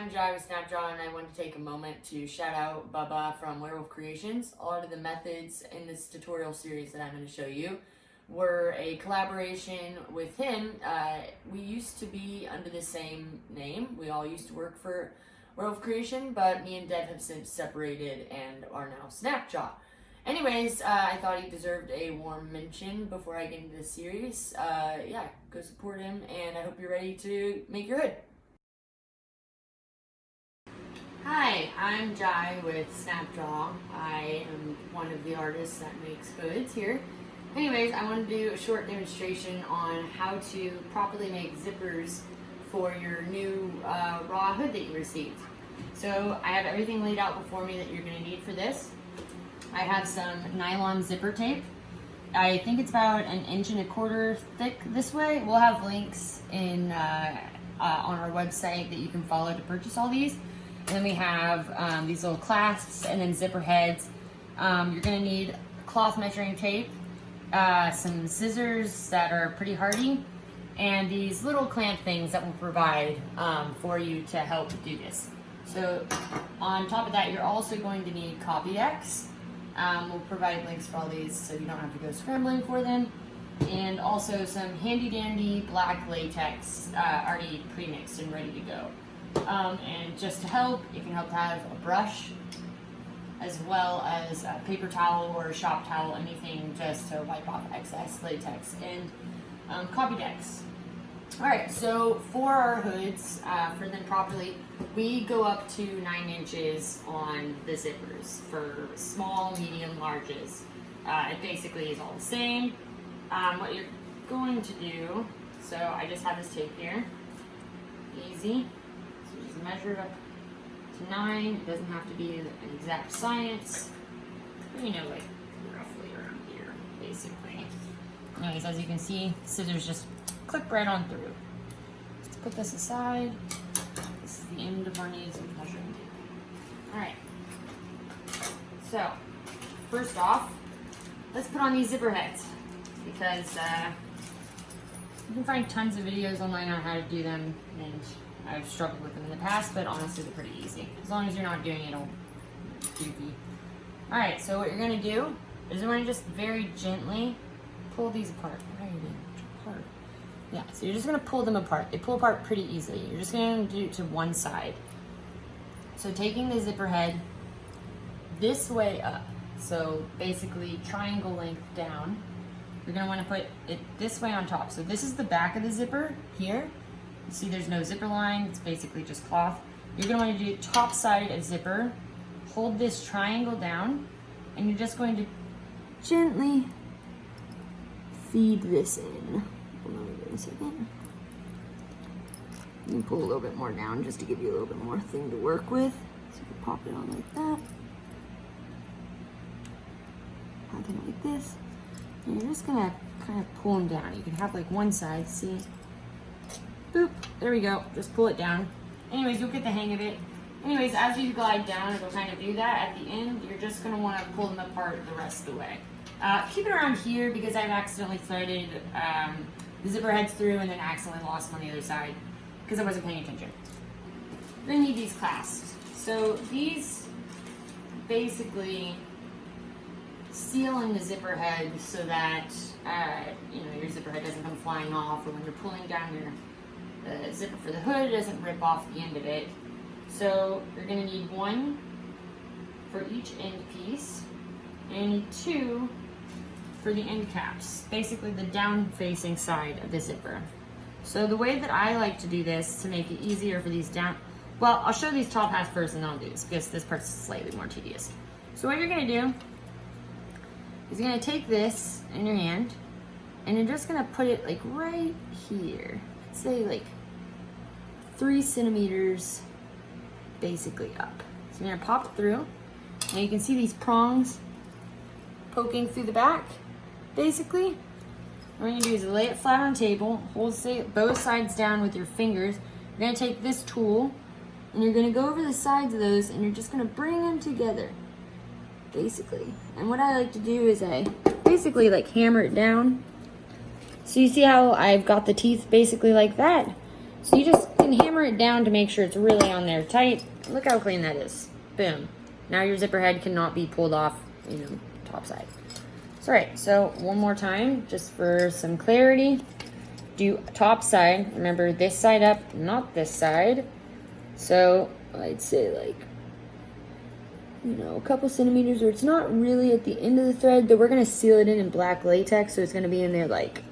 I'm Jai with SnapJaw, and I want to take a moment to shout out Bubba from Werewolf Creations. A lot of the methods in this tutorial series that I'm going to show you were a collaboration with him. We used to be under the same name. We all used to work for Werewolf Creation, but me and Dev have since separated and are now SnapJaw. Anyways, I thought he deserved a warm mention before I get into this series. Yeah, go support him, and I hope you're ready to make your hood. Hi, I'm Jai with SnapJaw. I am one of the artists that makes hoods here. Anyways, I want to do a short demonstration on how to properly make zippers for your new raw hood that you received. So I have everything laid out before me that you're going to need for this. I have some nylon zipper tape. I think it's about 1.25 inches thick this way. We'll have links in on our website that you can follow to purchase all these. And then we have these little clasps and then zipper heads. You're gonna need cloth measuring tape, some scissors that are pretty hardy, and these little clamp things that we'll provide for you to help do this. So on top of that, you're also going to need copy decks. We'll provide links for all these so you don't have to go scrambling for them. And also some handy dandy black latex already pre-mixed and ready to go. And just to help, you can help to have a brush as well as a paper towel or a shop towel, anything just to wipe off excess latex, and copy decks. Alright, so for our hoods, for them properly, we go up to 9 inches on the zippers for small, medium, larges. It basically is all the same. What you're going to do, so I just have this tape here, easy. So just measure it up to 9. It doesn't have to be an exact science. You know, like roughly around here, basically. Anyways, as you can see, scissors just clip right on through. Let's put this aside. This is the end of our needs of measuring tape. Alright. So, first off, let's put on these zipper heads, because you can find tons of videos online on how to do them, and I've struggled with them in the past, but honestly they're pretty easy. As long as you're not doing it all goofy. Alright, so what you're going to do is you're going to just very gently pull these apart. What are you doing? Apart. Yeah, so you're just going to pull them apart. They pull apart pretty easily. You're just going to do it to one side. So taking the zipper head this way up, so basically triangle length down, you're going to want to put it this way on top. So this is the back of the zipper here. You see there's no zipper line, it's basically just cloth. You're going to want to do top side of zipper, hold this triangle down, and you're just going to gently feed this in. Hold on a second. Let me pull a little bit more down just to give you a little bit more thing to work with. So you can pop it on like that. Pop it like this. And you're just gonna kind of pull them down. You can have like one side, see? Boop, there we go, just pull it down. Anyways, you'll get the hang of it. Anyways, as you glide down, it'll kind of do that. At the end, you're just gonna wanna pull them apart the rest of the way. Keep it around here because I've accidentally threaded the zipper heads through and then accidentally lost them on the other side because I wasn't paying attention. You're gonna need these clasps. So these basically seal in the zipper head so that your zipper head doesn't come flying off, or when you're pulling down your zipper for the hood, it doesn't rip off the end of it. So you're going to need one for each end piece, and you need 2 for the end caps, basically the down facing side of the zipper. So the way that I like to do this to make it easier for these down, well, I'll show these top half first and then I'll do this because this part's slightly more tedious. So what you're going to do is you're going to take this in your hand and you're just going to put it like right here. Say like 3 centimeters basically up. So you're going to pop it through, and you can see these prongs poking through the back basically. What you're going to do is lay it flat on the table, hold both sides down with your fingers. You're going to take this tool and you're going to go over the sides of those and you're just going to bring them together basically. And what I like to do is I basically like hammer it down. So you see how I've got the teeth basically like that? So you just can hammer hammer it down to make sure it's really on there tight. Look how clean that is. Boom. Now your zipper head cannot be pulled off, you know, top side. So, all right, so one more time, just for some clarity. Do top side. Remember, this side up, not this side. So I'd say like, you know, a couple centimeters, or it's not really at the end of the thread, though we're gonna seal it in black latex, so it's gonna be in there like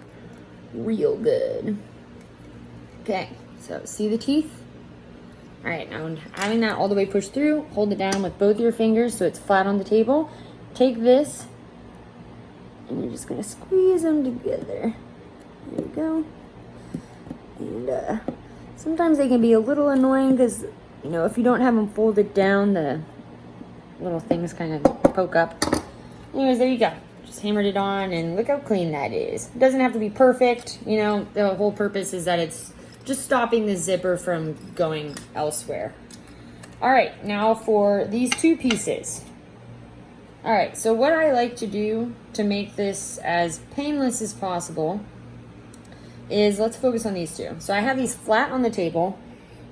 real good. Okay, so see the teeth? All right, now having that all the way pushed through, hold it down with both your fingers so it's flat on the table. Take this, and you're just gonna squeeze them together. There we go. And sometimes they can be a little annoying because, you know, if you don't have them folded down, the little things kind of poke up. Anyways, there you go. Just hammered it on, and look how clean that is. It doesn't have to be perfect. You know, the whole purpose is that it's just stopping the zipper from going elsewhere. All right, now for these two pieces. All right, so what I like to do to make this as painless as possible is, let's focus on these two. So I have these flat on the table.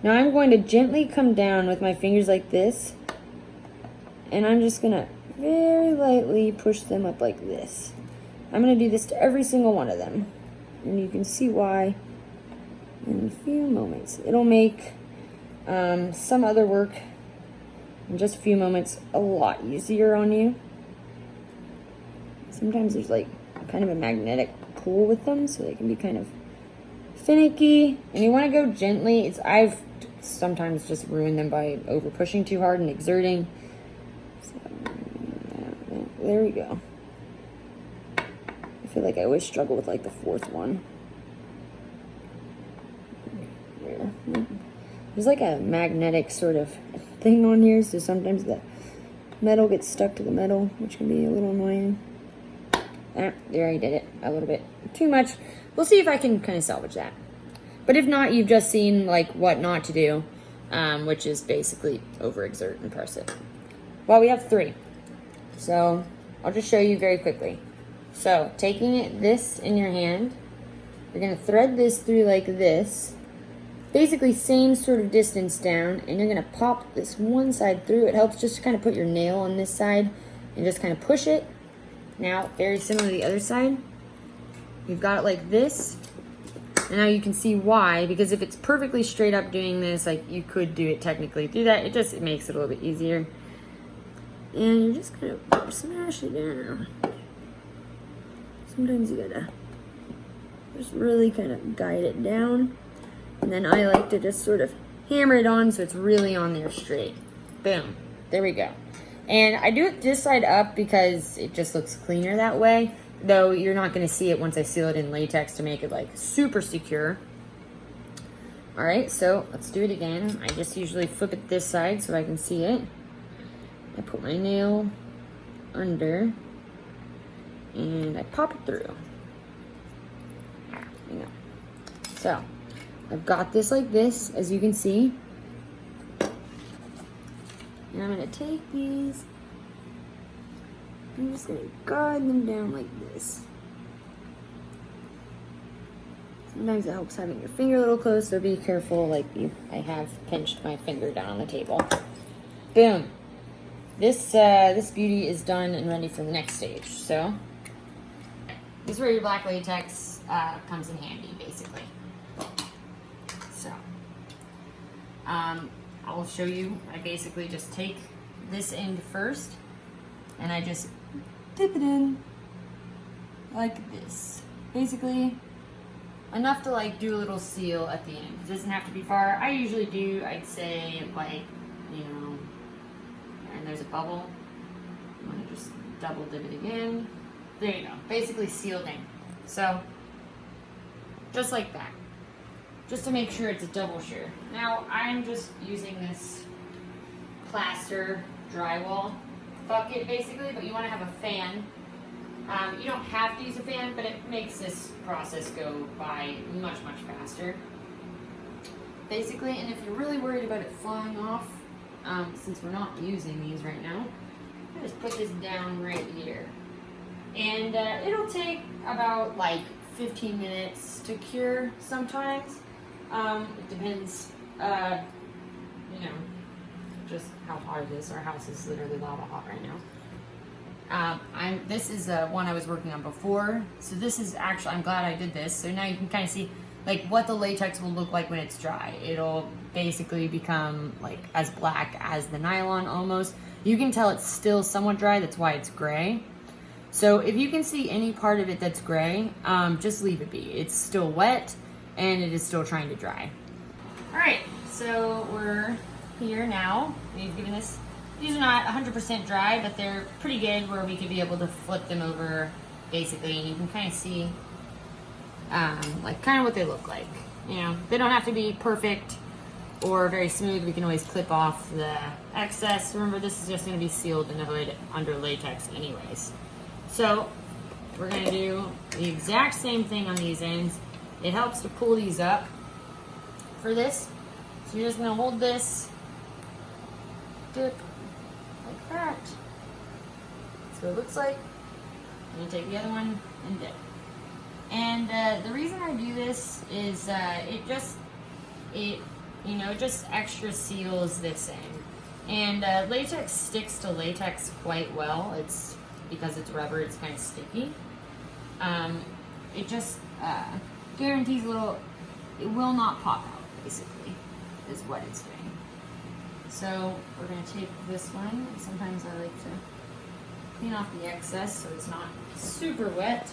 Now I'm going to gently come down with my fingers like this, and I'm just gonna very lightly push them up like this. I'm gonna do this to every single one of them, and you can see why in a few moments. It'll make some other work in just a few moments a lot easier on you. Sometimes there's like kind of a magnetic pull with them, so they can be kind of finicky, and you want to go gently. I've sometimes just ruined them by over pushing too hard and exerting. So there we go. I feel like I always struggle with like the fourth one. There. There's like a magnetic sort of thing on here, so sometimes the metal gets stuck to the metal, which can be a little annoying. There, I did it a little bit too much. We'll see if I can kind of salvage that. But if not, you've just seen like what not to do, which is basically overexert and press it. Well, we have 3. So I'll just show you very quickly. So taking this in your hand, you're gonna thread this through like this, basically same sort of distance down, and you're gonna pop this one side through. It helps just to kind of put your nail on this side and just kind of push it. Now, very similar to the other side. You've got it like this. And now you can see why, because if it's perfectly straight up doing this, like you could do it technically through that, it makes it a little bit easier. And you're just gonna smash it down. Sometimes you gotta just really kind of guide it down. And then I like to just sort of hammer it on so it's really on there straight. Boom. There we go. And I do it this side up because it just looks cleaner that way, though you're not going to see it once I seal it in latex to make it like super secure. All right, so let's do it again. I just usually flip it this side so I can see it. I put my nail under and I pop it through. There you go. So I've got this like this, as you can see. And I'm going to take these, I'm just going to guide them down like this. Sometimes it helps having your finger a little close, so be careful. Like I have pinched my finger down on the table. Boom. This beauty is done and ready for the next stage. So this is where your black latex comes in handy, basically. So I'll show you. I basically just take this end first, and I just dip it in like this. Basically, enough to like do a little seal at the end. It doesn't have to be far. I usually do, I'd say, like, you know, and there's a bubble. I'm gonna just double dip it again. There you go. Basically sealed in. So, just like that. Just to make sure it's a double shear. Now, I'm just using this plaster drywall bucket, basically, but you want to have a fan. You don't have to use a fan, but it makes this process go by much, much faster. Basically, and if you're really worried about it flying off, since we're not using these right now, I just put this down right here. And it'll take about like 15 minutes to cure sometimes. It depends you know, just how hot it is. Our house is literally lava hot right now. This is one I was working on before. So this is actually, I'm glad I did this. So now you can kind of see like what the latex will look like when it's dry. It'll basically become like as black as the nylon almost. You can tell it's still somewhat dry, that's why it's gray. So if you can see any part of it that's gray, just leave it be. It's still wet and it is still trying to dry. All right, so we're here now. We've given this, these are not 100% dry, but they're pretty good where we could be able to flip them over basically, and you can kind of see like kind of what they look like. You know, they don't have to be perfect or very smooth. We can always clip off the excess. Remember, this is just going to be sealed in the hood under latex anyways. So we're going to do the exact same thing on these ends. It helps to pull these up for this. So you're just going to hold this, dip like that. That's what it looks like. I'm going to take the other one and dip. And the reason I do this is it just extra seals this in. And latex sticks to latex quite well. It's because it's rubber, it's kind of sticky. It just guarantees it will not pop out, basically, is what it's doing. So we're going to take this one. Sometimes I like to clean off the excess so it's not super wet.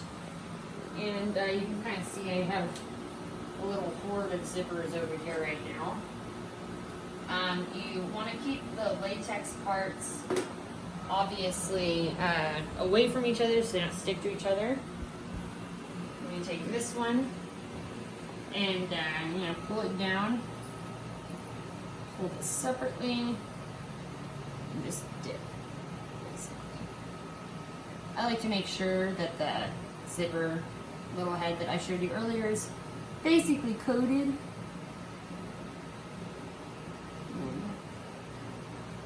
And you can kind of see I have a little horde of zippers over here right now. You want to keep the latex parts obviously away from each other so they don't stick to each other. I'm going to take this one and pull it down, hold it separately, and just dip, basically. I like to make sure that the zipper little head that I showed you earlier is basically coated.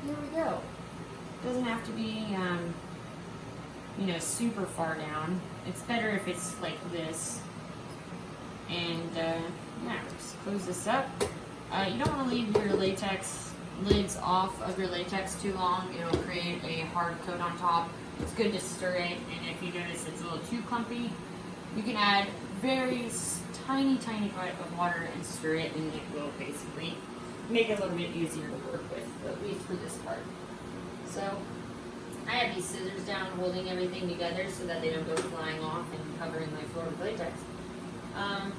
There we go. Doesn't have to be, super far down. It's better if it's like this. And just close this up. You don't want to leave your latex lids off of your latex too long. It'll create a hard coat on top. It's good to stir it, and if you notice it's a little too clumpy, you can add very tiny part of water and stir it, and it will basically make it a little bit easier to work with, at least for this part. So I have these scissors down holding everything together so that they don't go flying off and covering my floor with latex.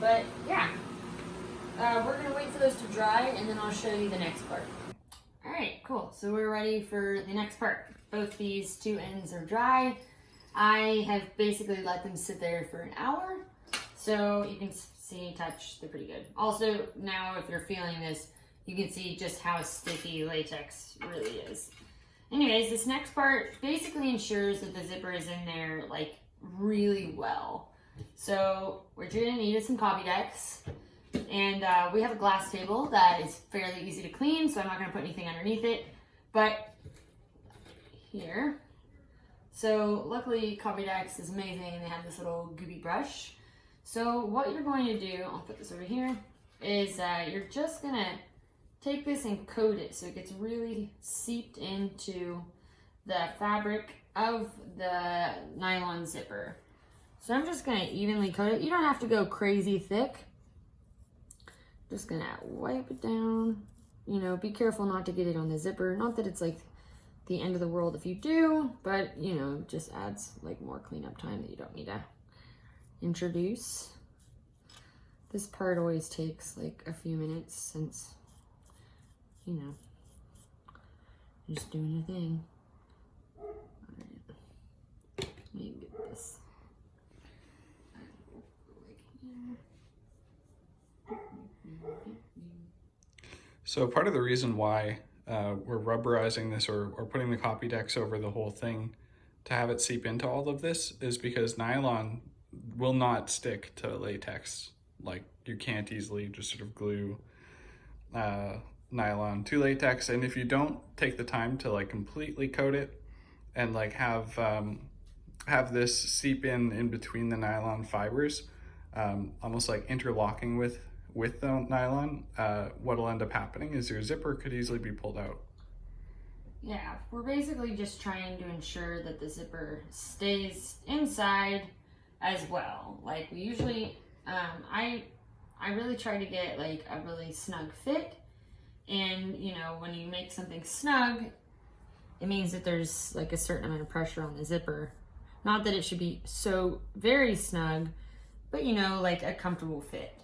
But yeah, we're going to wait for those to dry, and then I'll show you the next part. All right, cool. So we're ready for the next part. Both these two ends are dry. I have basically let them sit there for an hour. So you can see, touch, they're pretty good. Also, now if you're feeling this, you can see just how sticky latex really is. Anyways, this next part basically ensures that the zipper is in there like really well. So what you're gonna need is some copy decks. And we have a glass table that is fairly easy to clean, so I'm not gonna put anything underneath it. But here, so luckily Copy Decks is amazing and they have this little gooey brush. So what you're going to do, I'll put this over here, is you're just gonna take this and coat it so it gets really seeped into the fabric of the nylon zipper. So I'm just gonna evenly coat it. You don't have to go crazy thick. Just gonna wipe it down. Be careful not to get it on the zipper. Not that it's like the end of the world if you do, but just adds like more cleanup time that you don't need to introduce. This part always takes like a few minutes since you're just doing your thing. All right. Let me get this. So part of the reason why we're rubberizing this or putting the copy decks over the whole thing to have it seep into all of this is because nylon will not stick to latex. Like, you can't easily just sort of glue nylon to latex. And if you don't take the time to like completely coat it and like have this seep in between the nylon fibers, almost like interlocking with with the nylon, what'll end up happening is your zipper could easily be pulled out. Yeah, we're basically just trying to ensure that the zipper stays inside as well. Like we usually, I really try to get like a really snug fit. And you know, when you make something snug, it means that there's like a certain amount of pressure on the zipper. Not that it should be so very snug, but you know, like a comfortable fit.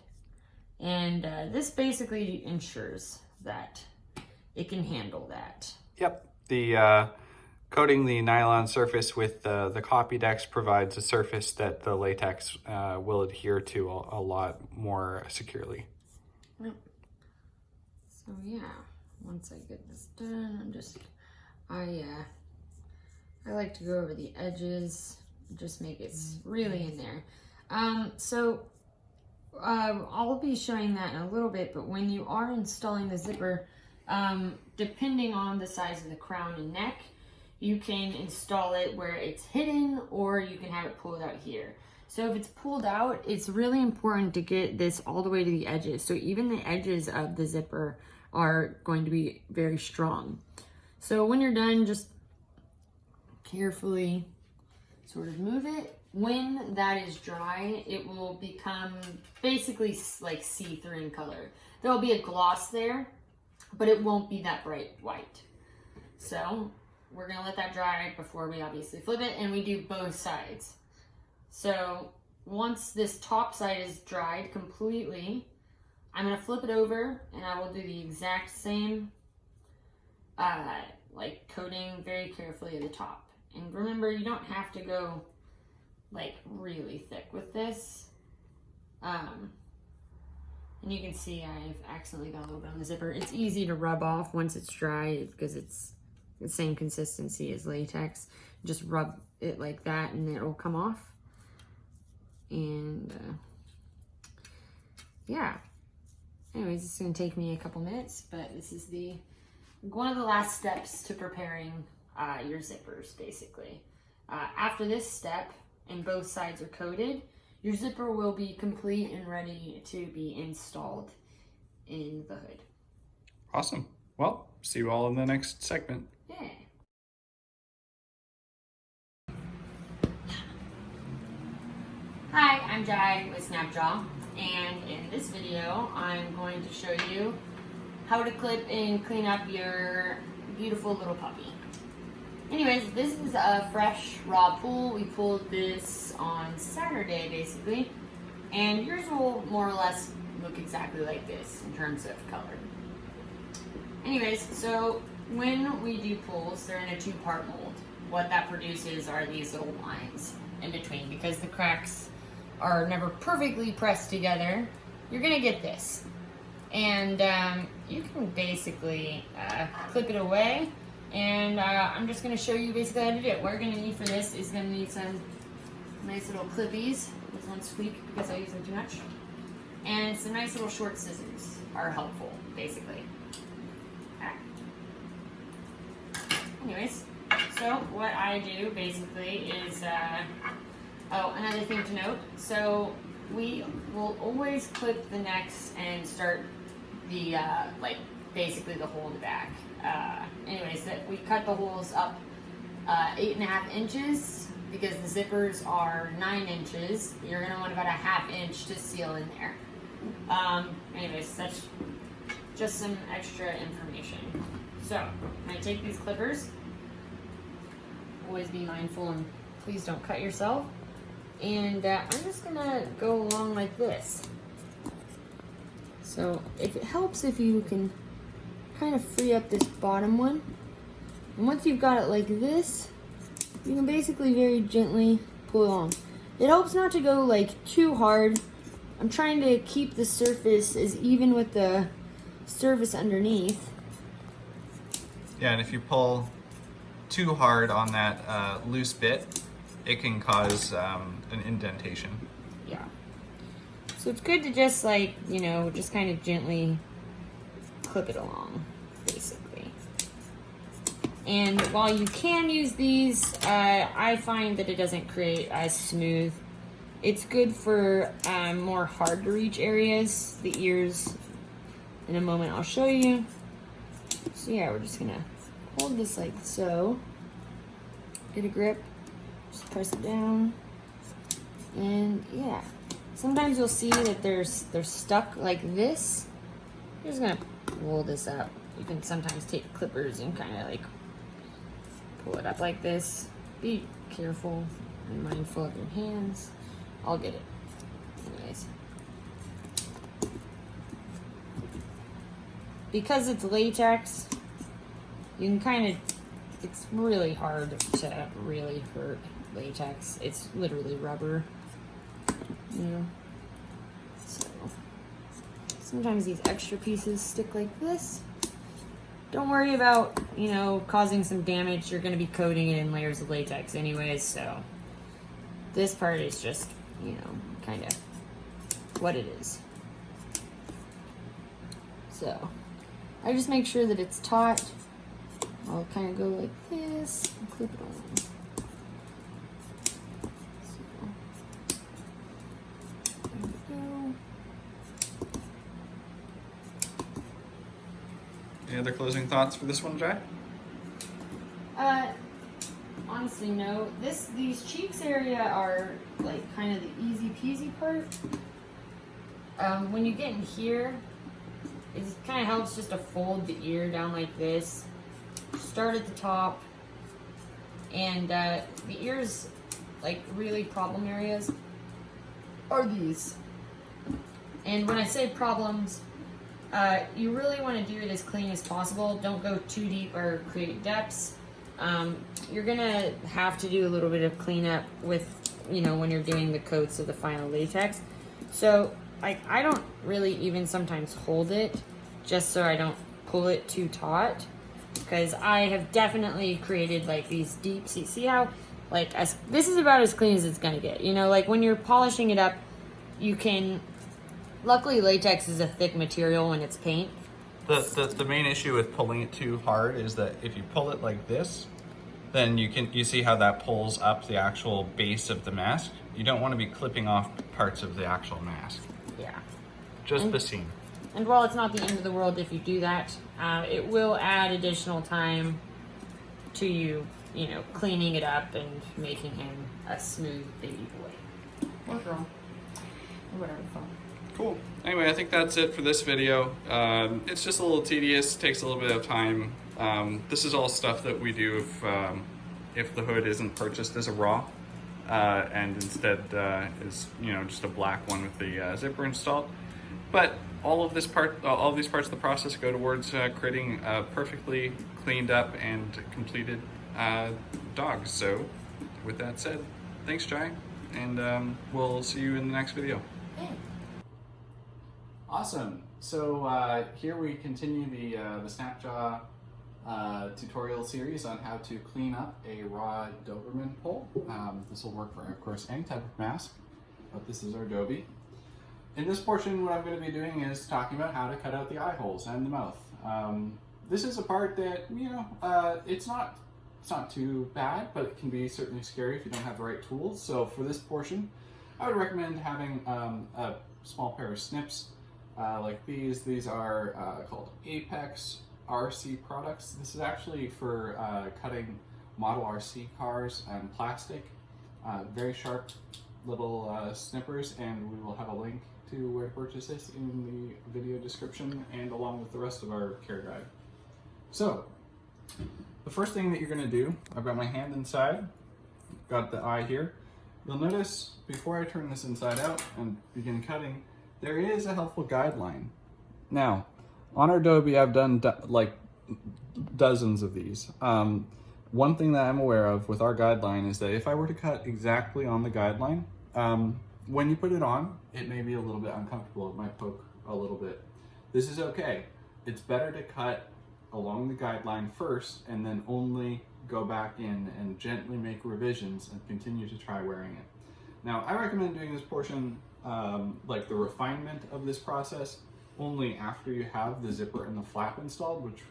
And this basically ensures that it can handle that. Yep. The coating the nylon surface with the Copydex provides a surface that the latex will adhere to a lot more securely. Yep. So yeah, once I get this done, I like to go over the edges, just make it really in there. I'll be showing that in a little bit, but when you are installing the zipper, depending on the size of the crown and neck, you can install it where it's hidden or you can have it pulled out here. So if it's pulled out, it's really important to get this all the way to the edges. So even the edges of the zipper are going to be very strong. So when you're done, just carefully sort of move it. When that is dry, it will become basically like see-through in color. There'll be a gloss there, but it won't be that bright white. So we're gonna let that dry before we obviously flip it, and we do both sides. So once this top side is dried completely, I'm gonna flip it over and I will do the exact same like coating very carefully at the top. And remember, you don't have to go like really thick with this. And you can see I've accidentally got a little bit on the zipper. It's easy to rub off once it's dry because it's the same consistency as latex. Just rub it like that and it'll come off. And yeah. Anyways, it's gonna take me a couple minutes, but this is one of the last steps to preparing your zippers, basically. After this step, and both sides are coated, your zipper will be complete and ready to be installed in the hood. Awesome. Well, see you all in the next segment. Yeah. Hi, I'm Jai with SnapJaw, and in this video, I'm going to show you how to clip and clean up your beautiful little puppy. Anyways, this is a fresh raw pool. We pulled this on Saturday, basically, and yours will more or less look exactly like this in terms of color. Anyways, so when we do pools, they're in a two-part mold. What that produces are these little lines in between, because the cracks are never perfectly pressed together. You're gonna get this, and you can basically clip it away. And I'm just going to show you basically how to do it. What we're going to need for this is going to need some nice little clippies. This one squeak because I use them too much. And some nice little short scissors are helpful, basically. Anyways, so what I do basically is, another thing to note. So we will always clip the necks and start the, basically the hole in the back. Anyways, that we cut the holes up 8.5 inches because the zippers are 9 inches. You're gonna want about a 1/2 inch to seal in there. Anyways, that's just some extra information. So I'm gonna take these clippers. Always be mindful and please don't cut yourself. And I'm just gonna go along like this. So if it helps if you can kind of free up this bottom one, and once you've got it like this, you can basically very gently pull along. It helps not to go like too hard. I'm trying to keep the surface as even with the surface underneath. Yeah, and if you pull too hard on that loose bit, it can cause an indentation. Yeah. So it's good to just just kind of gently clip it along, basically. And while you can use these, I find that it doesn't create as smooth It's good for more hard to reach areas, the ears. In a moment I'll show you. So yeah, we're just gonna hold this like so. Get a grip, just press it down. And yeah, sometimes you'll see that they're stuck like this. I'm just gonna roll this up. You can sometimes take clippers and kind of like pull it up like this. Be careful and mindful of your hands. I'll get it. Anyways. Because it's latex, you can kind of, it's really hard to really hurt latex. It's literally rubber. You know? So, sometimes these extra pieces stick like this. Don't worry about, you know, causing some damage. You're going to be coating it in layers of latex anyways, so this part is just, you know, kind of what it is. So, I just make sure that it's taut. I'll kind of go like this and clip it on. So, there we go. Any other closing thoughts for this one, Jai? Honestly, no. These cheeks area are like kind of the easy peasy part. When you get in here, it kind of helps just to fold the ear down like this. Start at the top, and the ears, like really problem areas, are these. And when I say problems, you really want to do it as clean as possible. Don't go too deep or create depths. You're gonna have to do a little bit of cleanup with, you know, when you're doing the coats of the final latex. So, like, I don't really even sometimes hold it, just so I don't pull it too taut, because I have definitely created like these deep, see how, like, this is about as clean as it's gonna get. You know, like when you're polishing it up, you can, luckily latex is a thick material when it's paint. The main issue with pulling it too hard is that if you pull it like this, then you see how that pulls up the actual base of the mask. You don't want to be clipping off parts of the actual mask. Yeah. Just the seam. And while it's not the end of the world if you do that, it will add additional time to you know, cleaning it up and making him a smooth baby boy. Or girl. Or whatever the fuck. Cool. Anyway, I think that's it for this video. It's just a little tedious, takes a little bit of time. This is all stuff that we do if the hood isn't purchased as a raw, and instead is, you know, just a black one with the zipper installed. But all these parts of the process go towards creating a perfectly cleaned up and completed dog. So, with that said, thanks, Jai, and we'll see you in the next video. Hey. Awesome. So here we continue the SnapJaw tutorial series on how to clean up a raw Doberman pole. This will work for, of course, any type of mask, but this is our Dobie. In this portion, what I'm going to be doing is talking about how to cut out the eye holes and the mouth. This is a part that, you know, it's not too bad, but it can be certainly scary if you don't have the right tools. So for this portion, I would recommend having a small pair of snips like these. These are called Apex RC products. This is actually for cutting Model RC cars and plastic. Very sharp little snippers, and we will have a link to where to purchase this in the video description and along with the rest of our care guide. So, the first thing that you're going to do, I've got my hand inside, got the eye here. You'll notice before I turn this inside out and begin cutting, there is a helpful guideline. Now, on our Dobie, I've done like dozens of these. One thing that I'm aware of with our guideline is that if I were to cut exactly on the guideline, when you put it on, it may be a little bit uncomfortable. It might poke a little bit. This is okay. It's better to cut along the guideline first and then only go back in and gently make revisions and continue to try wearing it. Now, I recommend doing this portion, like the refinement of this process, only after you have the zipper and the flap installed, which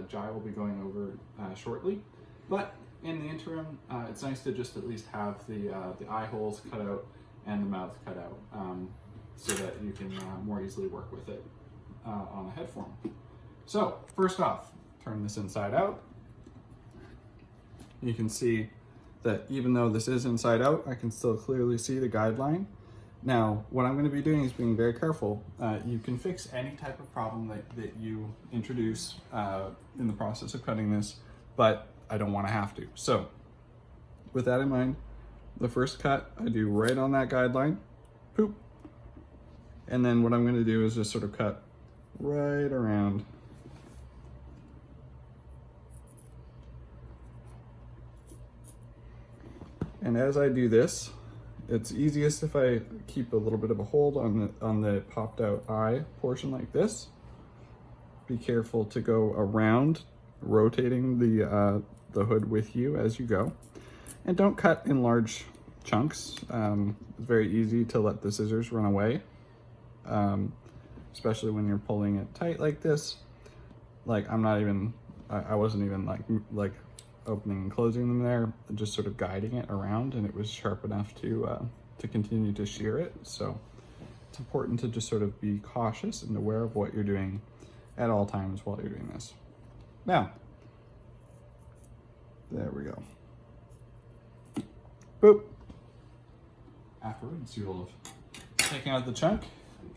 Jai will be going over shortly. But in the interim, it's nice to just at least have the eye holes cut out and the mouth cut out so that you can more easily work with it on a head form. So first off, turn this inside out. You can see that even though this is inside out, I can still clearly see the guideline. Now, what I'm going to be doing is being very careful. You can fix any type of problem that you introduce in the process of cutting this, but I don't want to have to. So with that in mind, the first cut I do right on that guideline, poop. And then what I'm going to do is just sort of cut right around. And as I do this, it's easiest if I keep a little bit of a hold on the popped out eye portion like this. Be careful to go around, rotating the hood with you as you go. And don't cut in large chunks. It's very easy to let the scissors run away, especially when you're pulling it tight like this. Like I wasn't even like opening and closing them there, just sort of guiding it around, and it was sharp enough to continue to shear it. So it's important to just sort of be cautious and aware of what you're doing at all times while you're doing this. Now, there we go. Boop. Afterwards, you'll have taken out the chunk,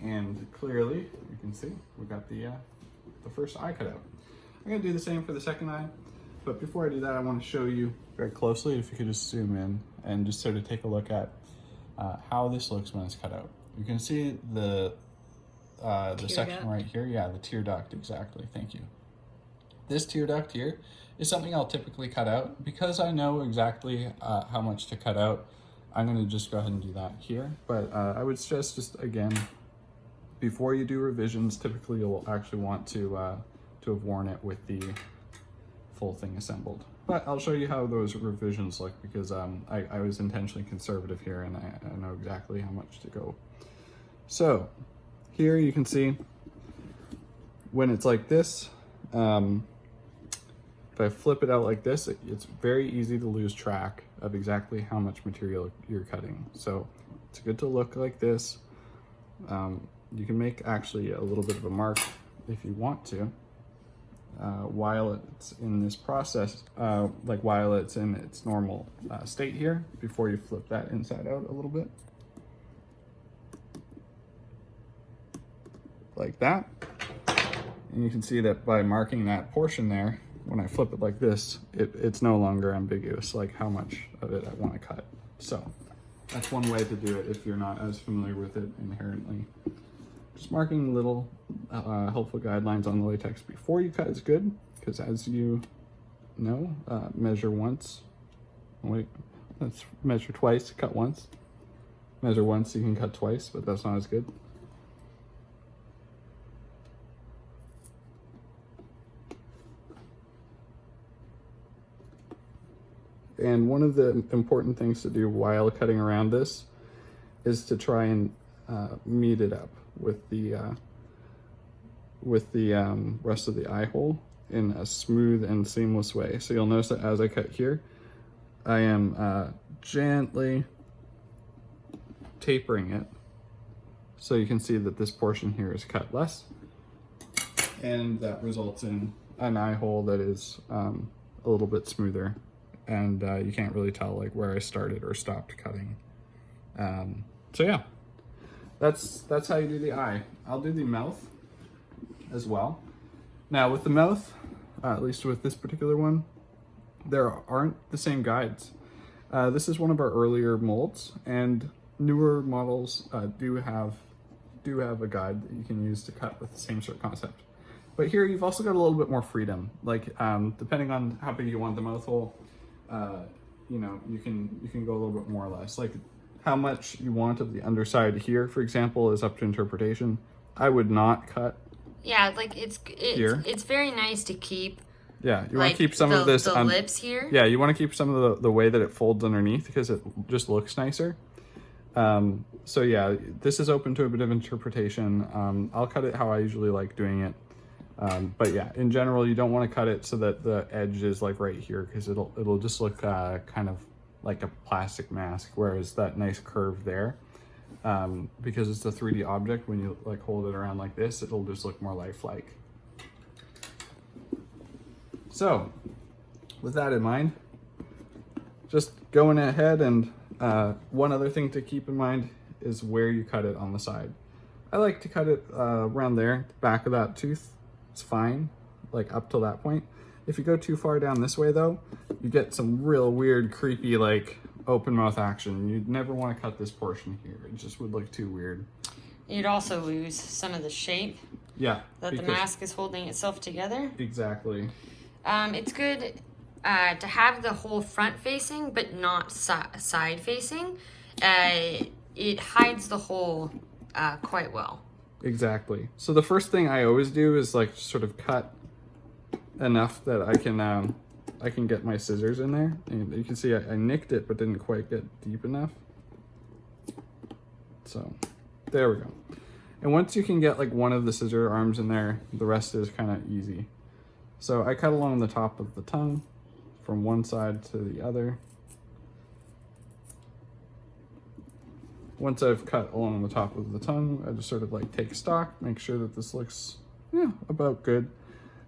and clearly you can see we got the first eye cut out. I'm gonna do the same for the second eye. But before I do that, I want to show you very closely, if you could just zoom in and just sort of take a look at how this looks when it's cut out. You can see the section right here. Yeah, the tear duct, exactly, thank you. This tear duct here is something I'll typically cut out. Because I know exactly how much to cut out, I'm gonna just go ahead and do that here. But I would suggest just, again, before you do revisions, typically you'll actually want to have worn it with the full thing assembled. But I'll show you how those revisions look, because I was intentionally conservative here, and I know exactly how much to go. So here you can see when it's like this, if I flip it out like this, it's very easy to lose track of exactly how much material you're cutting. So it's good to look like this. You can make actually a little bit of a mark if you want to. While it's in this process, like while it's in its normal state here, before you flip that inside out a little bit. Like that. And you can see that by marking that portion there, when I flip it like this, it's no longer ambiguous, like how much of it I want to cut. So that's one way to do it if you're not as familiar with it inherently. Just marking little helpful guidelines on the latex before you cut is good, because as you know, measure once. Wait, let's measure twice, cut once. Measure once, you can cut twice, but that's not as good. And one of the important things to do while cutting around this is to try and meet it up with the rest of the eye hole in a smooth and seamless way. So you'll notice that as I cut here, I am gently tapering it, so you can see that this portion here is cut less, and that results in an eye hole that is a little bit smoother, and you can't really tell like where I started or stopped cutting. So yeah, that's how you do the eye. I'll do the mouth as well. Now with the mouth, at least with this particular one, there aren't the same guides. This is one of our earlier molds, and newer models do have a guide that you can use to cut with the same sort of concept. But here you've also got a little bit more freedom. Like depending on how big you want the mouth hole, you know, you can go a little bit more or less. Like how much you want of the underside here, for example, is up to interpretation. I would not cut. Yeah, like it's very nice to keep. Yeah, you want to keep some of this the lips here. Yeah, you want to keep some of the way that it folds underneath, because it just looks nicer. So yeah, this is open to a bit of interpretation. I'll cut it how I usually like doing it. But yeah, in general, you don't want to cut it so that the edge is like right here, because it'll just look kind of like a plastic mask, whereas that nice curve there because it's a 3D object. When you like hold it around like this, it'll just look more lifelike. So with that in mind, just going ahead, and one other thing to keep in mind is where you cut it on the side. I like to cut it around there, the back of that tooth. It's fine, like up till that point. If you go too far down this way though, you get some real weird, creepy, like open mouth action. You'd never want to cut this portion here. It just would look too weird. You'd also lose some of the shape. Yeah. That the mask is holding itself together. Exactly. It's good to have the whole front facing, but not side facing. It hides the hole quite well. Exactly. So the first thing I always do is like sort of cut enough that I can get my scissors in there. And you can see I nicked it, but didn't quite get deep enough. So there we go. And once you can get like one of the scissor arms in there, the rest is kind of easy. So I cut along the top of the tongue from one side to the other. Once I've cut along the top of the tongue, I just sort of like take stock, make sure that this looks, yeah, about good.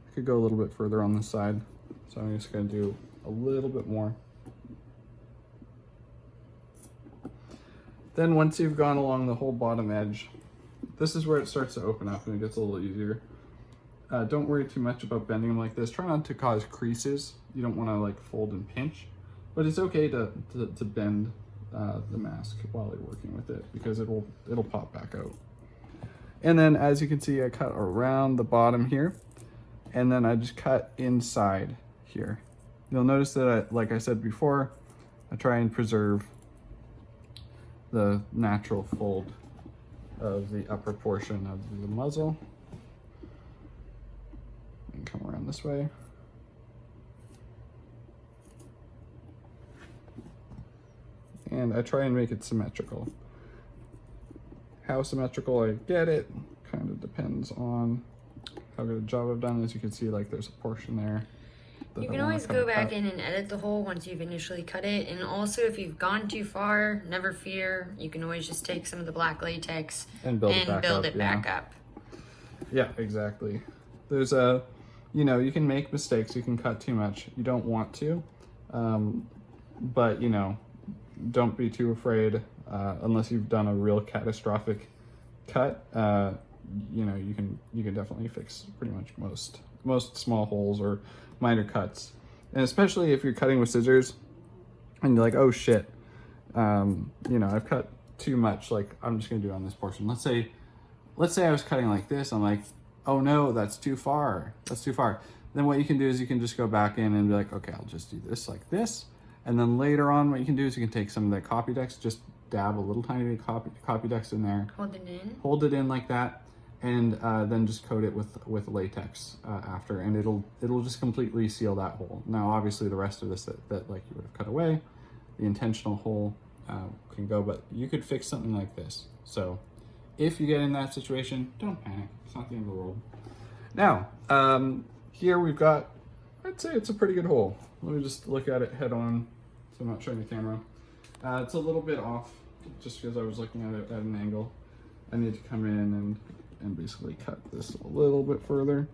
I could go a little bit further on this side. So I'm just gonna do a little bit more. Then once you've gone along the whole bottom edge, this is where it starts to open up and it gets a little easier. Don't worry too much about bending them like this. Try not to cause creases. You don't wanna like fold and pinch, but it's okay to bend the mask while you're working with it, because it'll pop back out. And then as you can see, I cut around the bottom here, and then I just cut inside here. You'll notice that like I said before, I try and preserve the natural fold of the upper portion of the muzzle. And come around this way. And I try and make it symmetrical. How symmetrical I get it kind of depends on how good a job I've done. As you can see, like there's a portion there. You can always go back in and edit the hole once you've initially cut it. And also, if you've gone too far, never fear. You can always just take some of the black latex and build it back up. Yeah, exactly. There's you know, you can make mistakes. You can cut too much. You don't want to, but you know, don't be too afraid, unless you've done a real catastrophic cut. You know, you can definitely fix pretty much most small holes or minor cuts. And especially if you're cutting with scissors and you're like, oh shit, you know, I've cut too much, like I'm just gonna do it on this portion. Let's say I was cutting like this, I'm like, oh no, that's too far. Then what you can do is you can just go back in and be like, okay, I'll just do this like this. And then later on, what you can do is you can take some of that copy decks, just dab a little tiny bit copy decks in there. Hold it in like that, and then just coat it with latex after, and it'll just completely seal that hole. Now, obviously, the rest of this that like you would have cut away, the intentional hole can go, but you could fix something like this. So if you get in that situation, don't panic. It's not the end of the world. Now, here we've got, I'd say it's a pretty good hole. Let me just look at it head on, so I'm not showing the camera. It's a little bit off, just because I was looking at it at an angle. I need to come in and basically cut this a little bit further.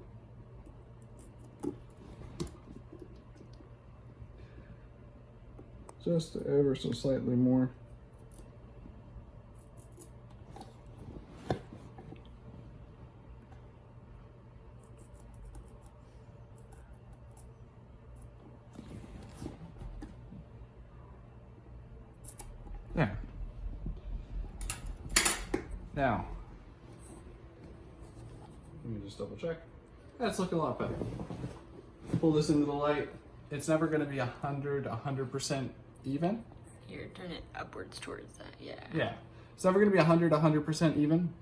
Just ever so slightly more. There. Now, let me just double check. That's looking a lot better. Pull this into the light. It's never going to be 100% even. Here, turn it upwards towards that. Yeah. Yeah. It's never going to be 100% even.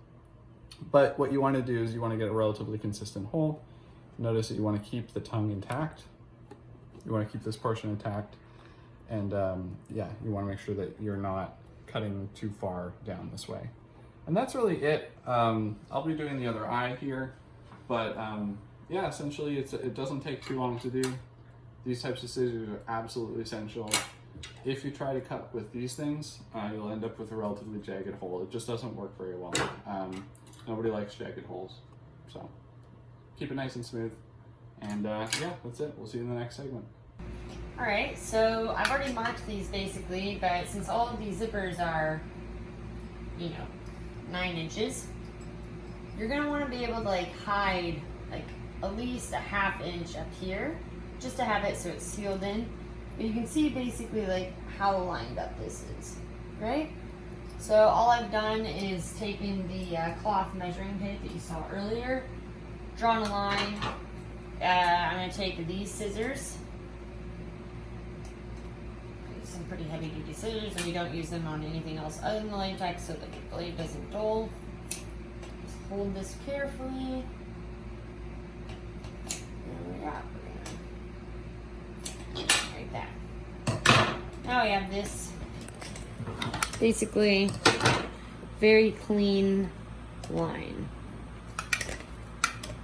But what you want to do is you want to get a relatively consistent hole. Notice that you want to keep the tongue intact. You want to keep this portion intact. And yeah, you want to make sure that you're not cutting too far down this way. And that's really it. I'll be doing the other eye here, but yeah, essentially it doesn't take too long to do. These types of scissors are absolutely essential. if you try to cut with these things, you'll end up with a relatively jagged hole. It just doesn't work very well. Nobody likes jagged holes. So keep it nice and smooth. And yeah, that's it. We'll see you in the next segment. Alright, so I've already marked these basically, but since all of these zippers are, 9 inches, you're going to want to be able to hide at least a ½ inch up here, just to have it so it's sealed in. But you can see basically how lined up this is, right? So all I've done is taken the cloth measuring tape that you saw earlier, drawn a line. I'm going to take these scissors, some pretty heavy duty scissors, and we don't use them on anything else other than the latex so the blade doesn't dull. Just hold this carefully. Like that. Now we have this basically very clean line.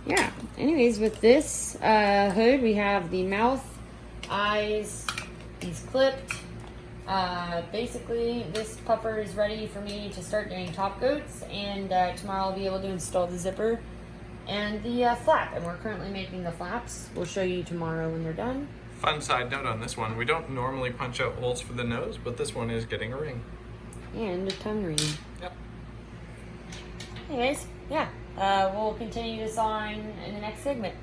Yeah, anyways, with this hood, we have the mouth, eyes, he's clipped. Basically, this pupper is ready for me to start doing top coats, and tomorrow I'll be able to install the zipper and the flap, and we're currently making the flaps. We'll show you tomorrow when they're done. Fun side note on this one, we don't normally punch out holes for the nose, but this one is getting a ring. And a tongue ring. Yep. Anyways, yeah, we'll continue this on in the next segment.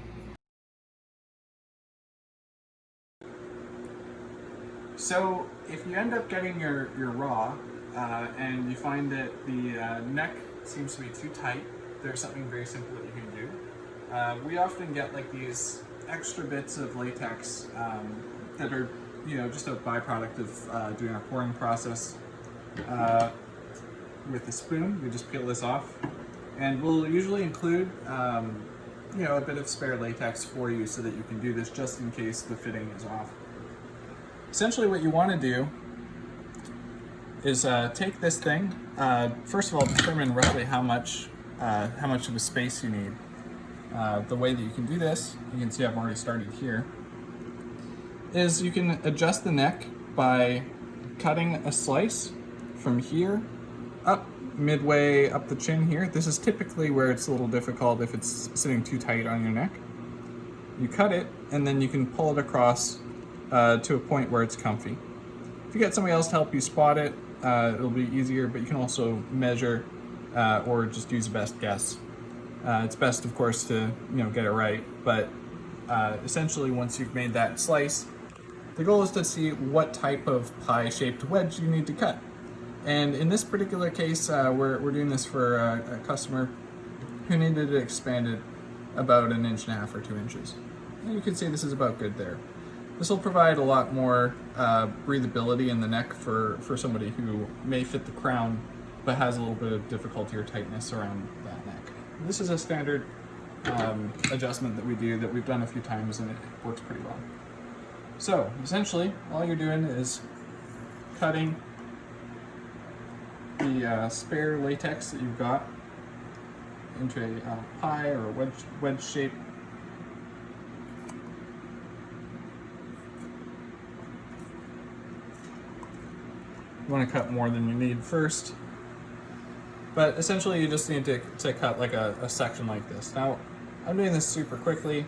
So if you end up getting your raw and you find that the neck seems to be too tight, there's something very simple that you can do. We often get these extra bits of latex that are just a byproduct of doing our pouring process. With a spoon, we just peel this off, and we'll usually include a bit of spare latex for you so that you can do this just in case the fitting is off. Essentially what you want to do is take this thing, first of all determine roughly how much of a space you need. The way that you can do this, you can see I've already started here, is you can adjust the neck by cutting a slice from here up midway up the chin here. This is typically where it's a little difficult if it's sitting too tight on your neck. You cut it and then you can pull it across to a point where it's comfy. If you get somebody else to help you spot it, it'll be easier, but you can also measure or just use a best guess. It's best, of course, to get it right, but essentially once you've made that slice, the goal is to see what type of pie-shaped wedge you need to cut. And in this particular case, we're doing this for a customer who needed it expanded about 1.5 inches or 2 inches. And you can see this is about good there. This will provide a lot more breathability in the neck for somebody who may fit the crown but has a little bit of difficulty or tightness around that neck. This is a standard adjustment that we do that we've done a few times, and it works pretty well. So essentially all you're doing is cutting the spare latex that you've got into a pie or a wedge shape. You want to cut more than you need first, but essentially you just need to cut like a section like this. Now I'm doing this super quickly,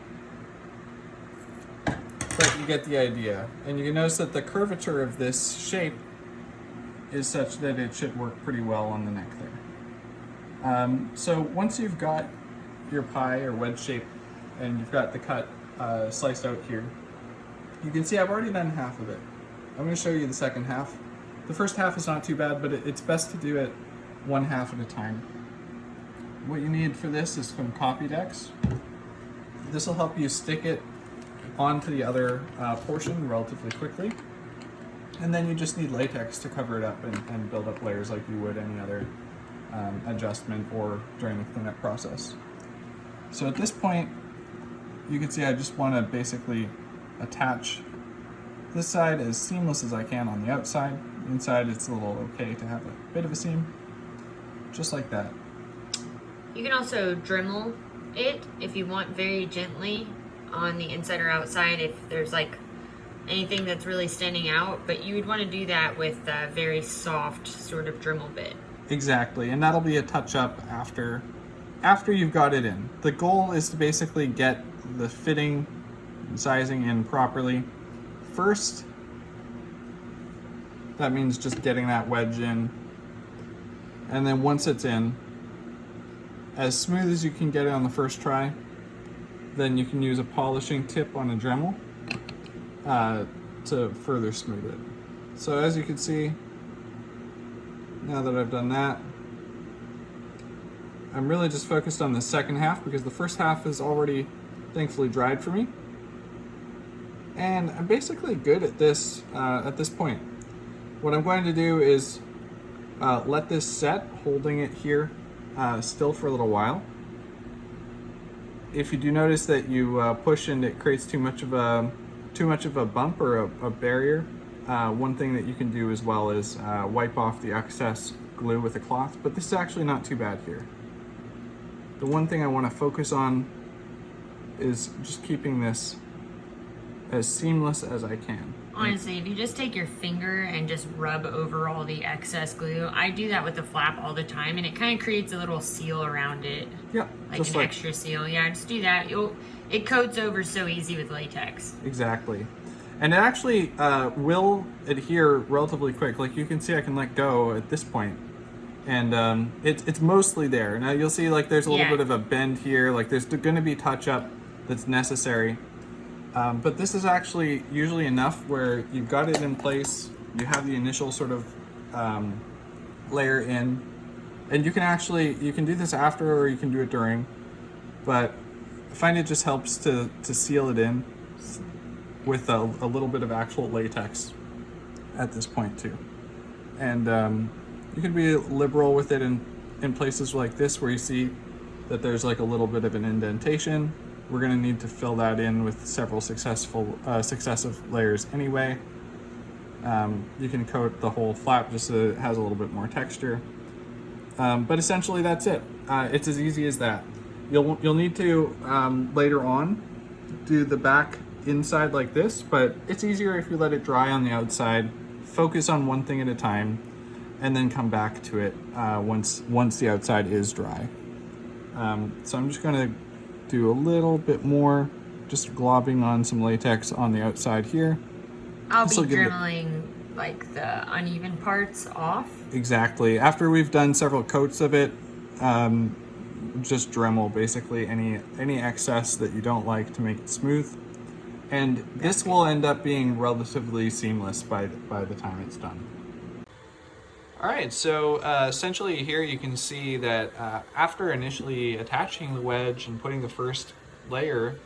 but you get the idea, and you can notice that the curvature of this shape is such that it should work pretty well on the neck there. So once you've got your pie or wedge shape and you've got the cut sliced out here, you can see I've already done half of it. I'm going to show you the second half. The first half is not too bad, but it's best to do it 1/2 at a time. What you need for this is some copy decks. This will help you stick it onto the other portion relatively quickly. And then you just need latex to cover it up and build up layers like you would any other adjustment or during the cleanup process. So at this point, you can see I just want to basically attach this side as seamless as I can on the outside. Inside it's a little okay to have a bit of a seam, just like that. You can also Dremel it if you want, very gently on the inside or outside if there's anything that's really standing out, but you would want to do that with a very soft sort of Dremel bit. Exactly, and that'll be a touch-up after you've got it in. The goal is to basically get the fitting and sizing in properly first. That means just getting that wedge in, and then once it's in, as smooth as you can get it on the first try, then you can use a polishing tip on a Dremel to further smooth it. So as you can see, now that I've done that, I'm really just focused on the second half because the first half is already thankfully dried for me. And I'm basically good at this point. What I'm going to do is let this set, holding it here still for a little while. If you do notice that you push and it creates too much of a bump or a barrier, one thing that you can do as well is wipe off the excess glue with a cloth, but this is actually not too bad here. The one thing I want to focus on is just keeping this as seamless as I can. Honestly, if you just take your finger and just rub over all the excess glue, I do that with the flap all the time, and it kind of creates a little seal around it. Yeah, like an extra seal. Yeah, just do that. It coats over so easy with latex. Exactly. And it actually will adhere relatively quick. Like you can see I can let go at this point. And it's mostly there. Now you'll see like there's a little bit of a bend here. Like there's going to be touch up that's necessary. But this is actually usually enough where you've got it in place, you have the initial sort of layer in, and you can do this after or you can do it during, but I find it just helps to seal it in with a little bit of actual latex at this point too. And you can be liberal with it in places like this where you see that there's like a little bit of an indentation. We're going to need to fill that in with several successive layers anyway. You can coat the whole flap just so it has a little bit more texture. But essentially that's it. It's as easy as that. You'll need to later on do the back inside like this, but it's easier if you let it dry on the outside, focus on one thing at a time, and then come back to it once the outside is dry. So I'm just going to do a little bit more, just globbing on some latex on the outside here. I'll be dremeling like the uneven parts off. Exactly. After we've done several coats of it, just Dremel basically any excess that you don't like to make it smooth. And this will end up being relatively seamless by the time it's done. All right, so essentially here you can see that after initially attaching the wedge and putting the first layer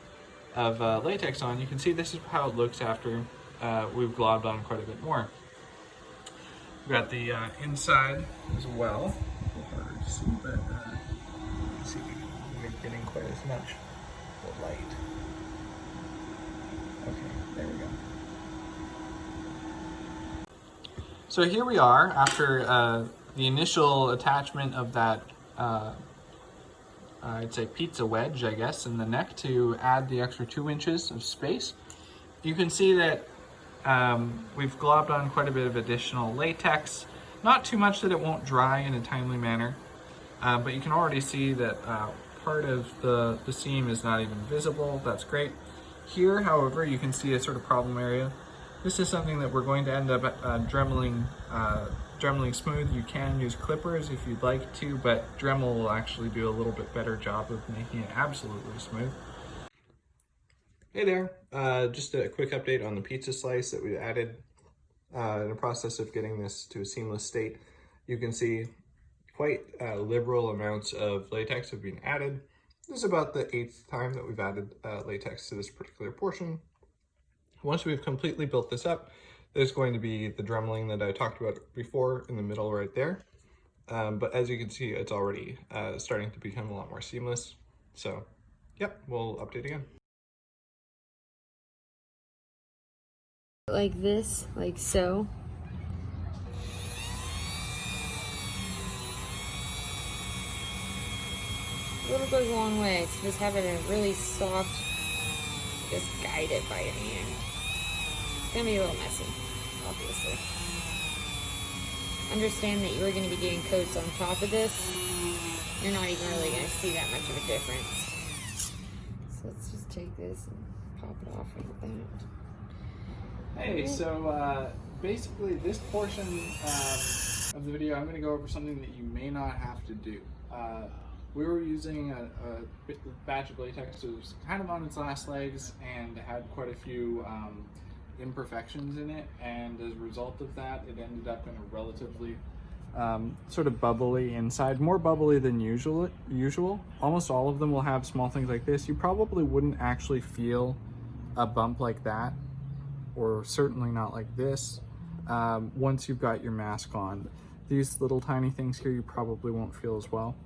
of latex on, you can see this is how it looks after we've globbed on quite a bit more. We've got the inside as well. A little harder to see, but you can see we're getting quite as much the light. Okay, there we go. So here we are after the initial attachment of that, I'd say pizza wedge, I guess, in the neck to add the extra 2 inches of space. You can see that we've globbed on quite a bit of additional latex. Not too much that it won't dry in a timely manner, but you can already see that part of the seam is not even visible. That's great. Here, however, you can see a sort of problem area. This is something that we're going to end up dremeling smooth. You can use clippers if you'd like to, but Dremel will actually do a little bit better job of making it absolutely smooth. Hey there, just a quick update on the pizza slice that we added in the process of getting this to a seamless state. You can see quite liberal amounts of latex have been added. This is about the 8th time that we've added latex to this particular portion. Once we've completely built this up, there's going to be the dremeling that I talked about before in the middle right there. But as you can see, it's already starting to become a lot more seamless. So, yep, we'll update again. Like this, like so. A little goes a long way. So just having a really soft, just guide it by your hand. gonna be a little messy, obviously. Understand that you are gonna be doing coats on top of this. You're not even really gonna see that much of a difference. So let's just take this and pop it off like that. Hey, so basically this portion of the video, I'm going to go over something that you may not have to do. We were using a batch of latex that was kind of on its last legs and had quite a few imperfections in it, and as a result of that, it ended up in a relatively sort of bubbly inside, more bubbly than usual. Almost all of them will have small things like this. You probably wouldn't actually feel a bump like that, or certainly not like this, once you've got your mask on. These little tiny things here you probably won't feel as well.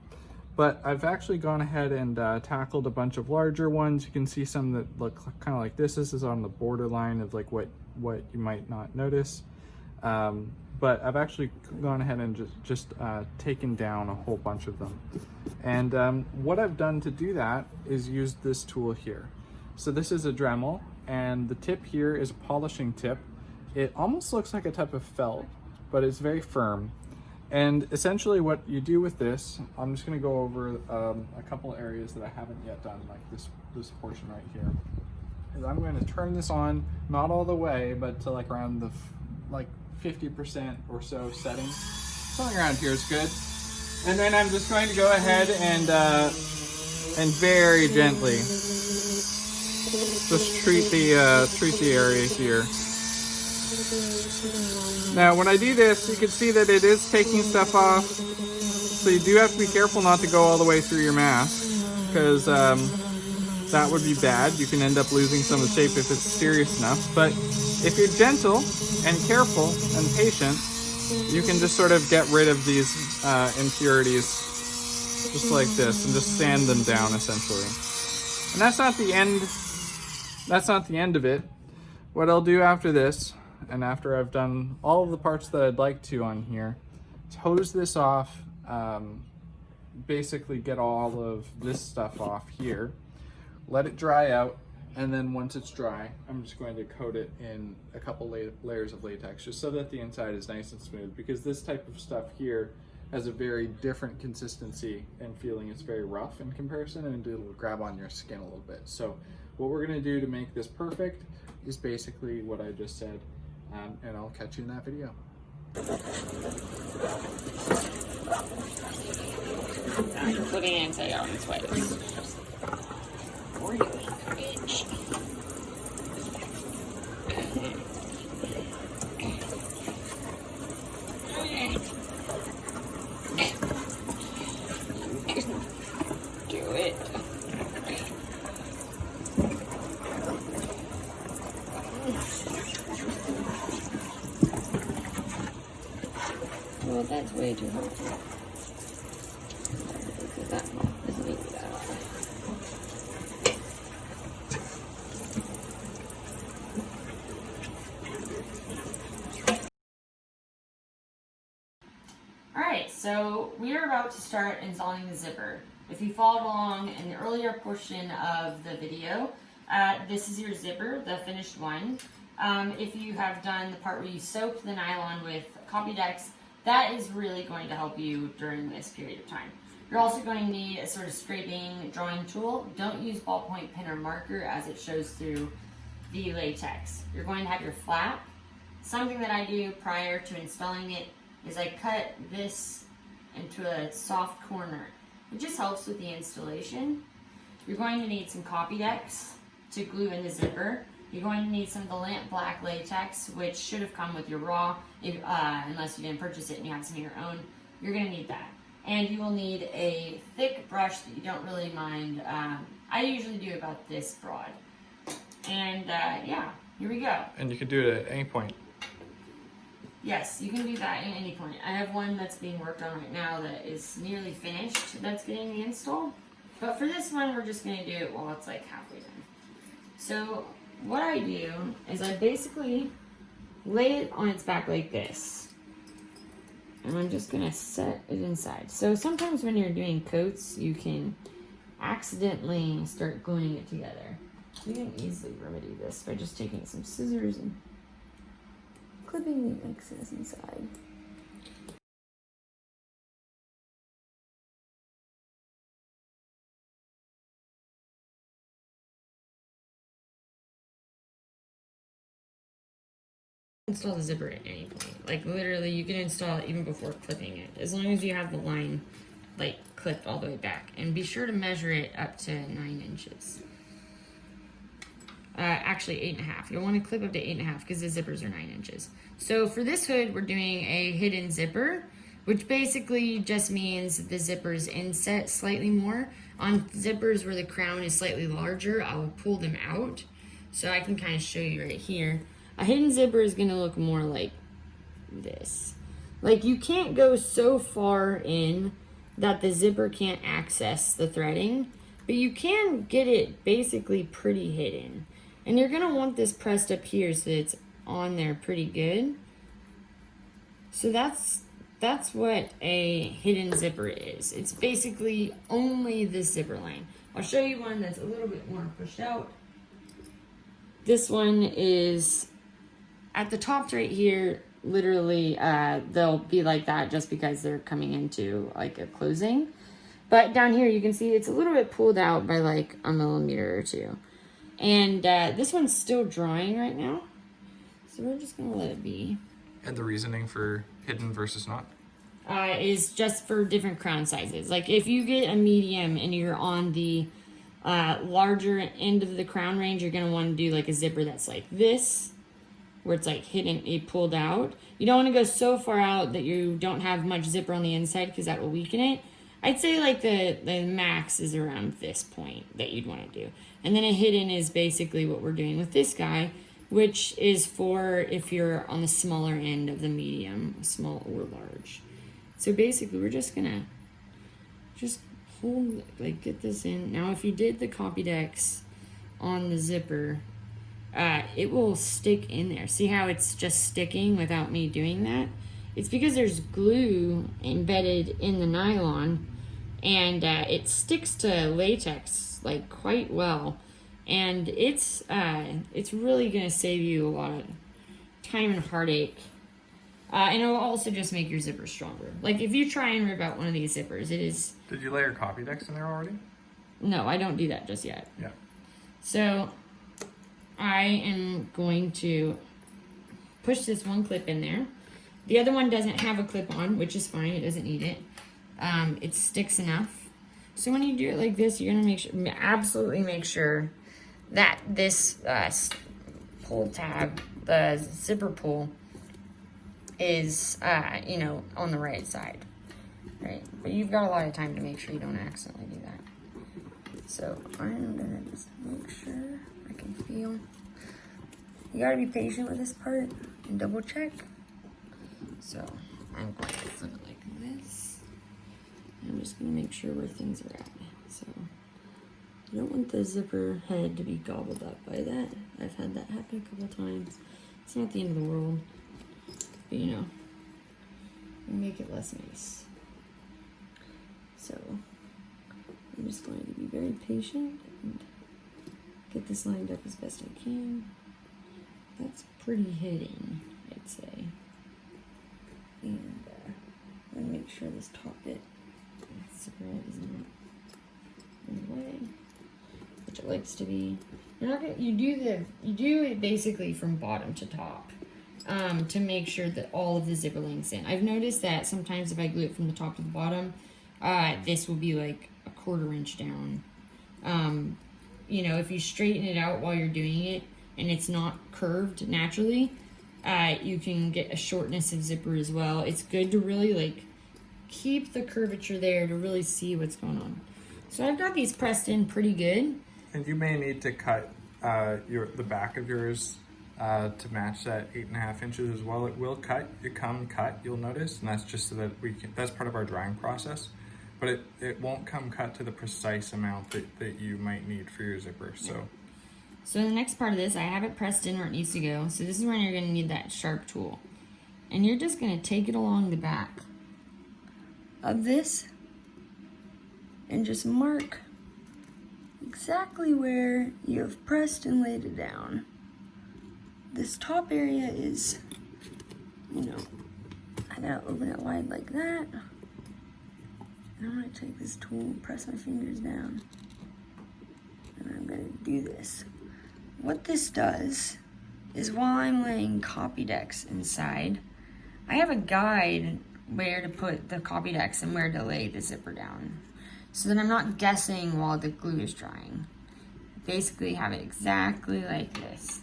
But I've actually gone ahead and tackled a bunch of larger ones. You can see some that look kind of like this. This is on the borderline of like what you might not notice. But I've actually gone ahead and just taken down a whole bunch of them. And what I've done to do that is use this tool here. So this is a Dremel, and the tip here is a polishing tip. It almost looks like a type of felt, but it's very firm. And essentially what you do with this, I'm just gonna go over a couple areas that I haven't yet done, like this portion right here. Is I'm going to turn this on, not all the way, but to like around the like 50% or so setting. Something around here is good. And then I'm just going to go ahead and very gently just treat the area here. Now when I do this, you can see that it is taking stuff off, so you do have to be careful not to go all the way through your mask, because that would be bad. You can end up losing some of the shape if it's serious enough. But if you're gentle and careful and patient, you can just sort of get rid of these impurities just like this and just sand them down essentially. And that's not the end. That's not the end of it. What I'll do after this, and after I've done all of the parts that I'd like to on here, is hose this off, basically get all of this stuff off here, let it dry out, and then once it's dry, I'm just going to coat it in a couple layers of latex, just so that the inside is nice and smooth, because this type of stuff here has a very different consistency and feeling. It's very rough in comparison, and it'll grab on your skin a little bit. So what we're gonna do to make this perfect is basically what I just said, and I'll catch you in that video. I'm putting it inside out this way. Do it. Well, that's way too hard. That one doesn't need that one. Alright, so we are about to start installing the zipper. If you followed along in the earlier portion of the video, this is your zipper, the finished one. If you have done the part where you soaked the nylon with Copydex, that is really going to help you during this period of time. You're also going to need a sort of scraping drawing tool. Don't use ballpoint pen or marker as it shows through the latex. You're going to have your flap. Something that I do prior to installing it is I cut this into a soft corner. It just helps with the installation. You're going to need some Copydex to glue in the zipper. You're going to need some of the lamp black latex, which should have come with your raw, unless you didn't purchase it and you have some of your own. You're going to need that. And you will need a thick brush that you don't really mind. I usually do about this broad. And yeah, here we go. And you can do it at any point. Yes, you can do that at any point. I have one that's being worked on right now that is nearly finished, that's getting the install. But for this one, we're just going to do it while it's like halfway done. So what I do is I basically lay it on its back like this. And I'm just going to set it inside. So sometimes when you're doing coats, you can accidentally start gluing it together. You can easily remedy this by just taking some scissors and clipping the excess inside. Install the zipper at any point. Like literally you can install it even before clipping it, as long as you have the line like clipped all the way back. And be sure to measure it up to 9 inches. Actually 8.5. You'll want to clip up to 8.5 because the zippers are 9 inches. So for this hood, we're doing a hidden zipper, which basically just means the zipper's inset slightly more. On zippers where the crown is slightly larger, I will pull them out. So I can kind of show you right here. A hidden zipper is going to look more like this. Like you can't go so far in that the zipper can't access the threading, but you can get it basically pretty hidden. And you're going to want this pressed up here so it's on there pretty good. So that's what a hidden zipper is. It's basically only this zipper line. I'll show you one that's a little bit more pushed out. This one is at the top right here, literally they'll be like that just because they're coming into like a closing. But down here you can see it's a little bit pulled out by like a millimeter or two. And this one's still drying right now. So we're just gonna let it be. And the reasoning for hidden versus not? Is just for different crown sizes. Like if you get a medium and you're on the larger end of the crown range, you're gonna wanna do like a zipper that's like this, where it's like hidden, it pulled out. You don't want to go so far out that you don't have much zipper on the inside because that will weaken it. I'd say like the max is around this point that you'd want to do. And then a hidden is basically what we're doing with this guy, which is for if you're on the smaller end of the medium, small or large. So basically we're just gonna hold, like get this in. Now if you did the copy decks on the zipper, it will stick in there. See how it's just sticking without me doing that? It's because there's glue embedded in the nylon, and it sticks to latex like quite well, and it's really gonna save you a lot of time and heartache, and it will also just make your zipper stronger. Like if you try and rip out one of these zippers, it is. Did you lay your copy decks in there already? No, I don't do that just yet. Yeah. So I am going to push this one clip in there. The other one doesn't have a clip on, which is fine. It doesn't need it. It sticks enough. So when you do it like this, you're gonna absolutely make sure that this pull tab, the zipper pull, is on the right side, right? But you've got a lot of time to make sure you don't accidentally do that. So I'm gonna just make sure I can feel. You gotta be patient with this part and double check. So I'm going to flip it like this. I'm just gonna make sure where things are at. So you don't want the zipper head to be gobbled up by that. I've had that happen a couple times. It's not the end of the world, but make it less nice. So I'm just going to be very patient and get this lined up as best I can. That's pretty hidden, I'd say. And I'm gonna make sure this top bit, zipper head is not in the way, which it likes to be. You do it basically from bottom to top, to make sure that all of the zipper links in. I've noticed that sometimes if I glue it from the top to the bottom, this will be like a 1/4 inch down. If you straighten it out while you're doing it and it's not curved naturally, you can get a shortness of zipper as well. It's good to really keep the curvature there to really see what's going on. So I've got these pressed in pretty good. And you may need to cut the back of yours to match that 8.5 inches as well. It will come cut, you'll notice, and that's just so that that's part of our drying process. But it won't come cut to the precise amount that you might need for your zipper. So the next part of this, I have it pressed in where it needs to go. So this is when you're gonna need that sharp tool. And you're just gonna take it along the back of this and just mark exactly where you have pressed and laid it down. This top area is you know, I gotta open it wide like that. And I'm gonna take this tool and press my fingers down. And I'm gonna do this. What this does is while I'm laying copy decks inside, I have a guide where to put the copy decks and where to lay the zipper down. So that I'm not guessing while the glue is drying. Basically have it exactly like this.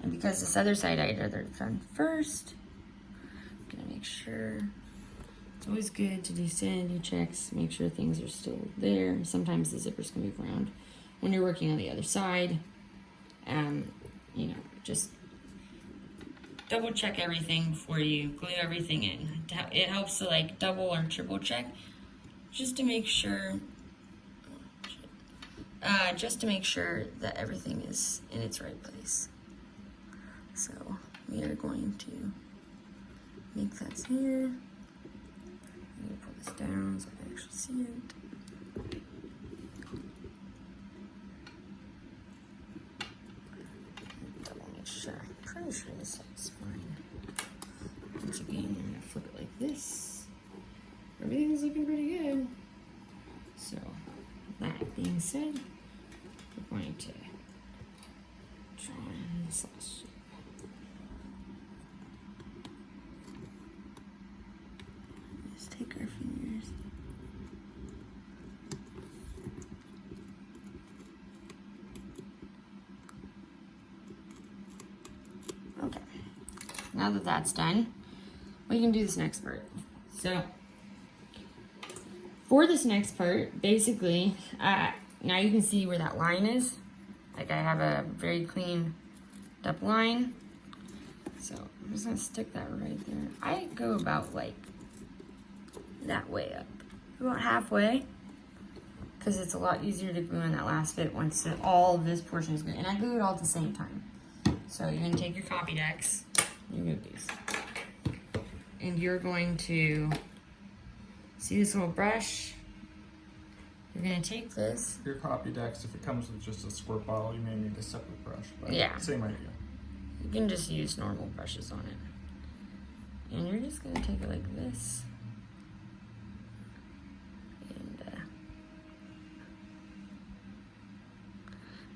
And because this other side I'd rather done first, I'm gonna make sure. It's always good to do sanity checks, make sure things are still there. Sometimes the zippers can move around when you're working on the other side. You know, just double check everything before you glue everything in. It helps to like double or triple check just to make sure that everything is in its right place. So we are going to make that here. I'm gonna pull this down so I can actually see it. Double make sure. I'm pretty sure this side's fine. Once again, I'm gonna flip it like this. Everything's looking pretty good. So that being said, we're going to draw in this last shape. Just take our fingers. Okay. Now that that's done, we can do this next part. So for this next part, basically, now you can see where that line is. Like I have a very clean up line. So I'm just gonna stick that right there. I go about like that way up, about halfway, because it's a lot easier to glue in that last bit once all of this portion is good. And I glue it all at the same time. So you're gonna take your copy decks, you move these, and you're going to see this little brush. You're gonna take this. Your copy decks, if it comes with just a squirt bottle, you may need a separate brush, but yeah, same idea. You can just use normal brushes on it. And you're just gonna take it like this. And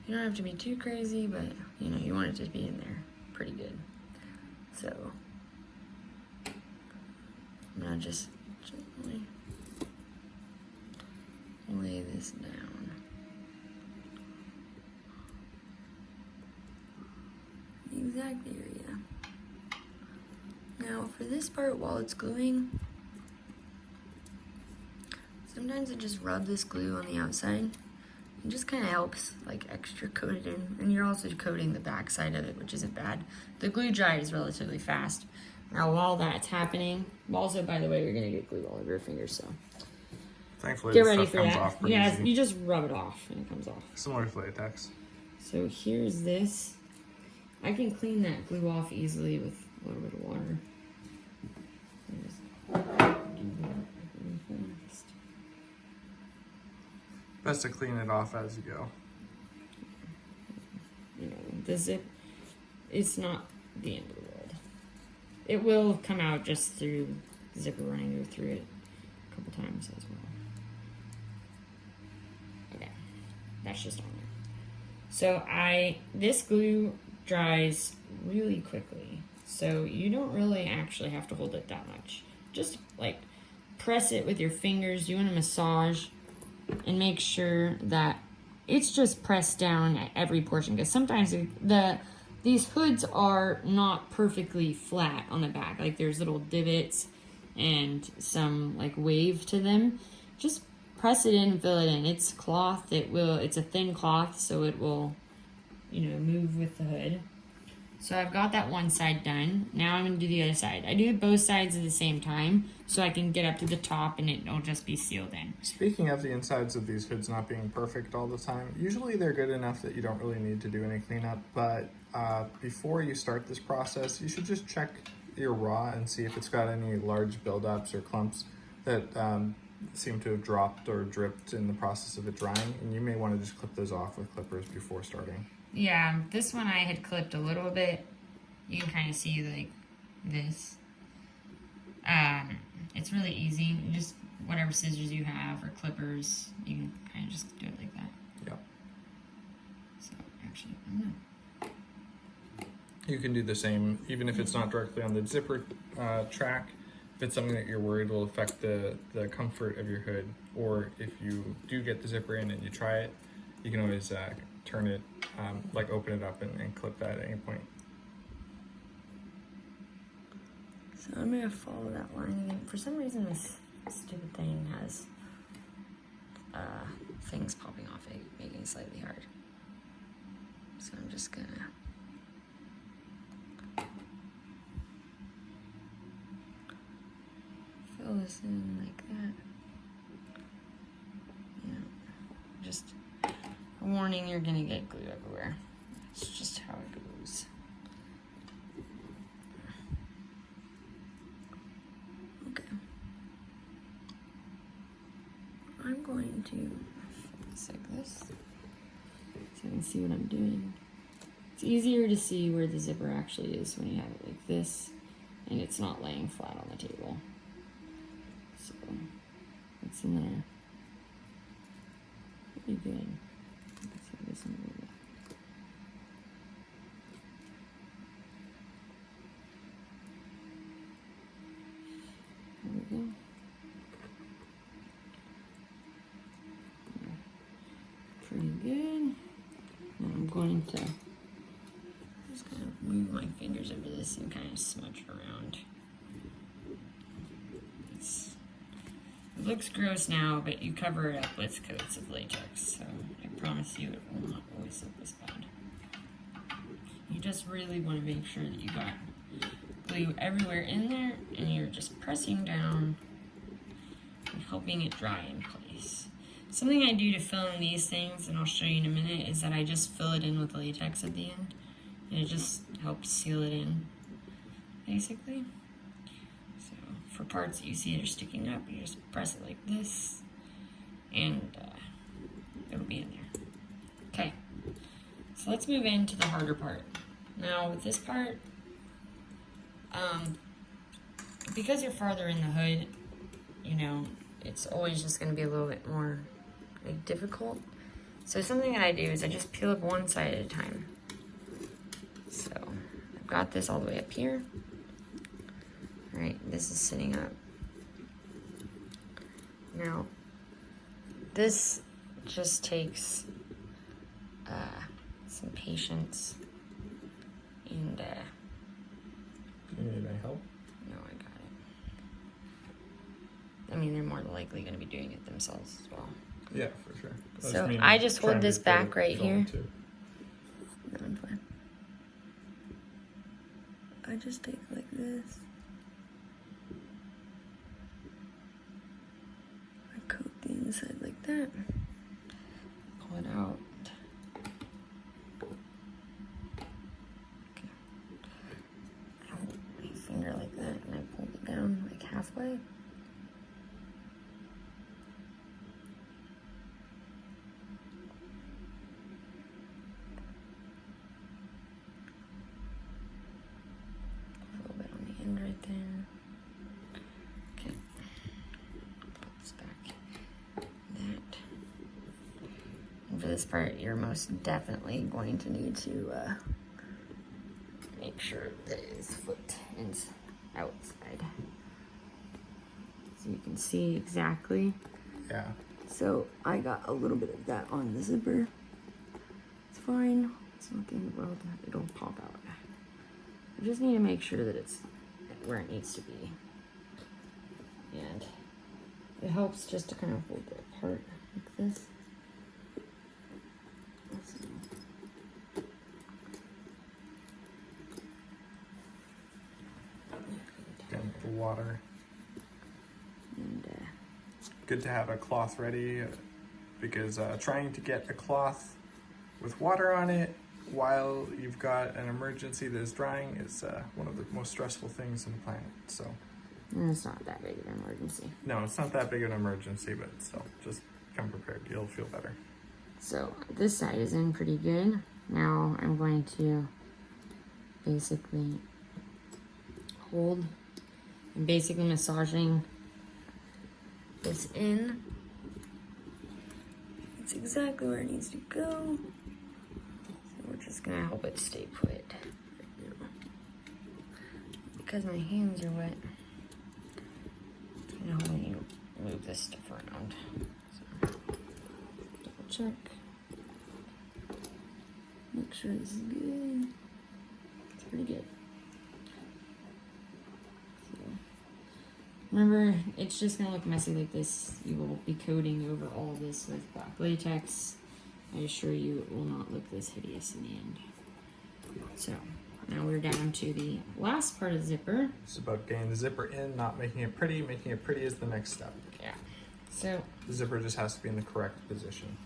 you don't have to be too crazy, but you know, you want it to be in there pretty good. So I'm gonna just gently lay this down. The exact area. Now for this part, while it's gluing, sometimes I just rub this glue on the outside. It just kind of helps, like extra coat it in. And you're also coating the back side of it, which isn't bad. The glue dries relatively fast. Now while that's happening, also by the way, you're gonna get glue all over your fingers, so thankfully get this ready stuff for comes that. off pretty Yeah, easy. you just rub it off and it comes off. Similar to latex. So here's this. I can clean that glue off easily with a little bit of water. Just do that really fast. Best to clean it off as you go. You know, the zip, it's not the end of the world. It will come out just through the zipper running through it a couple times as well. Okay, that's just on there. So this glue dries really quickly, so you don't really actually have to hold it that much. Just like press it with your fingers, doing a massage, and make sure that it's just pressed down at every portion, because sometimes these hoods are not perfectly flat on the back. Like there's little divots and some like wave to them. Just press it in and fill it in. It's cloth. It's a thin cloth, so it will, you know, move with the hood. So I've got that one side done. Now I'm gonna do the other side. I do both sides at the same time so I can get up to the top and it'll just be sealed in. Speaking of the insides of these hoods not being perfect all the time, usually they're good enough that you don't really need to do any cleanup, but before you start this process, you should just check your raw and see if it's got any large buildups or clumps that seem to have dropped or dripped in the process of it drying, and you may want to just clip those off with clippers before starting. Yeah, this one I had clipped a little bit. You can kind of see like this. It's really easy. You just whatever scissors you have or clippers, you can kind of just do it like that. Yep. So actually, I don't know. You can do the same, even if it's not directly on the zipper track. If it's something that you're worried will affect the comfort of your hood, or if you do get the zipper in and you try it, you can always turn it, like open it up and clip that at any point. So I'm gonna follow that line again. For some reason, this stupid thing has things popping off it, making it slightly hard. So I'm just gonna fill this in like that. Yeah, just a warning, you're gonna get glue everywhere. It's just how it goes. Okay. I'm going to flip this like this so you can see what I'm doing. It's easier to see where the zipper actually is when you have it like this and it's not laying flat on the table. So it's in there. Pretty good. Let's see this one over there. There we go. Pretty good. Now I'm going to just kind of move my fingers over this and kind of smudge around. It looks gross now, but you cover it up with coats of latex, so I promise you it will not always look this bad. You just really want to make sure that you got glue everywhere in there, and you're just pressing down and helping it dry in place. Something I do to fill in these things, and I'll show you in a minute, is that I just fill it in with latex at the end, and it just helps seal it in, basically. So for parts that you see that are sticking up, you just press it like this, and it'll be in there. Okay, so let's move into the harder part. Now with this part, because you're farther in the hood, you know, it's always just going to be a little bit more like difficult. So something that I do is I just peel up one side at a time. So I've got this all the way up here. All right, this is sitting up. Now, this just takes some patience and Do you need any help? no, I got it. I mean, they're more than likely going to be doing it themselves as well. Yeah, for sure. So I just hold this back right here. No, I'm fine. I just take it like this. I coat the inside like that. Pull it out. Okay. I hold my finger like that and I pull it down like halfway. Right there. Okay. Put this back. That. And for this part, you're most definitely going to need to make sure that his foot is outside. So you can see exactly. Yeah. So I got a little bit of that on the zipper. It's fine. It's not the end of the world. It'll pop out. I just need to make sure that it's where it needs to be. And it helps just to kind of hold it apart like this. Again, with the water. And It's good to have a cloth ready because trying to get a cloth with water on it while you've got an emergency that is drying is one of the most stressful things on the planet. So it's not that big of an emergency. no, it's not that big of an emergency, but still, just come prepared. You'll feel better. So this side is in pretty good. Now I'm going to basically hold I'm basically massaging this in. It's exactly where it needs to go. So we're just gonna help it stay put right now. Because my hands are wet, you know when you move this stuff around. So, double check. Make sure this is good. It's pretty good. So, remember, it's just gonna look messy like this. You will be coating over all this with black latex. I assure you it will not look this hideous in the end. So, now we're down to the last part of the zipper. It's about getting the zipper in, not making it pretty. Making it pretty is the next step. Yeah. So, The zipper just has to be in the correct position.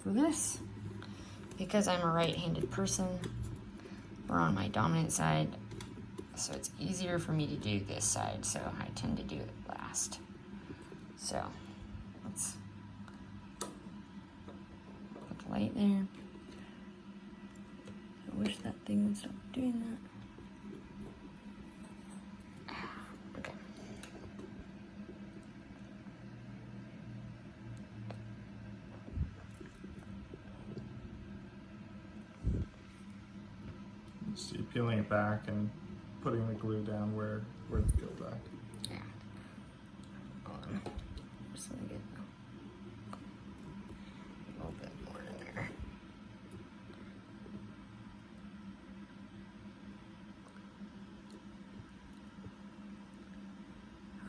for this, because I'm a right-handed person, we're on my dominant side, so it's easier for me to do this side, so I tend to do it last. So, let's put the light there. I wish that thing would stop doing that. Okay. So you're peeling it back and putting the glue down where it's peeled back. Yeah. Hold on. Just want to get a little bit more in there.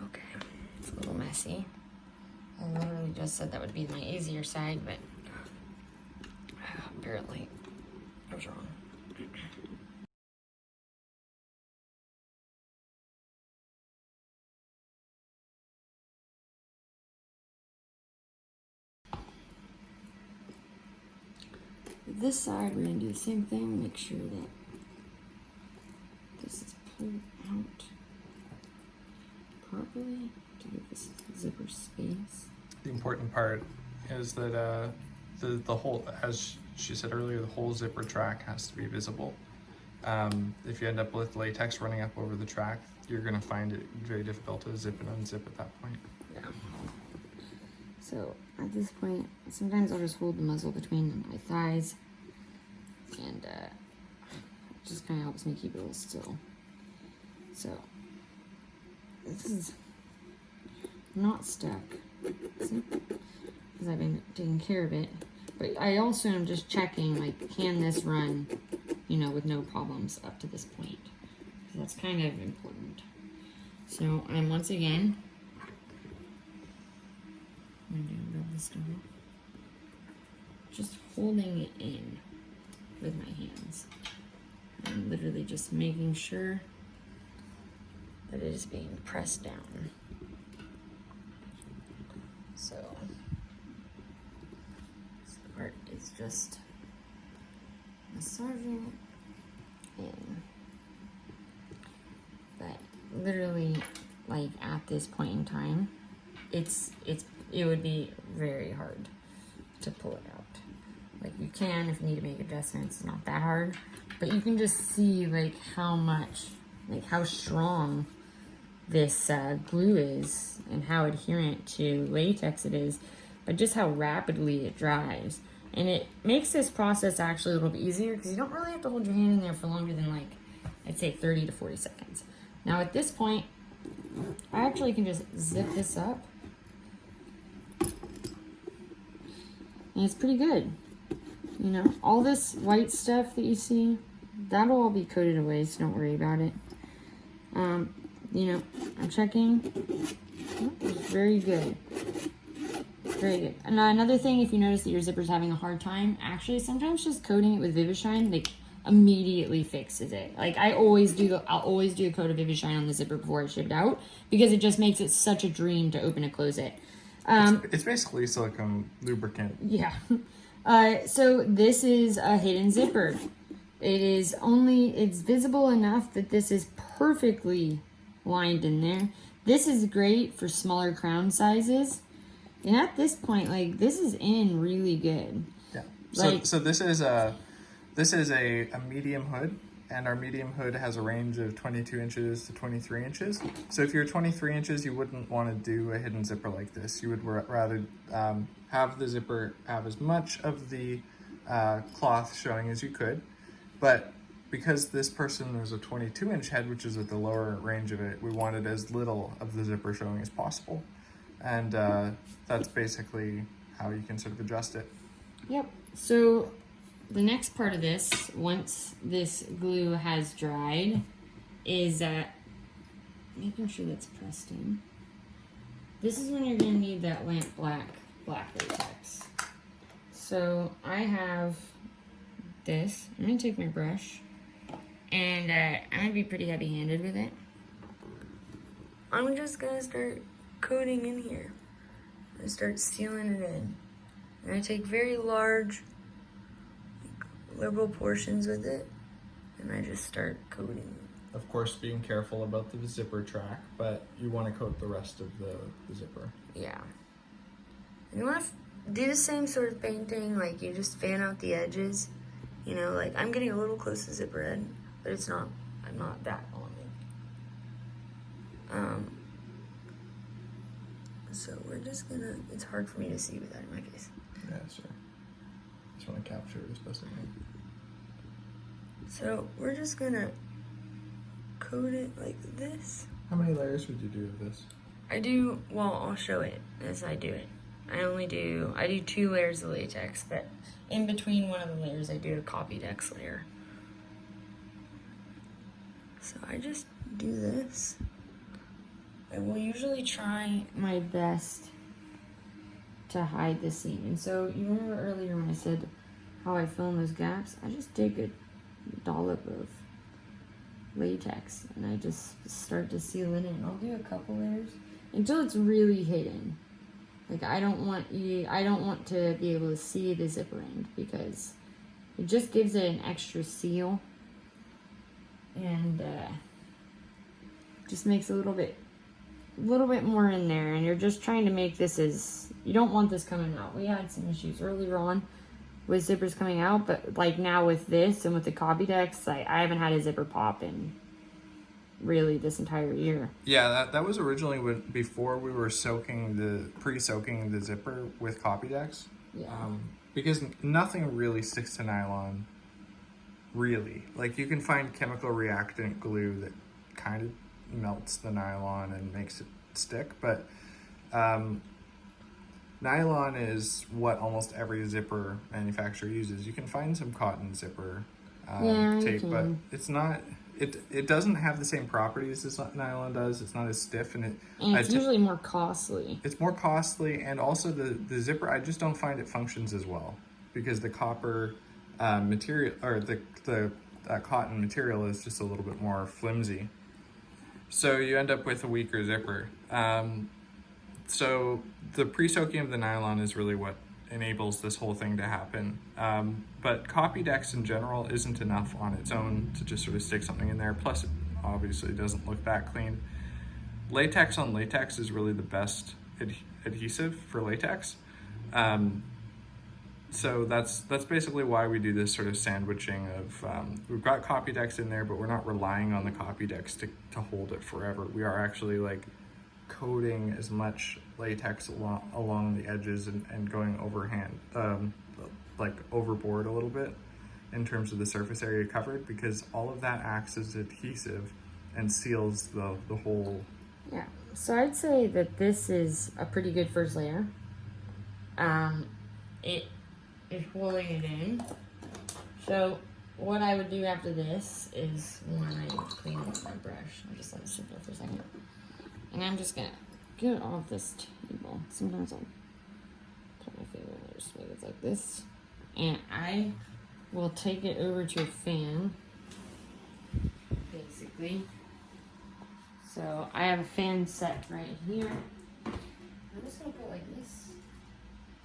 Okay. It's a little messy. I literally just said that would be my easier side, but apparently I was wrong. With this side, we're going to do the same thing. Make sure that this is pulled out properly to give this zipper space. The important part is that the whole, as she said earlier, the whole zipper track has to be visible. If you end up with latex running up over the track, you're going to find it very difficult to zip and unzip at that point. Yeah. So at this point, sometimes I'll just hold the muzzle between my thighs, and it just kind of helps me keep it a little still. So this is not stuck, see? Because I've been taking care of it. But I also am just checking, like, can this run, you know, with no problems up to this point? So that's kind of important. So I'm once again, I'm going to rub this down. Just holding it in with my hands. I'm literally just making sure that it is being pressed down. So this part is just massaging in. But literally, like, at this point in time, it would be very hard to pull it out. Like, you can if you need to make adjustments, it's not that hard, but you can just see, like, how much, like, how strong this glue is and how adherent to latex it is, but just how rapidly it dries. And it makes this process actually a little bit easier because you don't really have to hold your hand in there for longer than, like, I'd say 30 to 40 seconds. Now at this point, I actually can just zip this up. And it's pretty good. You know, all this white stuff that you see, that'll all be coated away, so don't worry about it. You know, I'm checking. Oh, it's very good. Very good. And another thing, if you notice that your zipper's having a hard time, actually sometimes just coating it with Vivishine, like, immediately fixes it. Like, I'll always do a coat of Vivishine on the zipper before I ship it out because it just makes it such a dream to open and close it. It's basically silicone lubricant. Yeah. So this is a hidden zipper. It's visible enough that this is perfectly lined in there. This is great for smaller crown sizes. And at this point, like, this is in really good. Yeah. Like, So this is a medium hood, and our medium hood has a range of 22 inches to 23 inches. So if you're 23 inches, you wouldn't want to do a hidden zipper like this. You would rather have the zipper have as much of the cloth showing as you could. But because this person was a 22-inch head, which is at the lower range of it, we wanted as little of the zipper showing as possible. And that's basically how you can sort of adjust it. Yep. So the next part of this, once this glue has dried, is making sure that's pressed in. This is when you're going to need that lamp black latex. So I have this. I'm going to take my brush, and I'm going to be pretty heavy-handed with it. I'm just going to start coating in here. I'm going to start sealing it in. I'm going to take very large, liberal portions with it, and I just start coating it. Of course, being careful about the zipper track, but you want to coat the rest of the zipper. Yeah. And you want to do the same sort of painting, like you just fan out the edges. You know, like I'm getting a little close to the zipper head, but I'm not that on it. So we're just gonna, it's hard for me to see with that in my case. Yeah, sure. Just want to capture it as best I can. So we're just gonna coat it like this. How many layers would you do of this? I'll show it as I do it. I do 2 layers of latex, but in between one of the layers I do a Copydex layer. So I just do this. I will usually try my best to hide the seam. And so you remember earlier when I said how I fill in those gaps? I just take a dollop of latex and I just start to seal it in. I'll do a couple layers until it's really hidden. Like I don't want to be able to see the zipper end because it just gives it an extra seal and just makes a little bit more in there. And you're just trying to make this you don't want this coming out. We had some issues earlier on with zippers coming out, but like now with this and with the Copydex, I haven't had a zipper pop in really this entire year. Yeah, that was originally before we were pre-soaking the zipper with Copydex. Yeah. Because nothing really sticks to nylon, really. Like you can find chemical reactant glue that kind of melts the nylon and makes it stick, but nylon is what almost every zipper manufacturer uses. You can find some cotton zipper tape, but it's not. It doesn't have the same properties as nylon does. It's not as stiff, and it's usually more costly. It's more costly, and also the zipper, I just don't find it functions as well because the copper material or the cotton material is just a little bit more flimsy. So you end up with a weaker zipper. So the pre-soaking of the nylon is really what enables this whole thing to happen. But Copydex in general isn't enough on its own to just sort of stick something in there. Plus, it obviously doesn't look that clean. Latex on latex is really the best adhesive for latex. So that's basically why we do this sort of sandwiching of, we've got Copydex in there, but we're not relying on the Copydex to hold it forever. We are actually like coating as much latex along the edges and going overboard a little bit in terms of the surface area covered, because all of that acts as adhesive and seals the whole. Yeah, so I'd say that this is a pretty good first layer. It is holding it in. So what I would do after this is when I clean up my brush, I'll just let it sit there for a second. And I'm just gonna get it off this table. Sometimes I'll put my finger and just make it like this. And I will take it over to a fan, basically. So I have a fan set right here. I'm just gonna put it like this.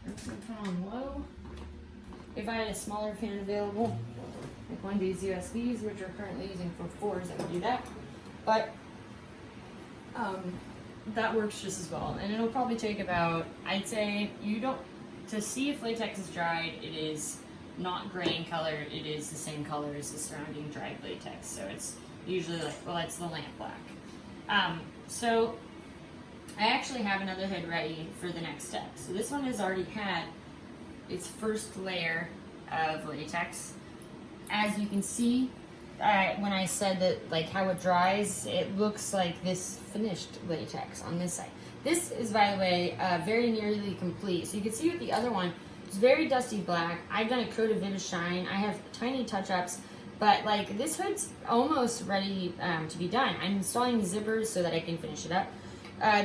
I'm just gonna put on low. If I had a smaller fan available, like one of these USBs, which we're currently using for 4s, I would do that. But that works just as well. And it'll probably take about, I'd say, to see if latex is dried, it is not gray in color, it is the same color as the surrounding dried latex. So it's usually like, well, it's the lamp black. So I actually have another hood ready for the next step. So this one has already had its first layer of latex. As you can see, when I said that, like how it dries, it looks like this finished latex on this side. This is, by the way, very nearly complete. So you can see with the other one, it's very dusty black. I've done a coat of Vivid Shine. I have tiny touch-ups, but like this hood's almost ready to be done. I'm installing the zippers so that I can finish it up.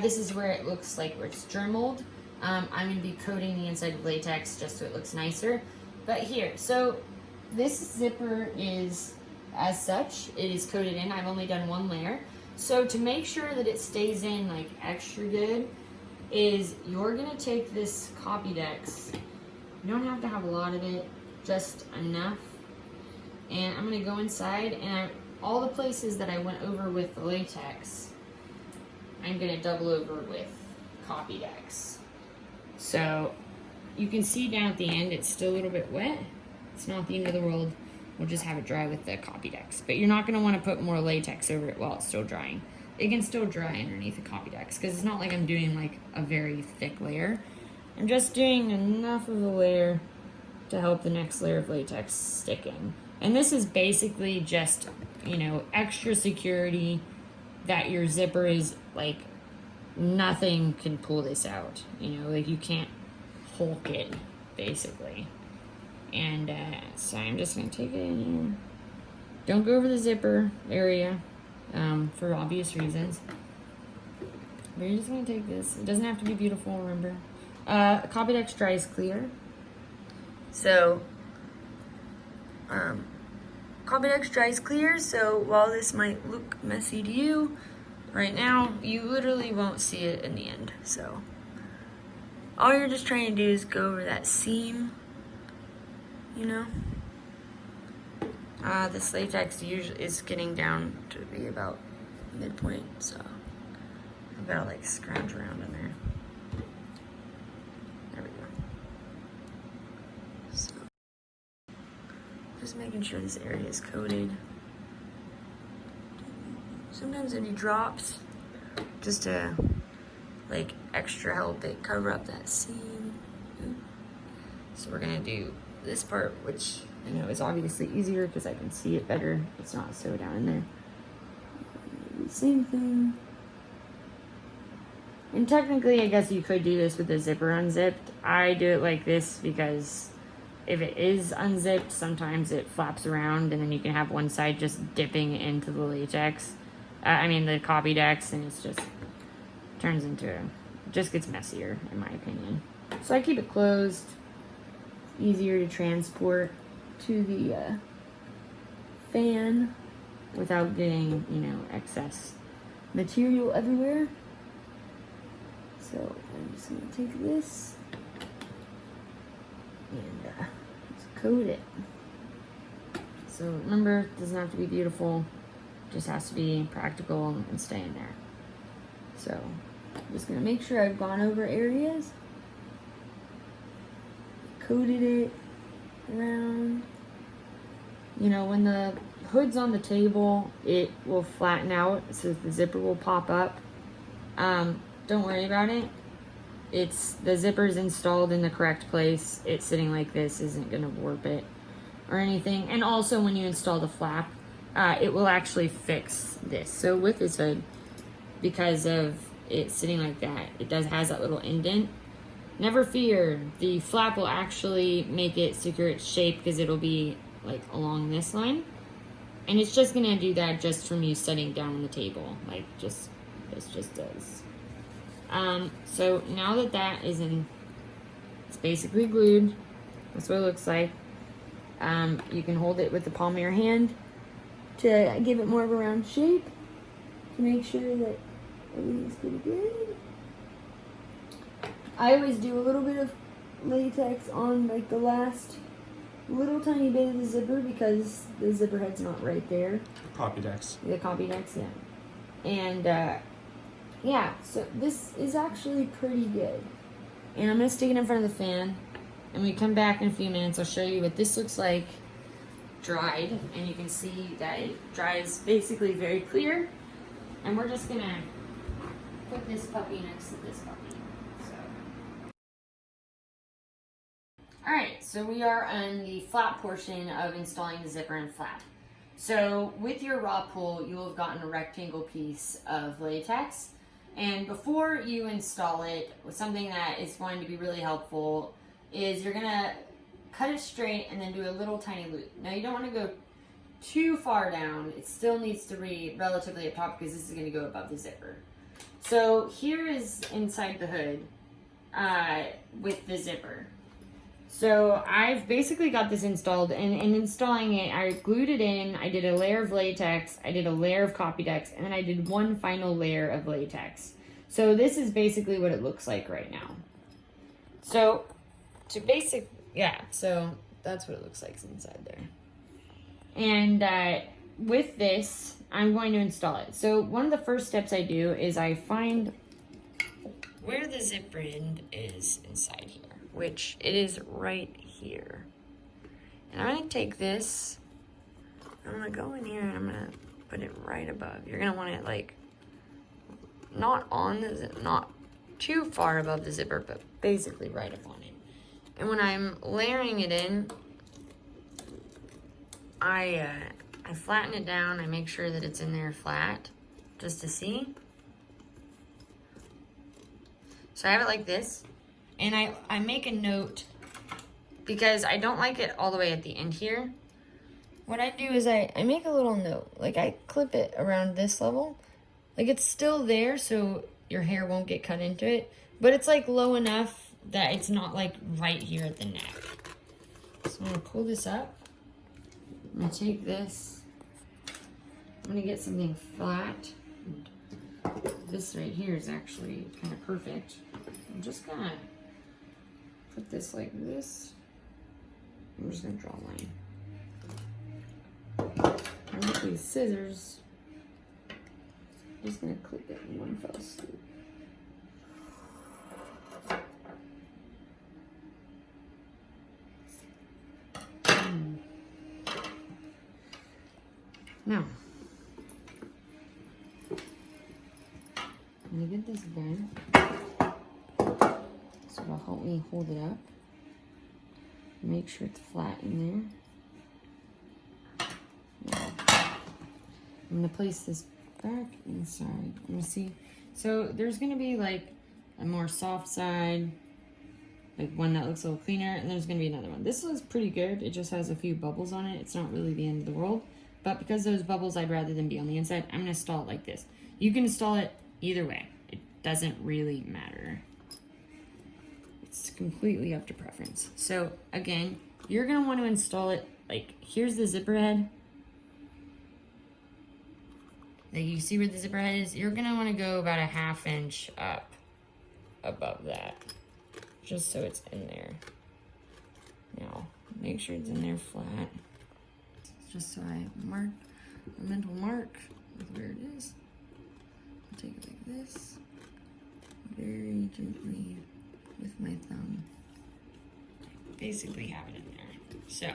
This is where it looks like where it's dremeled. I'm going to be coating the inside of latex just so it looks nicer. But here, so this zipper is as such. It is coated in. I've only done one layer. So to make sure that it stays in like extra good is you're going to take this Copydex. You don't have to have a lot of it, just enough. And I'm going to go inside and all the places that I went over with the latex, I'm going to double over with Copydex. So you can see down at the end, it's still a little bit wet. It's not the end of the world. We'll just have it dry with the Copydex. But you're not going to want to put more latex over it while it's still drying. It can still dry underneath the Copydex because it's not like I'm doing like a very thick layer. I'm just doing enough of a layer to help the next layer of latex stick in. And this is basically just, you know, extra security that your zipper is like nothing can pull this out. You know, like you can't Hulk it basically. And so I'm just going to take it in here. Don't go over the zipper area for obvious reasons. But you're just going to take this. It doesn't have to be beautiful, remember. Copydex dries clear. So, Copydex dries clear, so while this might look messy to you, right now, you literally won't see it in the end. So, all you're just trying to do is go over that seam. You know, this latex usually is getting down to be about midpoint, so I've got to like scrounge around in there. There we go. So, just making sure this area is coated. Sometimes any drops, just to like extra help it cover up that seam. So we're gonna do this part, which you know is obviously easier because I can see it better. It's not so down in there. Same thing. And technically, I guess you could do this with the zipper unzipped. I do it like this because if it is unzipped, sometimes it flaps around and then you can have one side just dipping into the latex. The Copydex, and it's just turns into, it just gets messier in my opinion. So I keep it closed. Easier to transport to the fan without getting, you know, excess material everywhere. So I'm just gonna take this and just coat it. So remember, it doesn't have to be beautiful, it just has to be practical and stay in there. So I'm just gonna make sure I've gone over areas, coated it around. You know, when the hood's on the table, it will flatten out, so the zipper will pop up. Don't worry about it. The zipper's installed in the correct place. It's sitting like this isn't gonna warp it or anything. And also when you install the flap, it will actually fix this. So with this hood, because of it sitting like that, it has that little indent. Never fear, the flap will actually make it secure its shape because it'll be like along this line. And it's just gonna do that just from you sitting down on the table. Like this just does. So now that is in, it's basically glued. That's what it looks like. You can hold it with the palm of your hand to give it more of a round shape to make sure that everything's pretty good. I always do a little bit of latex on like the last little tiny bit of the zipper because the zipper head's not right there. Copydex. The Copydex, yeah. And yeah, so this is actually pretty good. And I'm gonna stick it in front of the fan and we come back in a few minutes, I'll show you what this looks like dried, and you can see that it dries basically very clear. And we're just gonna put this puppy next to this puppy. Alright, so we are on the flat portion of installing the zipper and flap. So with your raw pull, you will have gotten a rectangle piece of latex. And before you install it, something that is going to be really helpful is you're going to cut it straight and then do a little tiny loop. Now you don't want to go too far down. It still needs to be relatively up top because this is going to go above the zipper. So here is inside the hood with the zipper. So I've basically got this installed, and in installing it, I glued it in, I did a layer of latex, I did a layer of Copydex, and then I did one final layer of latex. So this is basically what it looks like right now. So so that's what it looks like inside there. And with this, I'm going to install it. So one of the first steps I do is I find where the zipper end is inside here, which it is right here. And I'm gonna take this, I'm gonna go in here and I'm gonna put it right above. You're gonna want it like not too far above the zipper, but basically right up on it. And when I'm layering it in, I flatten it down. I make sure that it's in there flat, just to see. So I have it like this, and I make a note because I don't like it all the way at the end here. What I do is I make a little note, like I clip it around this level. Like it's still there so your hair won't get cut into it, but it's like low enough that it's not like right here at the neck. So I'm gonna pull this up. I'm gonna take this. I'm gonna get something flat. This right here is actually kind of perfect. I'm just gonna put this like this. I'm just gonna draw a line. I'm with these scissors. I'm just gonna clip it in one fell swoop. Now, I'm gonna get this done. So it'll help me hold it up. Make sure it's flat in there. Now, I'm gonna place this back inside. Let me see. So there's gonna be like a more soft side, like one that looks a little cleaner, and there's gonna be another one. This looks pretty good. It just has a few bubbles on it. It's not really the end of the world. But because those bubbles, I'd rather them be on the inside, I'm gonna install it like this. You can install it either way. It doesn't really matter. It's completely up to preference. So again, you're gonna want to install it like, here's the zipper head. Like you see where the zipper head is? You're gonna want to go about a 1/2 inch up above that, just so it's in there. Now, make sure it's in there flat. Just so I mark a mental mark with where it is. I'll take it like this, very gently with my thumb. Basically have it in there. So,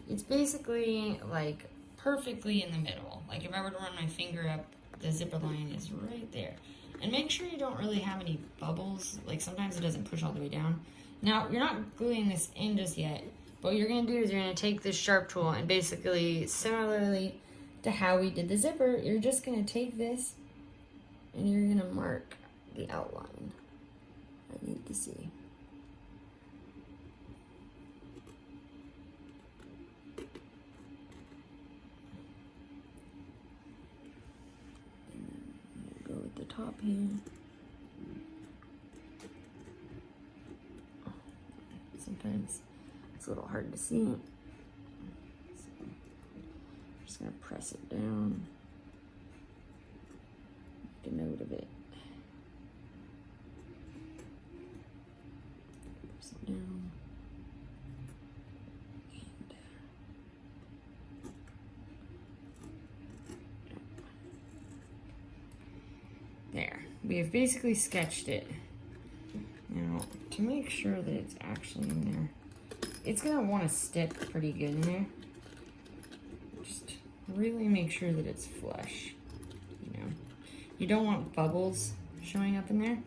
it's basically like perfectly in the middle. Like if I were to run my finger up, the zipper line is right there. And make sure you don't really have any bubbles. Like sometimes it doesn't push all the way down. Now, you're not gluing this in just yet. What you're gonna do is you're gonna take this sharp tool and basically, similarly to how we did the zipper, you're just gonna take this and you're gonna mark the outline I need to see. And then I'm gonna go with the top here. Sometimes it's a little hard to see. So I'm just gonna press it down. Make a note of it. Press it down. And there. We have basically sketched it. Now, to to make sure that it's actually in there, it's gonna want to stick pretty good in there. Just really make sure that it's flush. You know, you don't want bubbles showing up in there.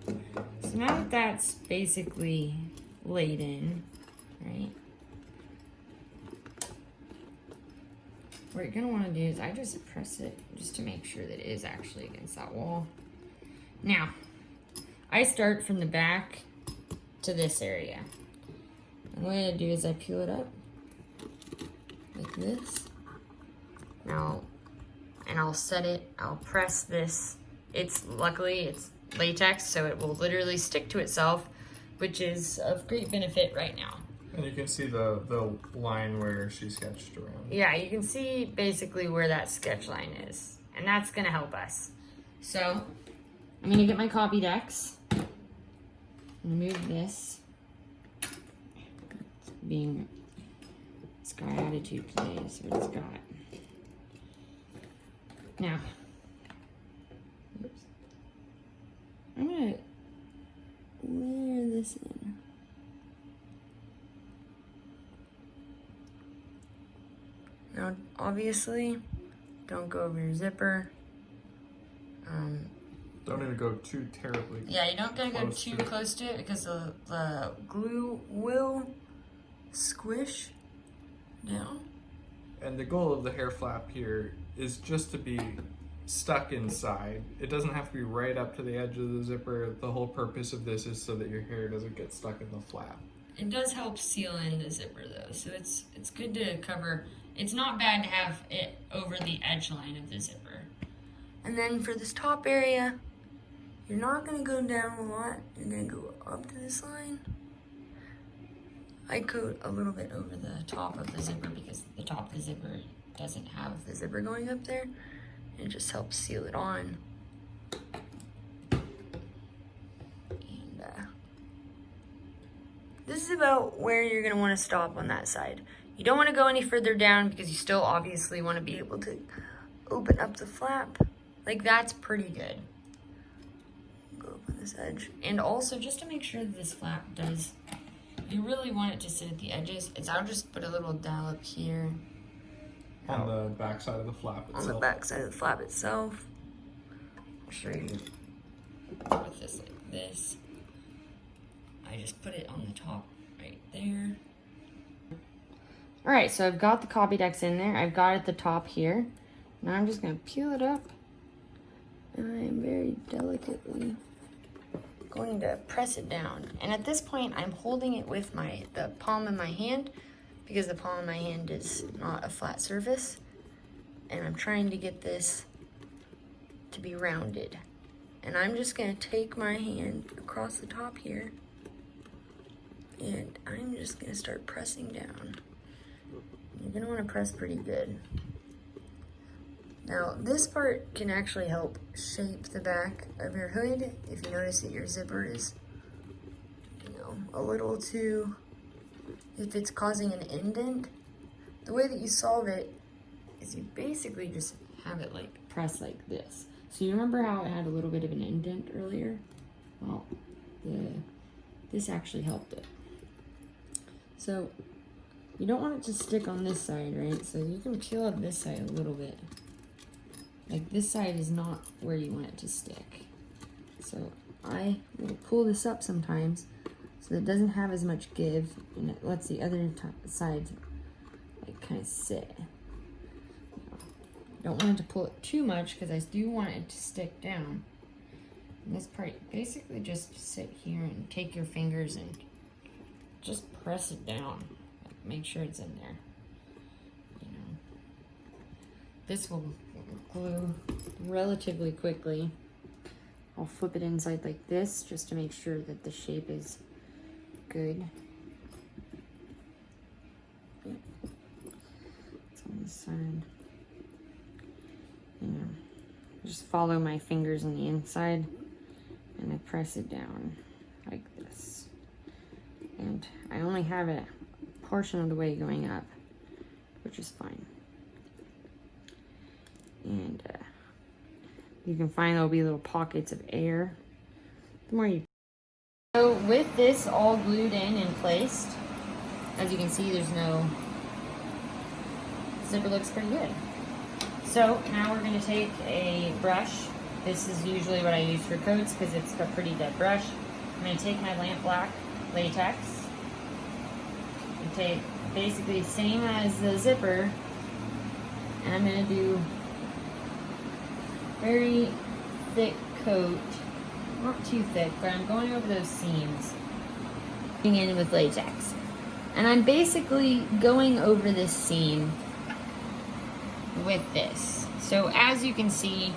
So now that that's basically laid in, right? What you're gonna want to do is I just press it just to make sure that it is actually against that wall. Now, I start from the back to this area. And what I do is I peel it up like this. Now, and I'll set it, I'll press this. Luckily it's latex, so it will literally stick to itself, which is of great benefit right now. And you can see the line where she sketched around. Yeah, you can see basically where that sketch line is, and that's gonna help us. So, I'm gonna get my copy decks. I'm gonna move this. It's got attitude today, is what it's got. Now, oops. I'm gonna layer this in. Now, obviously, don't go over your zipper. Don't even go too terribly. Yeah, you don't gotta go too close to it because the glue will squish down. And the goal of the hair flap here is just to be stuck inside. It doesn't have to be right up to the edge of the zipper. The whole purpose of this is so that your hair doesn't get stuck in the flap. It does help seal in the zipper though, so it's good to cover. It's not bad to have it over the edge line of the zipper. And then for this top area, you're not gonna go down a lot. You're gonna go up to this line. I coat a little bit over the top of the zipper because the top of the zipper doesn't have the zipper going up there. It just helps seal it on. And this is about where you're gonna wanna stop on that side. You don't wanna go any further down because you still obviously wanna be able to open up the flap. Like that's pretty good. Go up on this edge. And also just to make sure that this flap does, you really want it to sit at the edges. I'll just put a little dollop here. On the back side of the flap itself. On the back side of the flap itself. I'll show you with this like this. I just put it on the top right there. All right, so I've got the copy decks in there. I've got it at the top here. Now I'm just gonna peel it up. And I am very delicately going to press it down. And at this point, I'm holding it with the palm of my hand because the palm of my hand is not a flat surface. And I'm trying to get this to be rounded. And I'm just gonna take my hand across the top here and I'm just gonna start pressing down. You're gonna wanna press pretty good. Now, this part can actually help shape the back of your hood if you notice that your zipper is, a little too, if it's causing an indent. The way that you solve it is you basically just have it like press like this. So you remember how it had a little bit of an indent earlier? Well, this actually helped it. So you don't want it to stick on this side, right? So you can peel up this side a little bit. Like this side is not where you want it to stick. So I will pull this up sometimes so that it doesn't have as much give and it lets the other side like kind of sit. Don't want it to pull it too much because I do want it to stick down. And this part, basically just sit here and take your fingers and just press it down. Make sure it's in there. This will glue relatively quickly. I'll flip it inside like this just to make sure that the shape is good. It's on this side. Just follow my fingers on the inside and I press it down like this. And I only have a portion of the way going up, which is fine. And you can find there'll be little pockets of air. The more you... So So with this all glued in and placed, as you can see, there's no zipper. Looks pretty good. So now we're going to take a brush. This is usually what I use for coats because it's a pretty dead brush. I'm going to take my lamp black latex and take basically the same as the zipper, and I'm going to do very thick coat, not too thick, but I'm going over those seams, in with latex. And I'm basically going over this seam with this. So as you can see,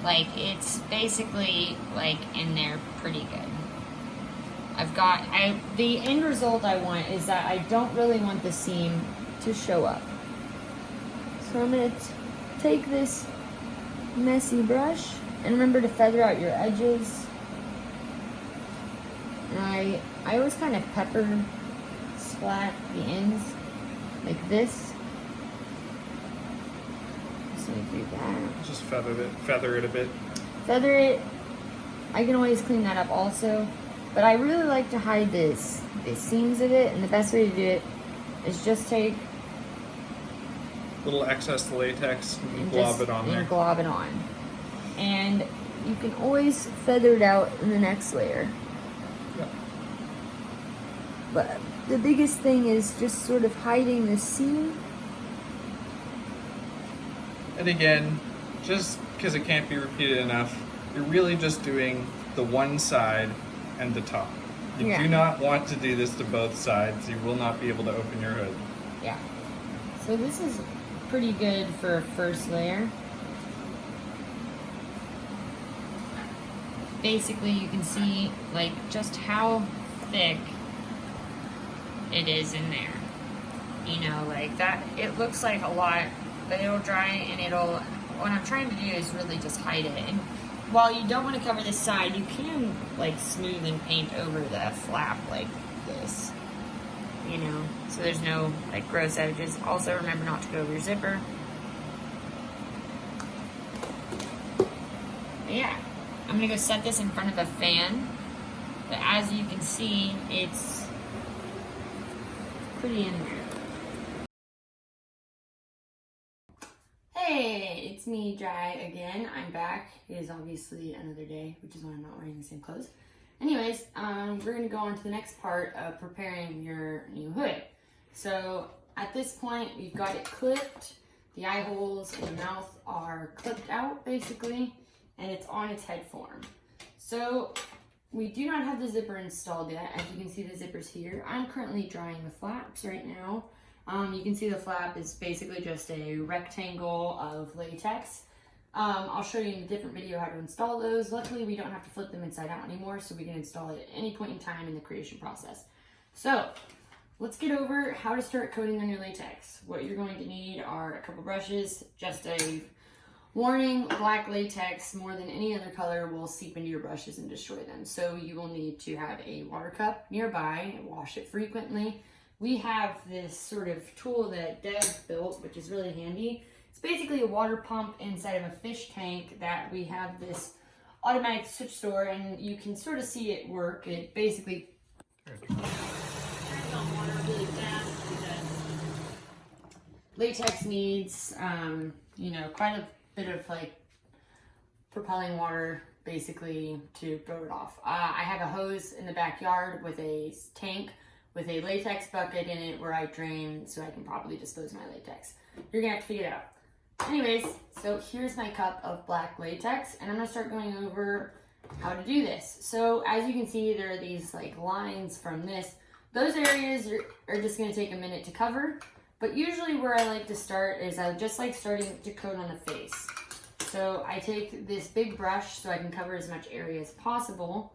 like it's basically like in there pretty good. The end result I want is that I don't really want the seam to show up. So I'm gonna take this messy brush, and remember to feather out your edges. And I always kind of pepper splat the ends like this. So I do that. Just feather it a bit. Feather it. I can always clean that up also, but I really like to hide the seams of it, and the best way to do it is just take Little excess latex and glob it on there. And glob it on. And you can always feather it out in the next layer. Yep. But the biggest thing is just sort of hiding the seam. And again, just because it can't be repeated enough, you're really just doing the one side and the top. You do not want to do this to both sides. You will not be able to open your hood. Yeah. So this is pretty good for a first layer. Basically, you can see like just how thick it is in there. You know, like that, it looks like a lot, but it'll dry and what I'm trying to do is really just hide it. And while you don't want to cover this side, you can like smooth and paint over the flap like this, you know, so there's no like gross edges. Also remember not to go over your zipper. But yeah, I'm gonna go set this in front of a fan, but as you can see, it's pretty in there. Hey, it's me, Jai, again. I'm back. It is obviously another day, which is why I'm not wearing the same clothes. Anyways, we're going to go on to the next part of preparing your new hood. So, at this point, we've got it clipped. The eye holes and the mouth are clipped out, basically, and it's on its head form. So, we do not have the zipper installed yet. As you can see, the zipper's here. I'm currently drying the flaps right now. You can see the flap is basically just a rectangle of latex. I'll show you in a different video how to install those. Luckily, we don't have to flip them inside out anymore, so we can install it at any point in time in the creation process. So, let's get over how to start coating on your latex. What you're going to need are a couple brushes. Just a warning, black latex, more than any other color, will seep into your brushes and destroy them. So you will need to have a water cup nearby and wash it frequently. We have this sort of tool that Dev built, which is really handy. It's basically a water pump inside of a fish tank that we have this automatic switch store, and you can sort of see it work. It basically turns on water really fast because latex needs, you know, quite a bit of like propelling water basically to throw it off. I have a hose in the backyard with a tank with a latex bucket in it where I drain so I can properly dispose my latex. You're gonna have to figure it out. Anyways, so here's my cup of black latex, and I'm gonna start going over how to do this. So as you can see, there are these like lines from this. Those areas are just gonna take a minute to cover, but usually where I like to start is I just like starting to coat on the face. So I take this big brush so I can cover as much area as possible.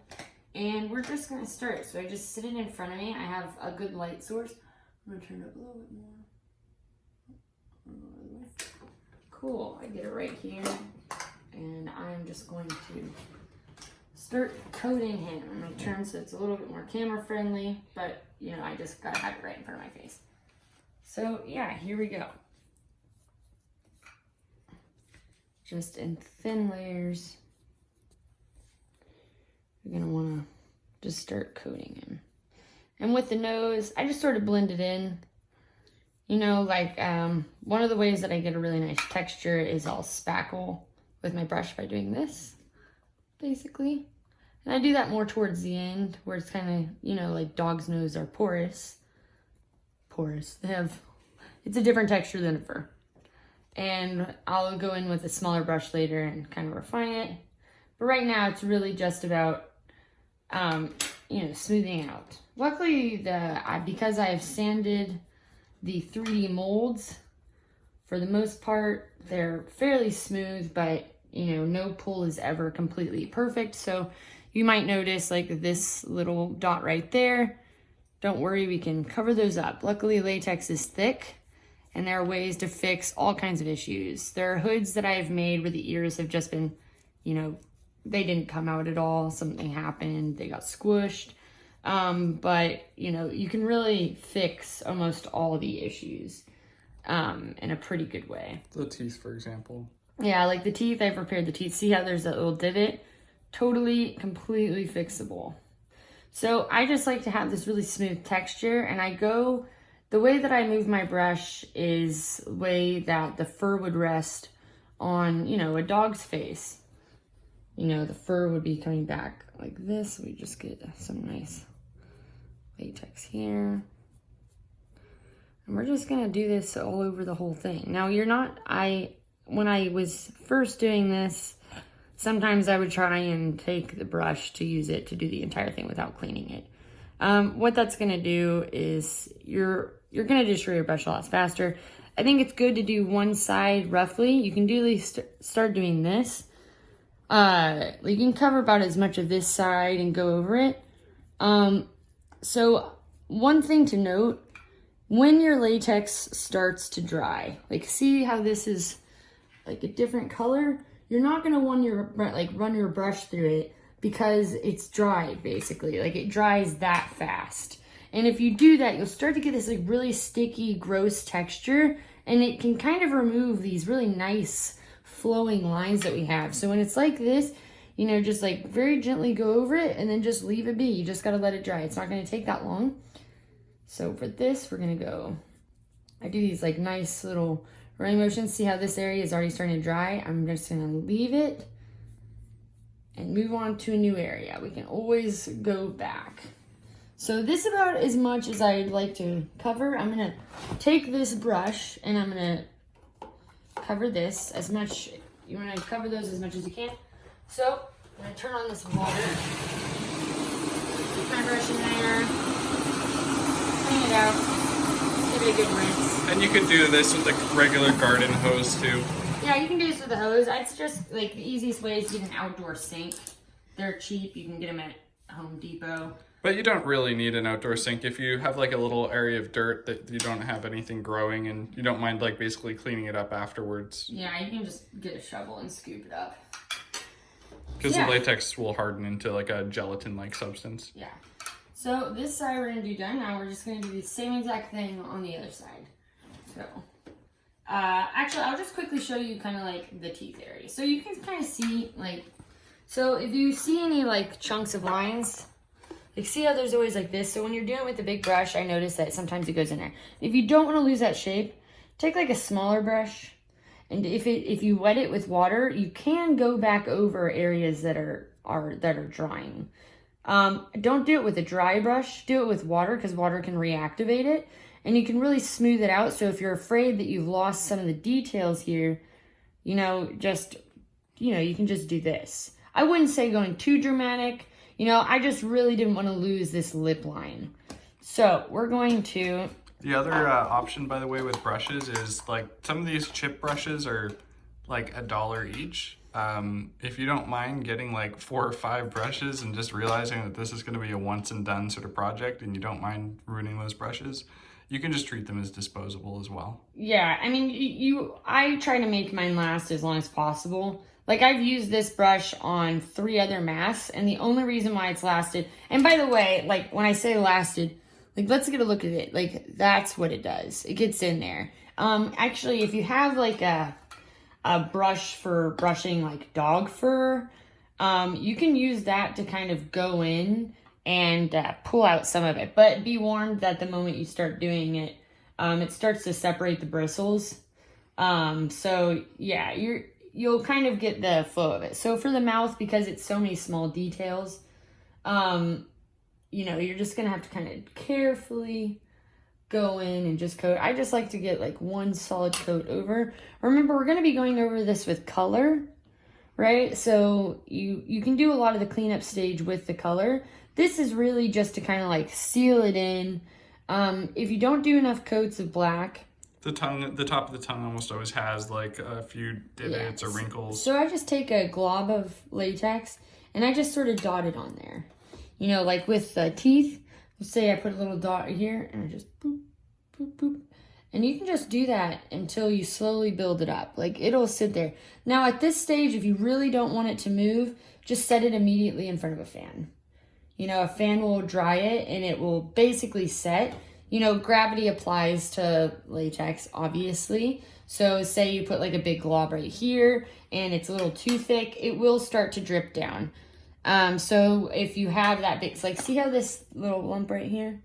And we're just gonna start. So I just sit it in front of me. I have a good light source. I'm gonna turn it up a little bit more. Cool, I get it right here. And I'm just going to start coating him. I'm gonna turn so it's a little bit more camera friendly, but you know, I just gotta have it right in front of my face. So yeah, here we go. Just in thin layers. You're gonna wanna just start coating him. And with the nose, I just sort of blend it in. You know, like one of the ways that I get a really nice texture is I'll spackle with my brush by doing this, basically. And I do that more towards the end where it's kind of, you know, like dog's nose are porous. They have, it's a different texture than a fur. And I'll go in with a smaller brush later and kind of refine it. But right now it's really just about, you know, smoothing out. Luckily, because I have sanded the 3D molds, for the most part, they're fairly smooth, but, you know, no pull is ever completely perfect. So you might notice like this little dot right there. Don't worry, we can cover those up. Luckily, latex is thick, and there are ways to fix all kinds of issues. There are hoods that I've made where the ears have just been, you know, they didn't come out at all. Something happened, they got squished. But, you know, you can really fix almost all the issues in a pretty good way. The teeth, for example. Yeah, like the teeth, I've repaired the teeth. See how there's that little divot? Totally, completely fixable. So I just like to have this really smooth texture, and the way that I move my brush is the way that the fur would rest on, you know, a dog's face. You know, the fur would be coming back like this. We just get some nice latex here. And we're just gonna do this all over the whole thing. Now when I was first doing this, sometimes I would try and take the brush to use it to do the entire thing without cleaning it. What that's gonna do is you're gonna destroy your brush a lot faster. I think it's good to do one side roughly. You can start doing this. You can cover about as much of this side and go over it. So one thing to note, when your latex starts to dry, like see how this is like a different color? You're not gonna want run your brush through it because it's dry, basically. Like it dries that fast. And if you do that, you'll start to get this like really sticky, gross texture, and it can kind of remove these really nice flowing lines that we have. So when it's like this, you know, just like very gently go over it and then just leave it be. You just gotta let it dry. It's not gonna take that long. So for this, we're gonna I do these like nice little running motions. See how this area is already starting to dry? I'm just gonna leave it and move on to a new area. We can always go back. So this is about as much as I'd like to cover. I'm gonna take this brush and I'm gonna cover this as much. You wanna cover those as much as you can. So I'm gonna turn on this water. Put my brush in there. Clean it out. Give it a good rinse. And you can do this with a regular garden hose too. Yeah, you can do this with a hose. I'd suggest like the easiest way is to get an outdoor sink. They're cheap. You can get them at Home Depot. But you don't really need an outdoor sink if you have like a little area of dirt that you don't have anything growing and you don't mind like basically cleaning it up afterwards. Yeah, you can just get a shovel and scoop it up. Because the latex will harden into like a gelatin-like substance. Yeah. So this side we're gonna do done. Now we're just gonna do the same exact thing on the other side. So, actually, I'll just quickly show you kind of like the teeth area. So you can kind of see like, so if you see any like chunks of lines, like see how there's always like this. So when you're doing it with the big brush, I notice that sometimes it goes in there. If you don't want to lose that shape, take like a smaller brush. And if you wet it with water, you can go back over areas that are drying. Don't do it with a dry brush. Do it with water because water can reactivate it, and you can really smooth it out. So if you're afraid that you've lost some of the details here, you can just do this. I wouldn't say going too dramatic. I just really didn't want to lose this lip line. So we're going to. The other option, by the way, with brushes is like some of these chip brushes are like $1 each. If you don't mind getting like 4 or 5 brushes and just realizing that this is going to be a once and done sort of project and you don't mind ruining those brushes, you can just treat them as disposable as well. Yeah, I mean, I try to make mine last as long as possible. Like I've used this brush on 3 other masks, and the only reason why it's lasted, and by the way, like when I say lasted, like let's get a look at it. Like that's what it does. It gets in there. Actually, if you have like a brush for brushing like dog fur, you can use that to kind of go in and pull out some of it. But be warned that the moment you start doing it, it starts to separate the bristles. So yeah, you'll kind of get the flow of it. So for the mouth, because it's so many small details, you know, you're just gonna have to kind of carefully go in and just coat. I just like to get like one solid coat over. Remember, we're gonna be going over this with color, right? So you can do a lot of the cleanup stage with the color. This is really just to kind of like seal it in. If you don't do enough coats of black, the top of the tongue almost always has like a few divots or wrinkles. So I just take a glob of latex and I just sort of dot it on there. You know, like with the teeth, let's say I put a little dot here and I just boop, boop, boop. And you can just do that until you slowly build it up. Like it'll sit there. Now at this stage, if you really don't want it to move, just set it immediately in front of a fan. You know, a fan will dry it and it will basically set. You know, gravity applies to latex, obviously. So say you put like a big glob right here and it's a little too thick, it will start to drip down. So if you have that big, like see how this little lump right here?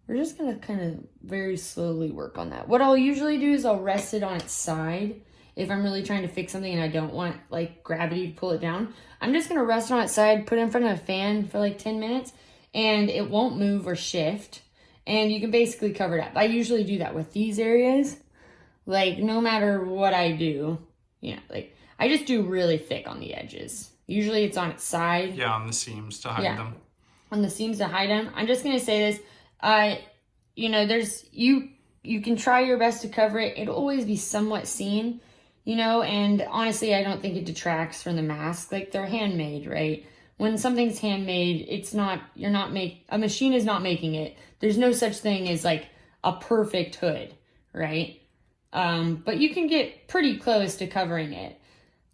We're just gonna kind of very slowly work on that. What I'll usually do is I'll rest it on its side. If I'm really trying to fix something and I don't want like gravity to pull it down, I'm just gonna rest it on its side, put it in front of a fan for like 10 minutes and it won't move or shift. And you can basically cover it up. I usually do that with these areas. Like no matter what I do, you know, like I just do really thick on the edges. Usually it's on its side. Yeah, on the seams to hide them. On the seams to hide them. I'm just gonna say this. You know, there's you can try your best to cover it. It'll always be somewhat seen, you know, and honestly I don't think it detracts from the mask. Like they're handmade, right? When something's handmade, it's not, a machine is not making it. There's no such thing as like a perfect hood, right? But you can get pretty close to covering it.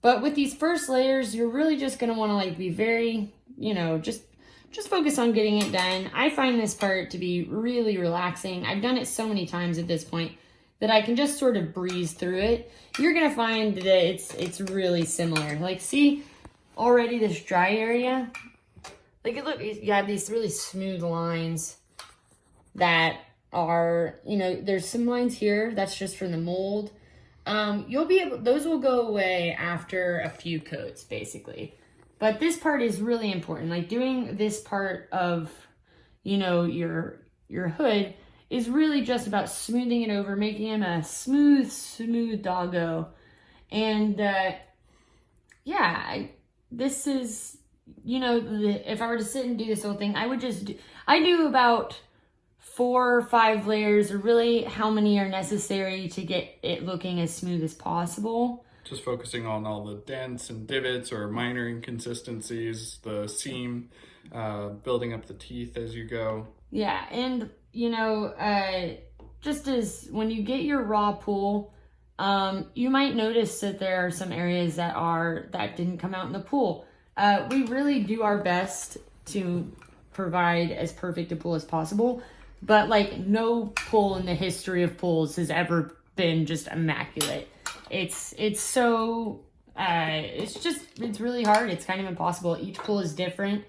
But with these first layers, you're really just going to want to like be very, you know, just focus on getting it done. I find this part to be really relaxing. I've done it so many times at this point that I can just sort of breeze through it. You're going to find that it's really similar. Like see already this dry area, like look, you have these really smooth lines that are, you know, there's some lines here that's just from the mold. You'll be able, those will go away after a few coats basically. But this part is really important. Like doing this part of, you know, your hood is really just about smoothing it over, making him a smooth doggo. And yeah, this is, you know, if I were to sit and do this whole thing, I do about 4 or 5 layers, or really how many are necessary to get it looking as smooth as possible. Just focusing on all the dents and divots or minor inconsistencies, the seam, building up the teeth as you go. Yeah, and you know, just as when you get your raw pool, you might notice that there are some areas that didn't come out in the pool. We really do our best to provide as perfect a pool as possible, but like no pool in the history of pools has ever been just immaculate. It's really hard. It's kind of impossible. Each pool is different.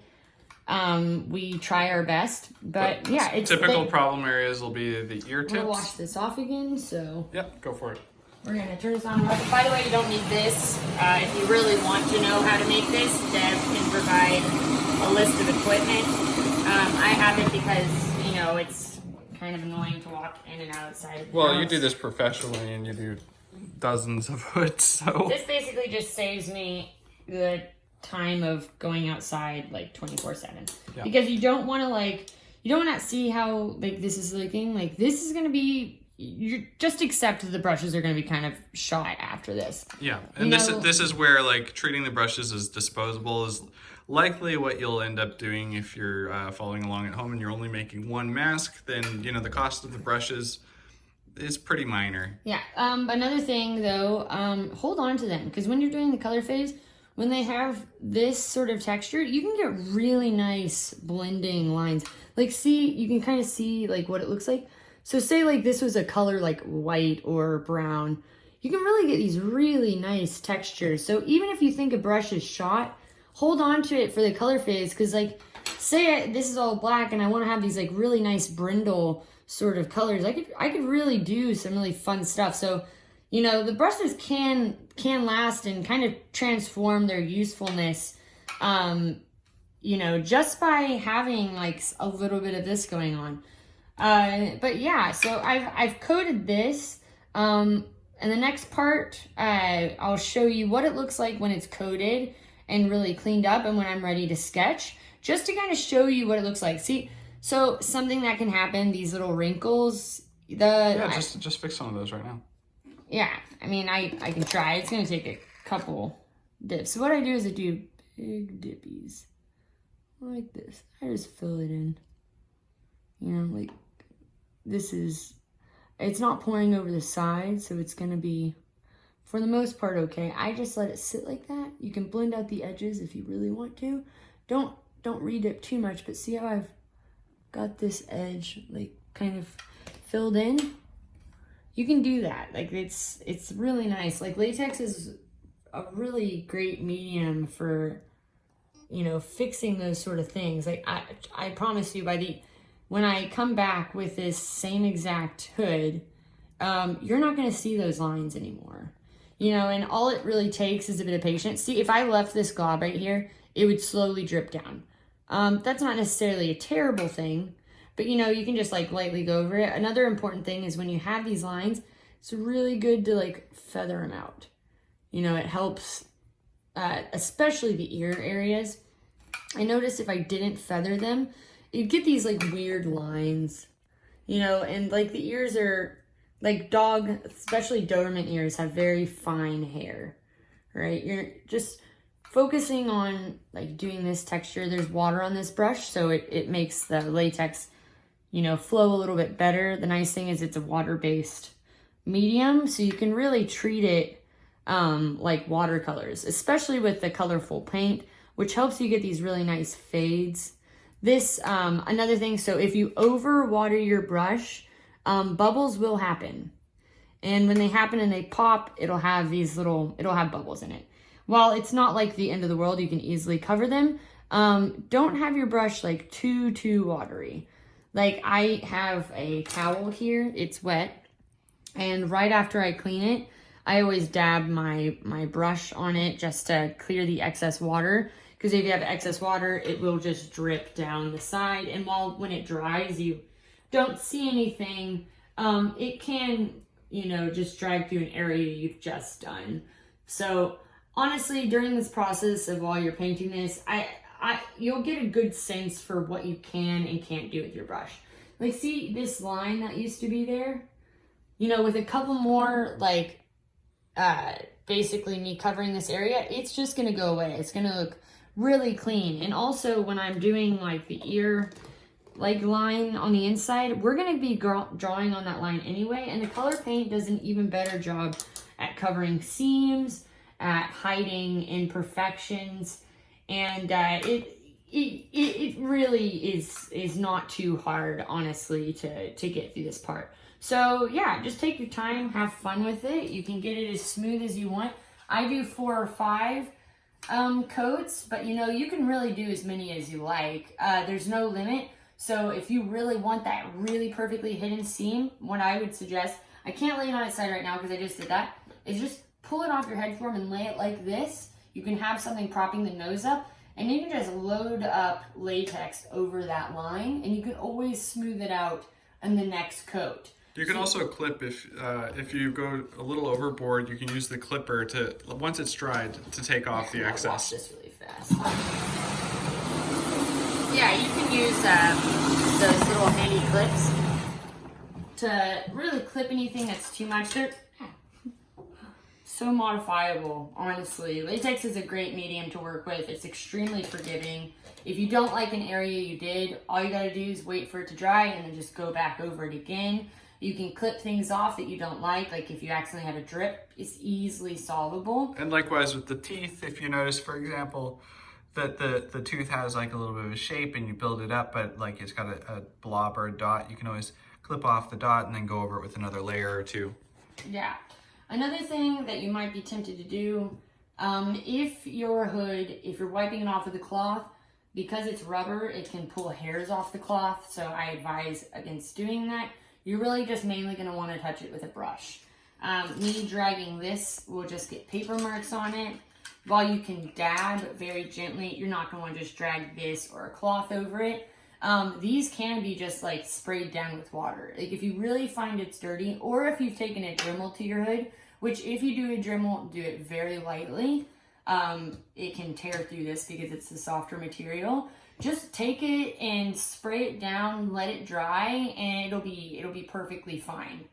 We try our best, but yeah, it's typical problem areas will be the ear tips. We'll wash this off again, so yep, go for it. We're gonna turn this on. By the way, you don't need this. If you really want to know how to make this, Deb can provide a list of equipment. I have it because, you know, it's kind of annoying to walk in and outside of the house. You do this professionally and you do dozens of hoods, so. This basically just saves me the time of going outside like 24/7. Yeah. Because you don't want to see how like this is looking. Like this is going to be, you just accept that the brushes are going to be kind of shot after this. Yeah, and this is where like treating the brushes as disposable is likely what you'll end up doing if you're following along at home and you're only making one mask. Then, you know, the cost of the brushes is pretty minor. Yeah. Another thing though, hold on to them, because when you're doing the color phase, when they have this sort of texture, you can get really nice blending lines. Like see, you can kind of see like what it looks like. So say like this was a color like white or brown, you can really get these really nice textures. So even if you think a brush is shot, hold on to it for the color phase, because like say this is all black and I want to have these like really nice brindle sort of colors, I could really do some really fun stuff. So, you know, the brushes can last and kind of transform their usefulness, you know, just by having like a little bit of this going on. But yeah, so I've coated this. And the next part, I'll show you what it looks like when it's coated and really cleaned up and when I'm ready to sketch, just to kind of show you what it looks like. See, so something that can happen, these little wrinkles, just fix some of those right now. Yeah, I mean, I can try. It's going to take a couple dips. So what I do is I do big dippies like this. I just fill it in, you know, like this is, it's not pouring over the side, so it's going to be, for the most part, okay. I just let it sit like that. You can blend out the edges if you really want to. Don't re-dip too much, but see how I've got this edge like kind of filled in? You can do that. Like it's really nice. Like latex is a really great medium for, you know, fixing those sort of things. Like I promise you, when I come back with this same exact hood, you're not going to see those lines anymore. You know, and all it really takes is a bit of patience. See, if I left this glob right here, it would slowly drip down. That's not necessarily a terrible thing, but you know, you can just like lightly go over it. Another important thing is when you have these lines, it's really good to like feather them out. You know, it helps, especially the ear areas. I noticed if I didn't feather them, you'd get these like weird lines, you know, and like the ears are like especially Doberman ears have very fine hair, right? You're just focusing on like doing this texture. There's water on this brush, so it makes the latex, you know, flow a little bit better. The nice thing is it's a water-based medium, so you can really treat it like watercolors, especially with the colorful paint, which helps you get these really nice fades. This, another thing, so if you over water your brush, bubbles will happen. And when they happen and they pop, it'll have bubbles in it. While it's not like the end of the world, you can easily cover them. Don't have your brush like too watery. Like I have a towel here, it's wet. And right after I clean it, I always dab my brush on it just to clear the excess water. Because if you have excess water, it will just drip down the side. And when it dries, you don't see anything. It can, you know, just drag through an area you've just done. So honestly, during this process of while you're painting this, you'll get a good sense for what you can and can't do with your brush. Like, see this line that used to be there? You know, with a couple more, like, basically me covering this area, it's just going to go away. It's going to look really clean. And also, when I'm doing, like, the ear, like, line on the inside, we're going to be drawing on that line anyway. And the color paint does an even better job at covering seams, at hiding imperfections, and it really is not too hard, honestly, to get through this part. So yeah, just take your time, have fun with it. You can get it as smooth as you want. I do 4 or 5 coats, but you know, you can really do as many as you like. There's no limit. So if you really want that really perfectly hidden seam, what I would suggest, I can't lay it on its side right now because I just did that, is just pull it off your head form and lay it like this. You can have something propping the nose up, and you can just load up latex over that line, and you can always smooth it out in the next coat. You can also clip if you go a little overboard. You can use the clipper to, once it's dried, to take off the excess. Wash this really fast. Yeah, you can use those little handy clips to really clip anything that's too much. They're so modifiable, honestly. Latex is a great medium to work with. It's extremely forgiving. If you don't like an area you did, all you gotta do is wait for it to dry and then just go back over it again. You can clip things off that you don't like if you accidentally have a drip, it's easily solvable. And likewise with the teeth, if you notice, for example, that the tooth has like a little bit of a shape and you build it up, but like it's got a blob or a dot, you can always clip off the dot and then go over it with another layer or two. Yeah. Another thing that you might be tempted to do, if your hood, if you're wiping it off with a cloth, because it's rubber, it can pull hairs off the cloth, so I advise against doing that. You're really just mainly going to want to touch it with a brush. Me dragging this will just get paper marks on it. While you can dab very gently, you're not going to want to just drag this or a cloth over it. These can be just like sprayed down with water. Like if you really find it's dirty, or if you've taken a Dremel to your hood, which if you do a Dremel, do it very lightly. It can tear through this because it's the softer material. Just take it and spray it down, let it dry, and it'll be perfectly fine.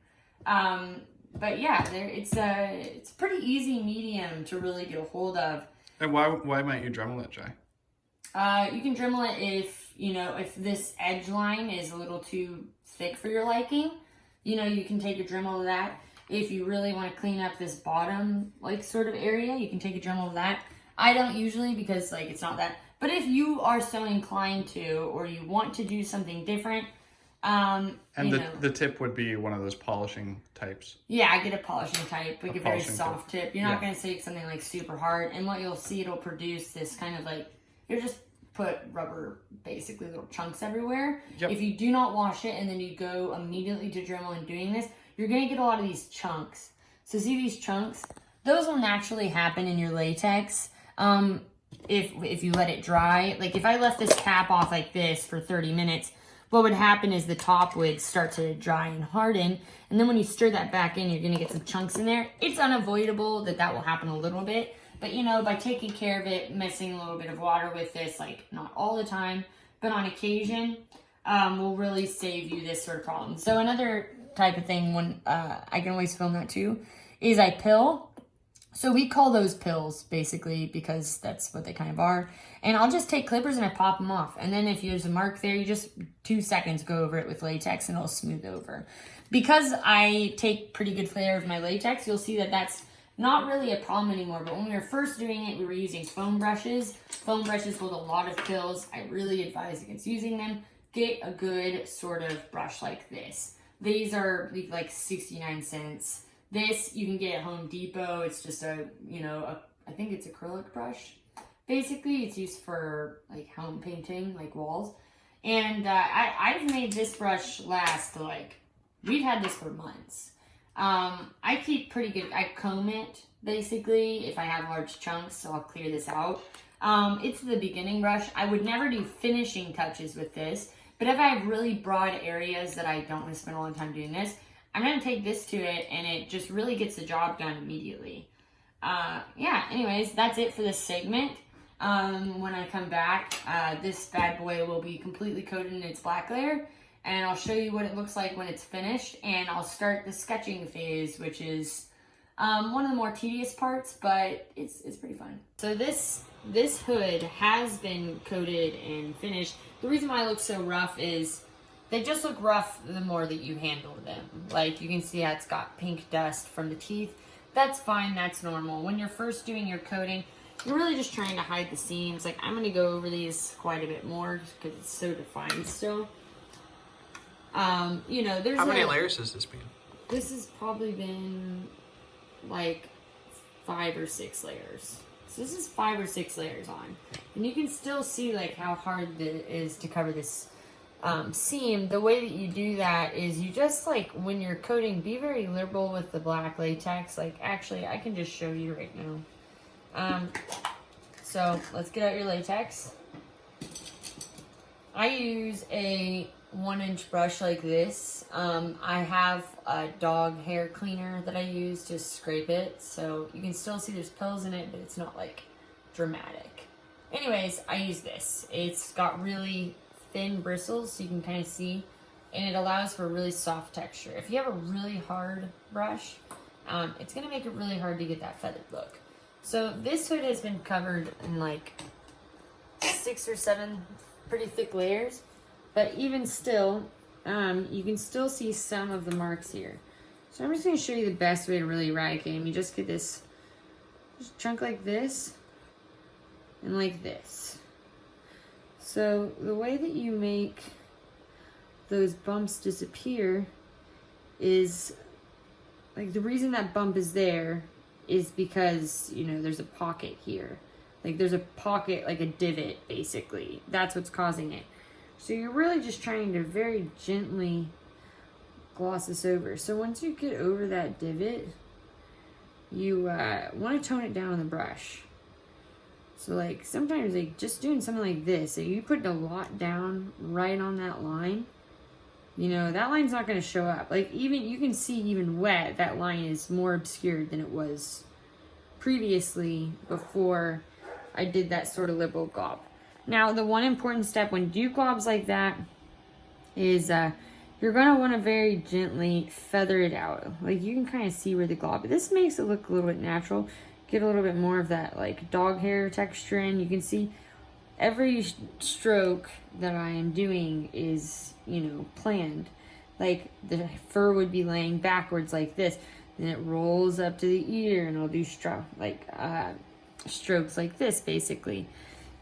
But yeah, it's a pretty easy medium to really get a hold of. And why might you Dremel it, Jai? You can Dremel it if this edge line is a little too thick for your liking. You can take a Dremel to that. If you really want to clean up this bottom like sort of area, you can take a Dremel to that. I don't usually because like it's not that. But if you are so inclined to, or you want to do something different, the tip would be one of those polishing types. Yeah, I get a polishing type, like a very soft tip. You're not Yeah. going to take something like super hard, and what you'll see, it'll produce this kind of like, you'll just put rubber, basically little chunks everywhere. Yep. If you do not wash it and then you go immediately to Dremel and doing this, you're going to get a lot of these chunks. So see these chunks? Those will naturally happen in your latex. If you let it dry, like if I left this cap off like this for 30 minutes, what would happen is the top would start to dry and harden. And then when you stir that back in, you're going to get some chunks in there. It's unavoidable that will happen a little bit. But, by taking care of it, mixing a little bit of water with this, like not all the time, but on occasion, will really save you this sort of problem. So another type of thing, when I can always film that too, is I pill. So we call those pills basically because that's what they kind of are. And I'll just take clippers and I pop them off. And then if there's a mark there, you just 2 seconds go over it with latex and it'll smooth over. Because I take pretty good care of my latex, you'll see that that's not really a problem anymore. But when we were first doing it, we were using foam brushes. Foam brushes with a lot of pills. I really advise against using them. Get a good sort of brush like this. These are like 69 cents. This you can get at Home Depot. It's just I think it's acrylic brush. Basically, it's used for like home painting, like walls. And I've made this brush last we've had this for months. I keep pretty good. I comb it basically if I have large chunks, so I'll clear this out. It's the beginning brush. I would never do finishing touches with this, but if I have really broad areas that I don't want to spend a long time doing this, I'm going to take this to it, and it just really gets the job done immediately. Anyways, that's it for this segment. When I come back, this bad boy will be completely coated in its black layer, and I'll show you what it looks like when it's finished, and I'll start the sketching phase, which is one of the more tedious parts, but it's pretty fun. So this hood has been coated and finished. The reason why it looks so rough is they just look rough the more that you handle them. Like you can see how it's got pink dust from the teeth. That's fine, that's normal. When you're first doing your coating, you're really just trying to hide the seams. Like I'm gonna go over these quite a bit more because it's so defined still. There's How many layers has this been? This has probably been like 5 or 6 layers. So this is 5 or 6 layers on. And you can still see like how hard it is to cover this seam. The way that you do that is you just like when you're coating, be very liberal with the black latex. Like actually I can just show you right now. So let's get out your latex. I use a 1-inch brush like this. I have a dog hair cleaner that I use to scrape it, so you can still see there's pills in it, but it's not like dramatic. Anyways, I use this. It's got really thin bristles, so you can kind of see, and it allows for a really soft texture. If you have a really hard brush, it's gonna make it really hard to get that feathered look. So this hood has been covered in like 6 or 7 pretty thick layers. But even still, you can still see some of the marks here. So I'm just going to show you the best way to really eradicate them. You just get this chunk like this and like this. So the way that you make those bumps disappear is, like the reason that bump is there is because, there's a pocket here Like there's a pocket, like a divot, basically. That's what's causing it. So you're really just trying to very gently gloss this over. So once you get over that divot, you want to tone it down on the brush. So like sometimes like just doing something like this, so you put a lot down right on that line, you know, that line's not going to show up. Like even, you can see even wet, that line is more obscured than it was previously before I did that sort of liberal glob. Now the one important step when you do globs like that is you're going to want to very gently feather it out. Like you can kind of see where the glob, this makes it look a little bit natural. Get a little bit more of that like dog hair texture in. You can see every stroke that I am doing is, you know, planned. Like the fur would be laying backwards like this, then it rolls up to the ear, and I'll do strokes like this basically.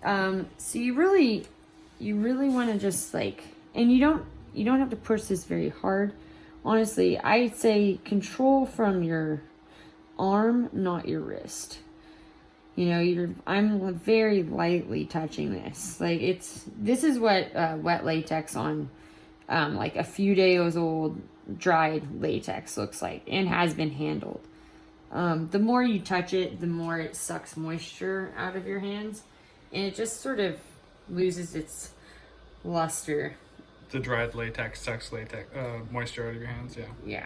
So you really want to just like, and you don't have to push this very hard. Honestly, I'd say control from your arm, not your wrist. You know, I'm very lightly touching this. Like this is what wet latex on like a few days old dried latex looks like and has been handled. The more you touch it, the more it sucks moisture out of your hands, and it just sort of loses its luster. The dried latex sucks moisture out of your hands, yeah. Yeah.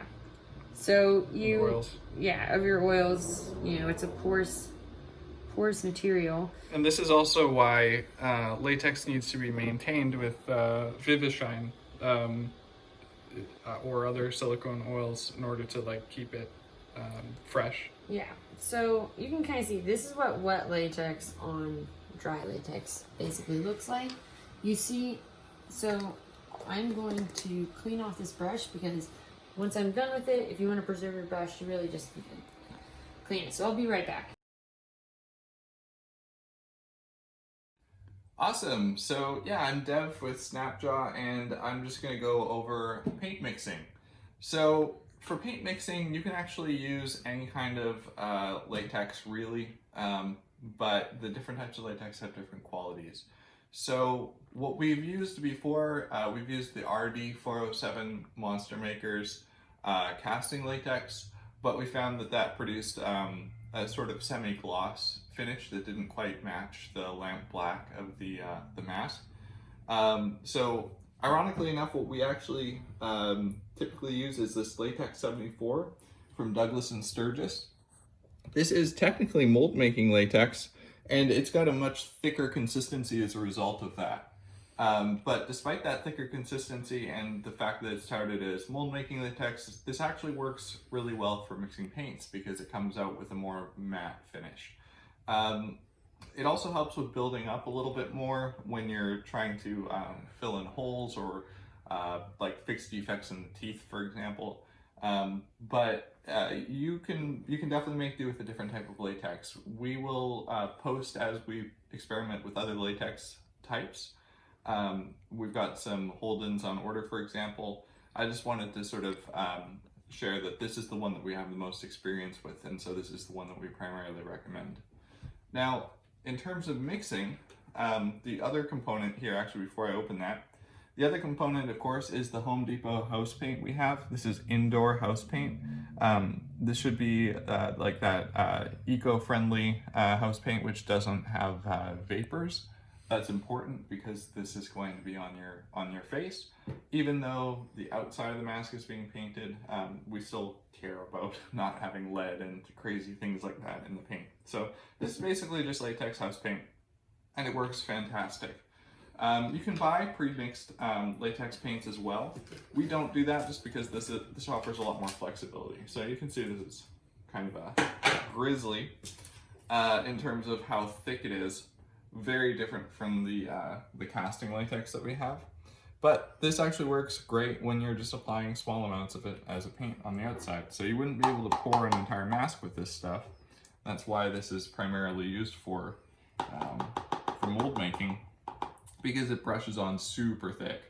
So oils. Yeah, of your oils, you know, it's a porous material. And this is also why latex needs to be maintained with Vivishine or other silicone oils in order to like keep it fresh. Yeah, so you can kind of see this is what wet latex on dry latex basically looks like. You see, so I'm going to clean off this brush because once I'm done with it, if you want to preserve your brush, you really just clean it. So I'll be right back. Awesome. So yeah, I'm Dev with SnapJaw, and I'm just going to go over paint mixing. So for paint mixing, you can actually use any kind of latex really, but the different types of latex have different qualities. So what we've used before, we've used the RD407 Monster Maker's casting latex, but we found that produced a sort of semi-gloss finish that didn't quite match the lamp black of the mask. So ironically enough, what we actually typically use is this Latex 74 from Douglas and Sturgis. This is technically mold making latex, and it's got a much thicker consistency as a result of that. But despite that thicker consistency and the fact that it's touted as mold making latex, this actually works really well for mixing paints because it comes out with a more matte finish. It also helps with building up a little bit more when you're trying to fill in holes or like fix defects in the teeth, for example. But you can definitely make do with a different type of latex. We will post as we experiment with other latex types. We've got some hold-ins on order, for example. I just wanted to sort of share that this is the one that we have the most experience with, and so this is the one that we primarily recommend. Now, in terms of mixing, the other component here, actually before I open that, the other component, of course, is the Home Depot house paint we have. This is indoor house paint. This should be like that eco-friendly house paint which doesn't have vapors. That's important because this is going to be on your face. Even though the outside of the mask is being painted, we still care about not having lead and crazy things like that in the paint. So this is basically just latex house paint, and it works fantastic. You can buy pre-mixed latex paints as well. We don't do that just because this offers a lot more flexibility. So you can see this is kind of a grizzly in terms of how thick it is. Very different from the casting latex that we have. But this actually works great when you're just applying small amounts of it as a paint on the outside. So you wouldn't be able to pour an entire mask with this stuff. That's why this is primarily used for mold making, because it brushes on super thick.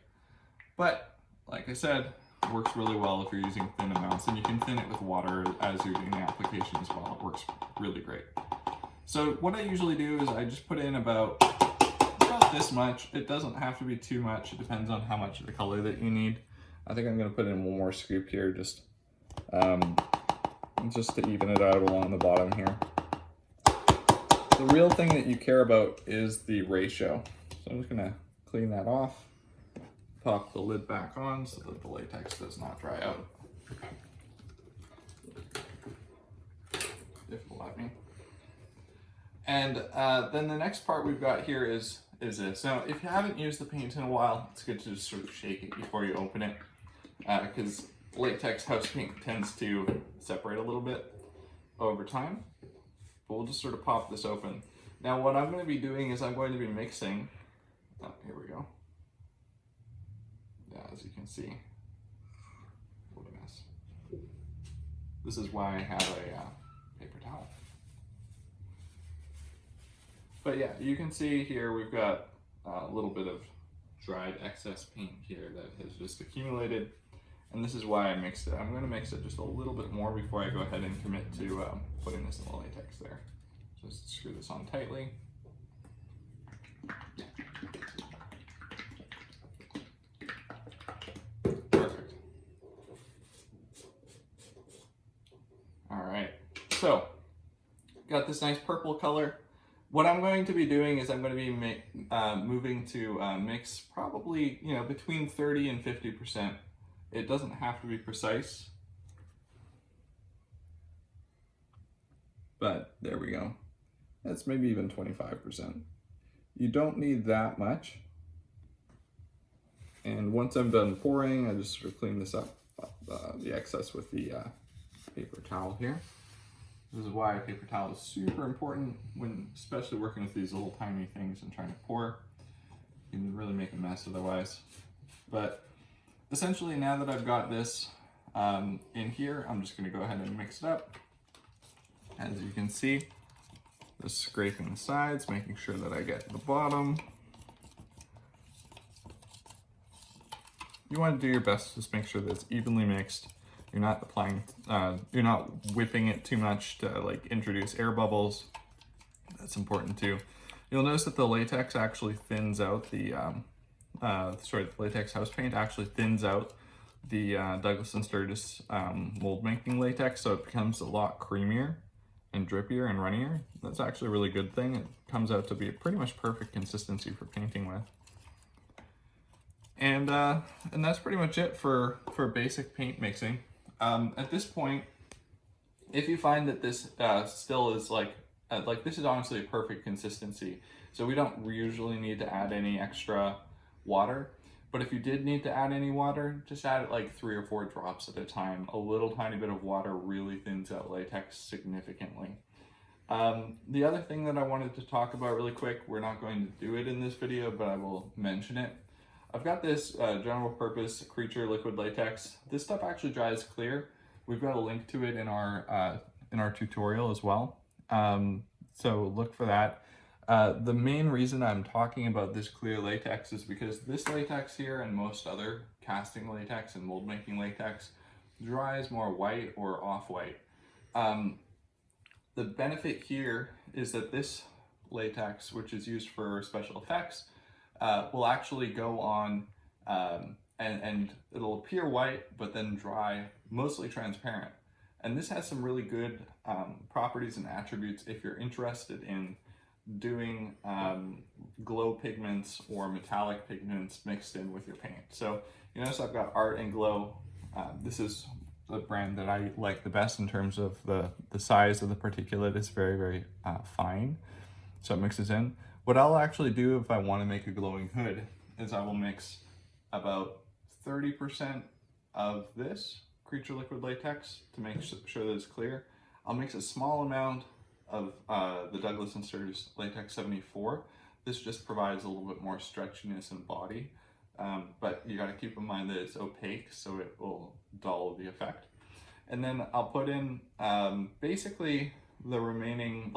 But like I said, it works really well if you're using thin amounts, and you can thin it with water as you're doing the application as well. It works really great. So what I usually do is I just put in about this much. It doesn't have to be too much. It depends on how much of the color that you need. I think I'm gonna put in one more scoop here, just to even it out along the bottom here. The real thing that you care about is the ratio. So I'm just gonna clean that off, pop the lid back on so that the latex does not dry out. If it'll let me. And then the next part we've got here is this. Now, if you haven't used the paint in a while, it's good to just sort of shake it before you open it, because latex house paint tends to separate a little bit over time. But we'll just sort of pop this open. Now, what I'm going to be doing is I'm going to be mixing. Oh, here we go. Yeah, as you can see, what a mess. This is why I have a paper towel. But yeah, you can see here we've got a little bit of dried excess paint here that has just accumulated. And this is why I mixed it. I'm going to mix it just a little bit more before I go ahead and commit to putting this in the latex there. Just screw this on tightly. Perfect. All right, so got this nice purple color. What I'm going to be doing is I'm going to be moving to mix probably, between 30 and 50%. It doesn't have to be precise, but there we go. That's maybe even 25%. You don't need that much. And once I'm done pouring, I just sort of clean this up, the excess with the paper towel here. This is why a paper towel is super important when especially working with these little tiny things and trying to pour. You can really make a mess otherwise. But essentially, now that I've got this in here, I'm just going to go ahead and mix it up. As you can see, just scraping the sides, making sure that I get the bottom. You want to do your best to just make sure that it's evenly mixed. You're not applying, you're not whipping it too much to like introduce air bubbles. That's important too. You'll notice that the latex actually thins out the, the latex house paint actually thins out the Douglas & Sturgis mold making latex, so it becomes a lot creamier and drippier and runnier. That's actually a really good thing. It comes out to be a pretty much perfect consistency for painting with. And that's pretty much it for basic paint mixing. At this point, if you find that this still is like this is honestly a perfect consistency, so we don't usually need to add any extra water. But if you did need to add any water, just add it like 3 or 4 drops at a time. A little tiny bit of water really thins out latex significantly. The other thing that I wanted to talk about really quick, we're not going to do it in this video, but I will mention it. I've got this general purpose creature liquid latex. This stuff actually dries clear. We've got a link to it in our tutorial as well. So look for that. The main reason I'm talking about this clear latex is because this latex here and most other casting latex and mold making latex dries more white or off-white. The benefit here is that this latex, which is used for special effects, will actually go on and it'll appear white but then dry mostly transparent. And this has some really good properties and attributes if you're interested in doing glow pigments or metallic pigments mixed in with your paint. So you notice I've got Art and Glow. This is the brand that I like the best in terms of the size of the particulate is very, very fine. So it mixes in. What I'll actually do if I want to make a glowing hood is I will mix about 30% of this creature liquid latex to make sure that it's clear. I'll mix a small amount of the Douglas & Sturgis Latex 74. This just provides a little bit more stretchiness and body, but you got to keep in mind that it's opaque, so it will dull the effect. And then I'll put in basically the remaining,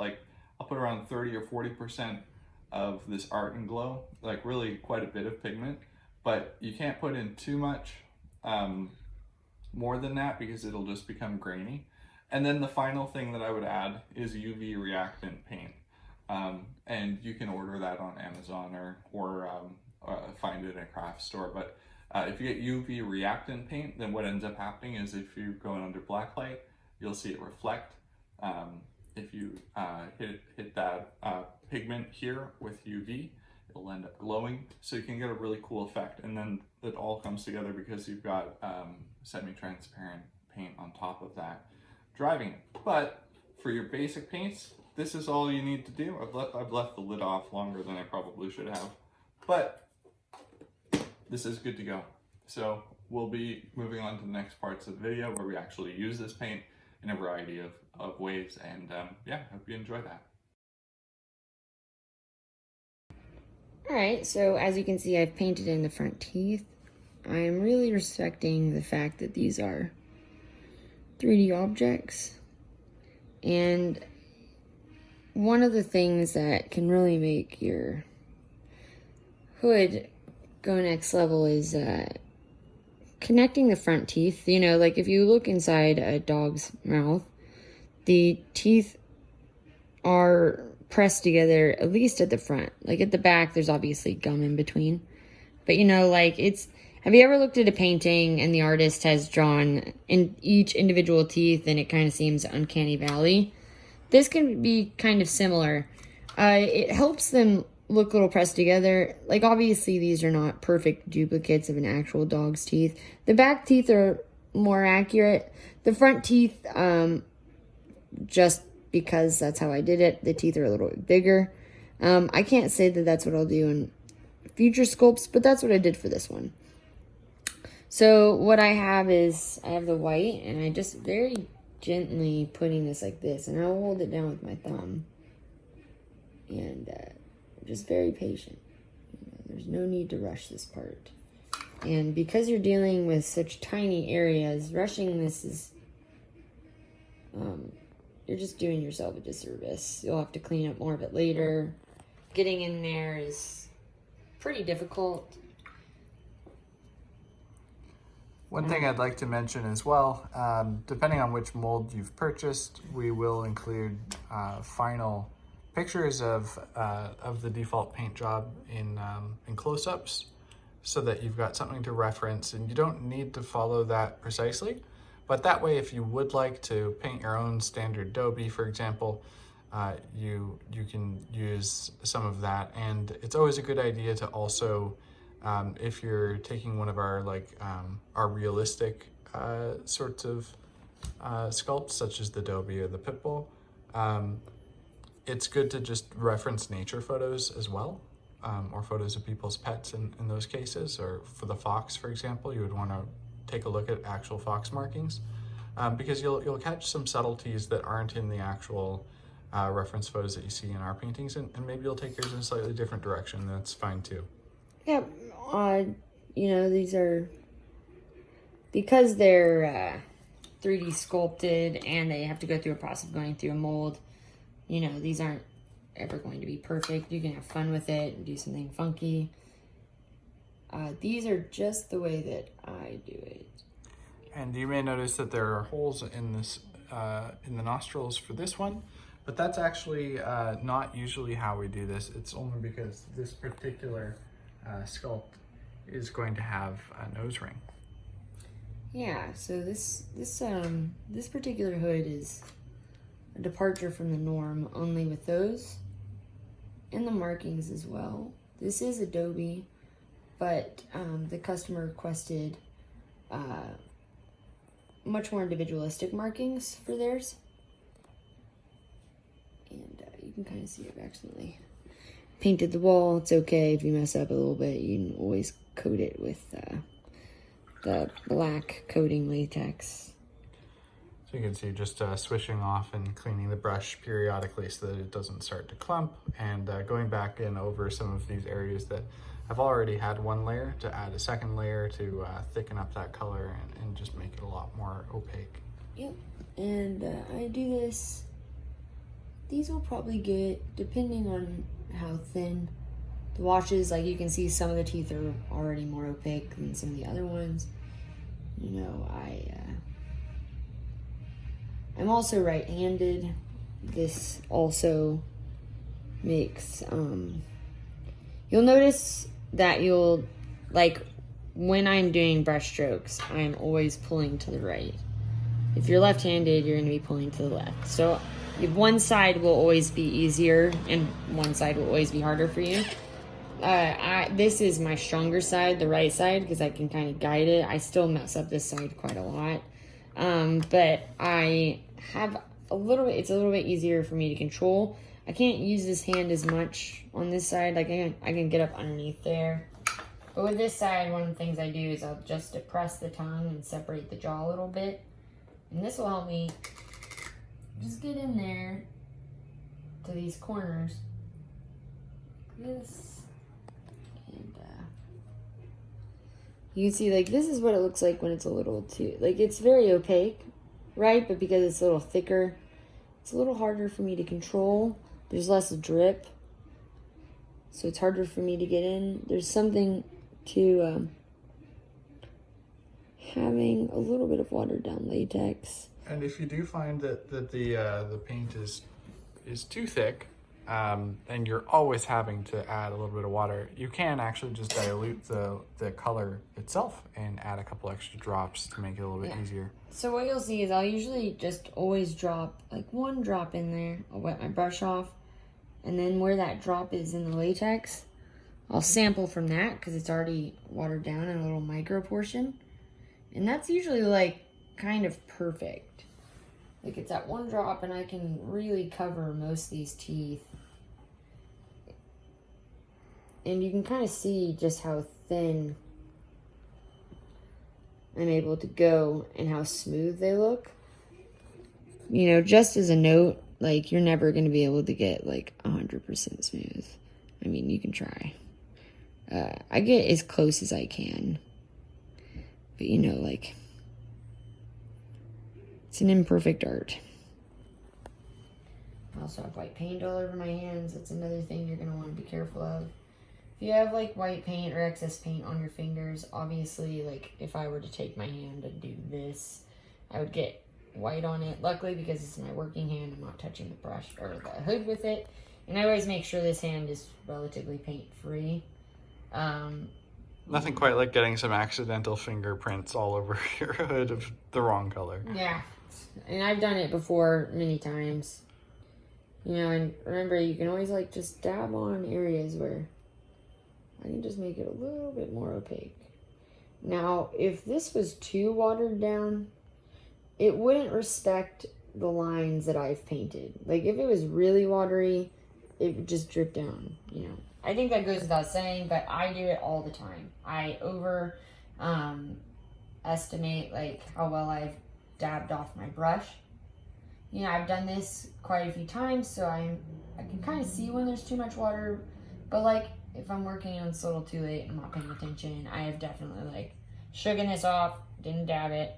I'll put around 30 or 40% of this Art and Glow, really quite a bit of pigment, but you can't put in too much more than that because it'll just become grainy. And then the final thing that I would add is UV reactant paint. And you can order that on Amazon or find it in a craft store. But if you get UV reactant paint, then what ends up happening is if you're going under black light, you'll see it reflect. If you hit that pigment here with UV, it'll end up glowing, so you can get a really cool effect. And then it all comes together because you've got semi-transparent paint on top of that driving it. But for your basic paints, this is all you need to do. I've left the lid off longer than I probably should have, but this is good to go. So we'll be moving on to the next parts of the video where we actually use this paint in a variety of ways, and yeah, hope you enjoy that. Alright, so as you can see, I've painted in the front teeth. I am really respecting the fact that these are 3D objects, and one of the things that can really make your hood go next level is connecting the front teeth. You know, like if you look inside a dog's mouth, the teeth are pressed together, at least at the front. Like at the back, there's obviously gum in between. But you know, like have you ever looked at a painting and the artist has drawn in each individual teeth and it kind of seems uncanny valley? This can be kind of similar. It helps them look a little pressed together. Like obviously these are not perfect duplicates of an actual dog's teeth. The back teeth are more accurate. The front teeth, just because that's how I did it, the teeth are a little bit bigger. I can't say that that's what I'll do in future sculpts, but that's what I did for this one. So what I have is, I have the white, and I just very gently putting this like this, and I'll hold it down with my thumb. And just very patient. You know, there's no need to rush this part. And because you're dealing with such tiny areas, rushing this is, you're just doing yourself a disservice. You'll have to clean up more of it later. Getting in there is pretty difficult. One thing I'd like to mention as well, depending on which mold you've purchased, we will include final pictures of the default paint job in close-ups, so that you've got something to reference, and you don't need to follow that precisely. But that way, if you would like to paint your own standard Adobe, for example, you can use some of that. And it's always a good idea to also, if you're taking one of our our realistic sorts of sculpts, such as the Adobe or the Pitbull, it's good to just reference nature photos as well, or photos of people's pets in those cases. Or for the fox, for example, you would want to take a look at actual fox markings, because you'll catch some subtleties that aren't in the actual reference photos that you see in our paintings, and maybe you'll take yours in a slightly different direction. That's fine too. Yeah, you know, these are, because they're 3D sculpted and they have to go through a process of going through a mold, you know, these aren't ever going to be perfect. You can have fun with it and do something funky. These are just the way that I do it. And you may notice that there are holes in this in the nostrils for this one, but that's actually not usually how we do this. It's only because this particular sculpt is going to have a nose ring. Yeah, so this particular hood is a departure from the norm, only with those and the markings as well. This is Adobe, but the customer requested much more individualistic markings for theirs. And you can kind of see I've accidentally painted the wall. It's okay if you mess up a little bit. You can always coat it with the black coating latex. So you can see just swishing off and cleaning the brush periodically so that it doesn't start to clump, and going back in over some of these areas that I've already had one layer to add a second layer to thicken up that color and just make it a lot more opaque. Yep, and I do this. These will probably get, depending on how thin the wash is, like you can see some of the teeth are already more opaque than some of the other ones. You know, I'm also right-handed. This also makes, you'll notice that when I'm doing brush strokes, I'm always pulling to the right. If you're left-handed, you're going to be pulling to the left. So one side will always be easier and one side will always be harder for you. This is my stronger side, the right side, because I can kind of guide it. I still mess up this side quite a lot. But I have it's a little bit easier for me to control. I can't use this hand as much on this side. Like I can get up underneath there. But with this side, one of the things I do is I'll just depress the tongue and separate the jaw a little bit. And this will help me just get in there to these corners. This. And you can see, like, this is what it looks like when it's a little too, like, it's very opaque, right? But because it's a little thicker, it's a little harder for me to control. There's less drip, so it's harder for me to get in. There's something to having a little bit of watered down latex. And if you do find that the paint is too thick, and you're always having to add a little bit of water, you can actually just dilute the color itself and add a couple extra drops to make it a little bit easier. So what you'll see is I'll usually just always drop like one drop in there. I'll wet my brush off, and then where that drop is in the latex, I'll sample from that because it's already watered down in a little micro portion. And that's usually like kind of perfect. Like it's that one drop and I can really cover most of these teeth. And you can kind of see just how thin I'm able to go and how smooth they look. You know, just as a note, like you're never going to be able to get like 100% smooth. I mean, you can try. I get as close as I can. But you know, like, it's an imperfect art. I also have white paint all over my hands. That's another thing you're going to want to be careful of. If you have like white paint or excess paint on your fingers, obviously, like if I were to take my hand and do this, I would get white on it. Luckily, because it's my working hand, I'm not touching the brush or the hood with it. And I always make sure this hand is relatively paint free. Nothing quite like getting some accidental fingerprints all over your hood of the wrong color. Yeah, and I've done it before many times. You know, and remember, you can always like just dab on areas where I can just make it a little bit more opaque. Now, if this was too watered down, it wouldn't respect the lines that I've painted. Like if it was really watery, it would just drip down, you know. I think that goes without saying, but I do it all the time. I estimate like how well I've dabbed off my brush. You know, I've done this quite a few times, so I can kind of see when there's too much water. But like if I'm working and it's a little too late and I'm not paying attention, I have definitely like shaken this off, didn't dab it.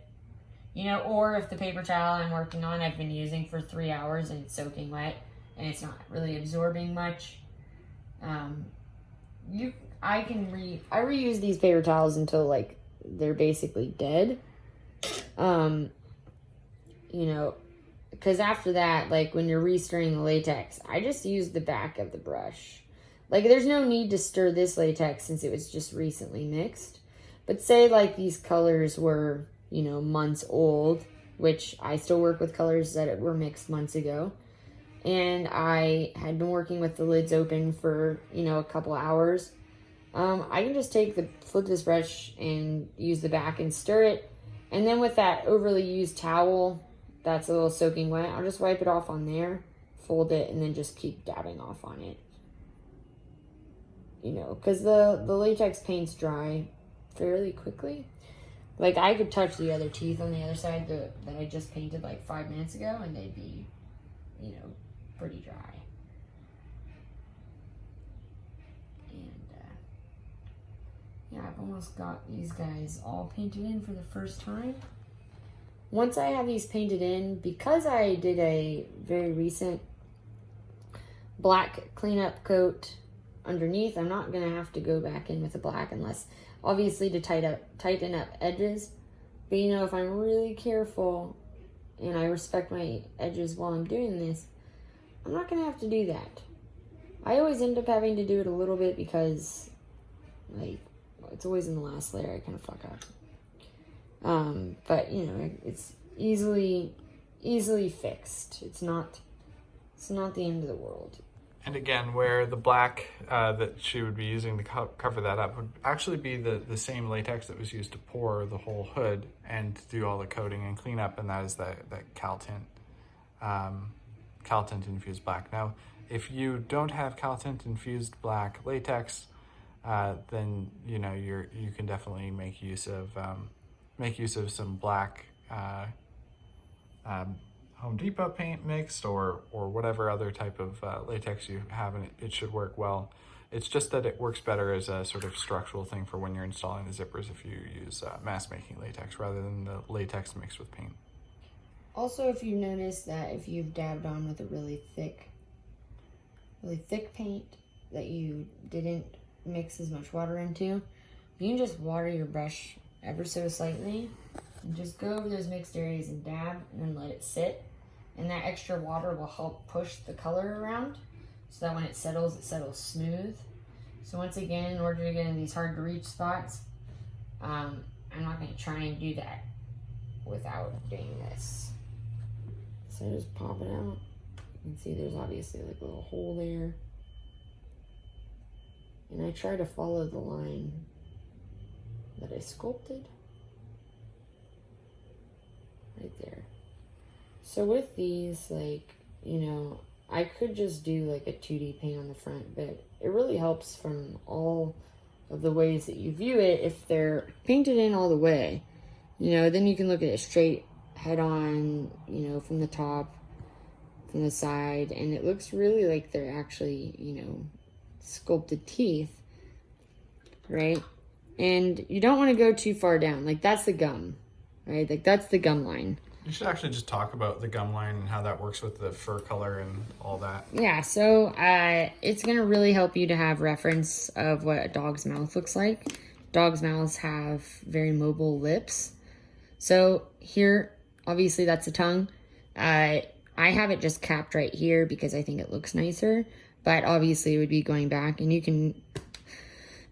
You know, or if the paper towel I'm working on I've been using for 3 hours and it's soaking wet and it's not really absorbing much. I reuse these paper towels until like they're basically dead. You know, because after that, like when you're re-stirring the latex, I just use the back of the brush. Like there's no need to stir this latex since it was just recently mixed. But say like these colors were, you know, months old, which I still work with colors that were mixed months ago. And I had been working with the lids open for, you know, a couple hours. I can just flip this brush and use the back and stir it. And then with that overly used towel that's a little soaking wet, I'll just wipe it off on there, fold it, and then just keep dabbing off on it. You know, because the latex paints dry fairly quickly. Like I could touch the other teeth on the other side that I just painted like 5 minutes ago and they'd be, you know, pretty dry. And yeah, I've almost got these guys all painted in for the first time. Once I have these painted in, because I did a very recent black cleanup coat underneath, I'm not gonna have to go back in with a black unless obviously to tighten up edges. But you know, if I'm really careful and I respect my edges while I'm doing this, I'm not gonna have to do that. I always end up having to do it a little bit because, like, it's always in the last layer I kind of fuck up. But, you know, it's easily fixed. It's not the end of the world. And again, where the black that she would be using to cover that up would actually be the same latex that was used to pour the whole hood and to do all the coating and cleanup, and that is that cal tint infused black. Now, if you don't have cal tint infused black latex, then you know you can definitely make use of some black Home Depot paint mixed or whatever other type of latex you have, and it should work well. It's just that it works better as a sort of structural thing for when you're installing the zippers if you use mass making latex rather than the latex mixed with paint. Also, if you notice that if you've dabbed on with a really thick paint that you didn't mix as much water into, you can just water your brush ever so slightly and just go over those mixed areas and dab and then let it sit. And that extra water will help push the color around so that when it settles smooth. So once again, in order to get in these hard to reach spots, I'm not going to try and do that without doing this. So just pop it out. You can see there's obviously like a little hole there. And I try to follow the line that I sculpted right there. So with these, like, you know, I could just do like a 2D paint on the front, but it really helps from all of the ways that you view it. If they're painted in all the way, you know, then you can look at it straight head on, you know, from the top, from the side, and it looks really like they're actually, you know, sculpted teeth, right? And you don't want to go too far down. Like, that's the gum, right? Like, that's the gum line. You should actually just talk about the gum line and how that works with the fur color and all that. Yeah, so it's going to really help you to have reference of what a dog's mouth looks like. Dogs' mouths have very mobile lips. So here, obviously that's the tongue. I have it just capped right here because I think it looks nicer. But obviously it would be going back, and you can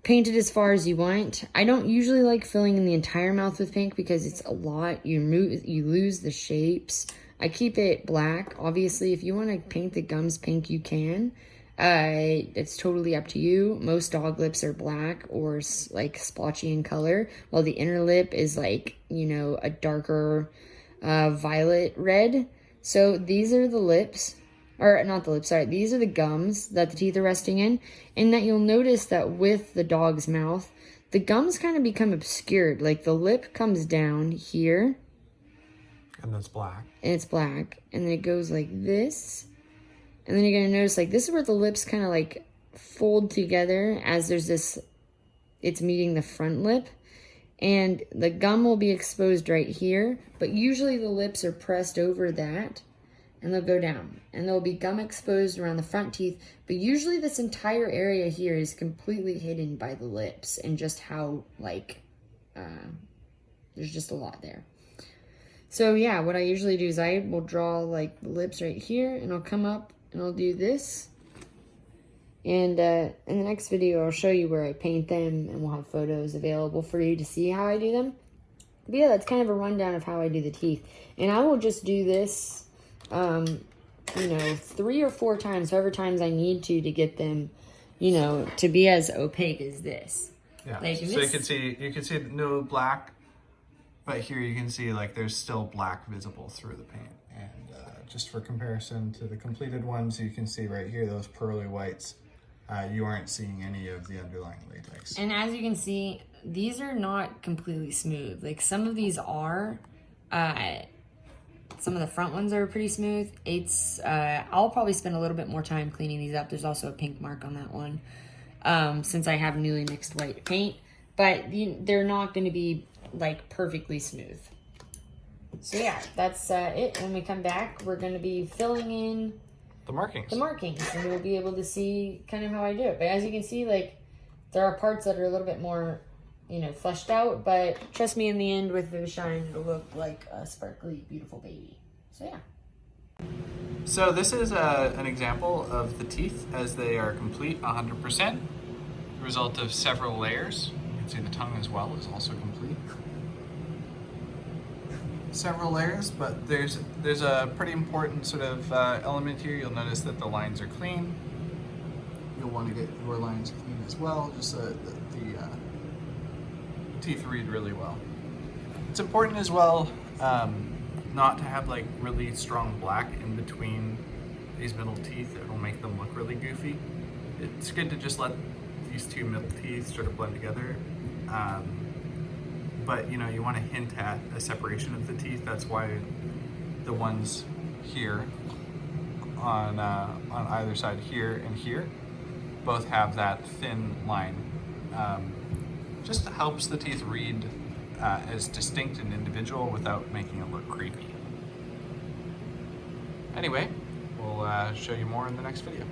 paint it as far as you want. I don't usually like filling in the entire mouth with pink because it's a lot. You lose the shapes. I keep it black. Obviously, if you want to paint the gums pink, you can. It's totally up to you. Most dog lips are black or like splotchy in color, while the inner lip is like, you know, a darker violet red. So these are the lips. Or not the lips, sorry. These are the gums that the teeth are resting in. And that you'll notice that with the dog's mouth, the gums kind of become obscured. Like the lip comes down here. And that's black. And it's black. And then it goes like this. And then you're going to notice like this is where the lips kind of like fold together as there's this, it's meeting the front lip. And the gum will be exposed right here. But usually the lips are pressed over that. And they'll go down, and there'll be gum exposed around the front teeth, but usually this entire area here is completely hidden by the lips and just how, like, there's just a lot there. So yeah, what I usually do is I will draw like the lips right here, and I'll come up and I'll do this. And in the next video, I'll show you where I paint them, and we'll have photos available for you to see how I do them. But yeah, that's kind of a rundown of how I do the teeth. And I will just do this you know, 3 or 4 times, however times I need to get them, you know, to be as opaque as this. Yeah. Like so you can see no black, but here you can see like there's still black visible through the paint. And just for comparison to the completed ones, you can see right here those pearly whites. You aren't seeing any of the underlying latex. And as you can see, these are not completely smooth. Like some of these are. Some of the front ones are pretty smooth. It's I'll probably spend a little bit more time cleaning these up. There's also a pink mark on that one since I have newly mixed white paint. But they're not going to be like perfectly smooth. So yeah, that's it. When we come back, we're going to be filling in the markings. And we'll be able to see kind of how I do it. But as you can see, like there are parts that are a little bit more, you know, fleshed out, but trust me, in the end with the shine, it'll look like a sparkly, beautiful baby. So yeah. So this is an example of the teeth as they are complete 100%. The result of several layers. You can see the tongue as well is also complete. Several layers, but there's a pretty important sort of element here. You'll notice that the lines are clean. You'll want to get your lines clean as well, just so that the teeth read really well. It's important as well not to have like really strong black in between these middle teeth. It'll make them look really goofy. It's good to just let these two middle teeth sort of blend together. But you know, you want to hint at a separation of the teeth. That's why the ones here on either side, here and here, both have that thin line. Just helps the teeth read as distinct and individual without making it look creepy. Anyway, we'll show you more in the next video.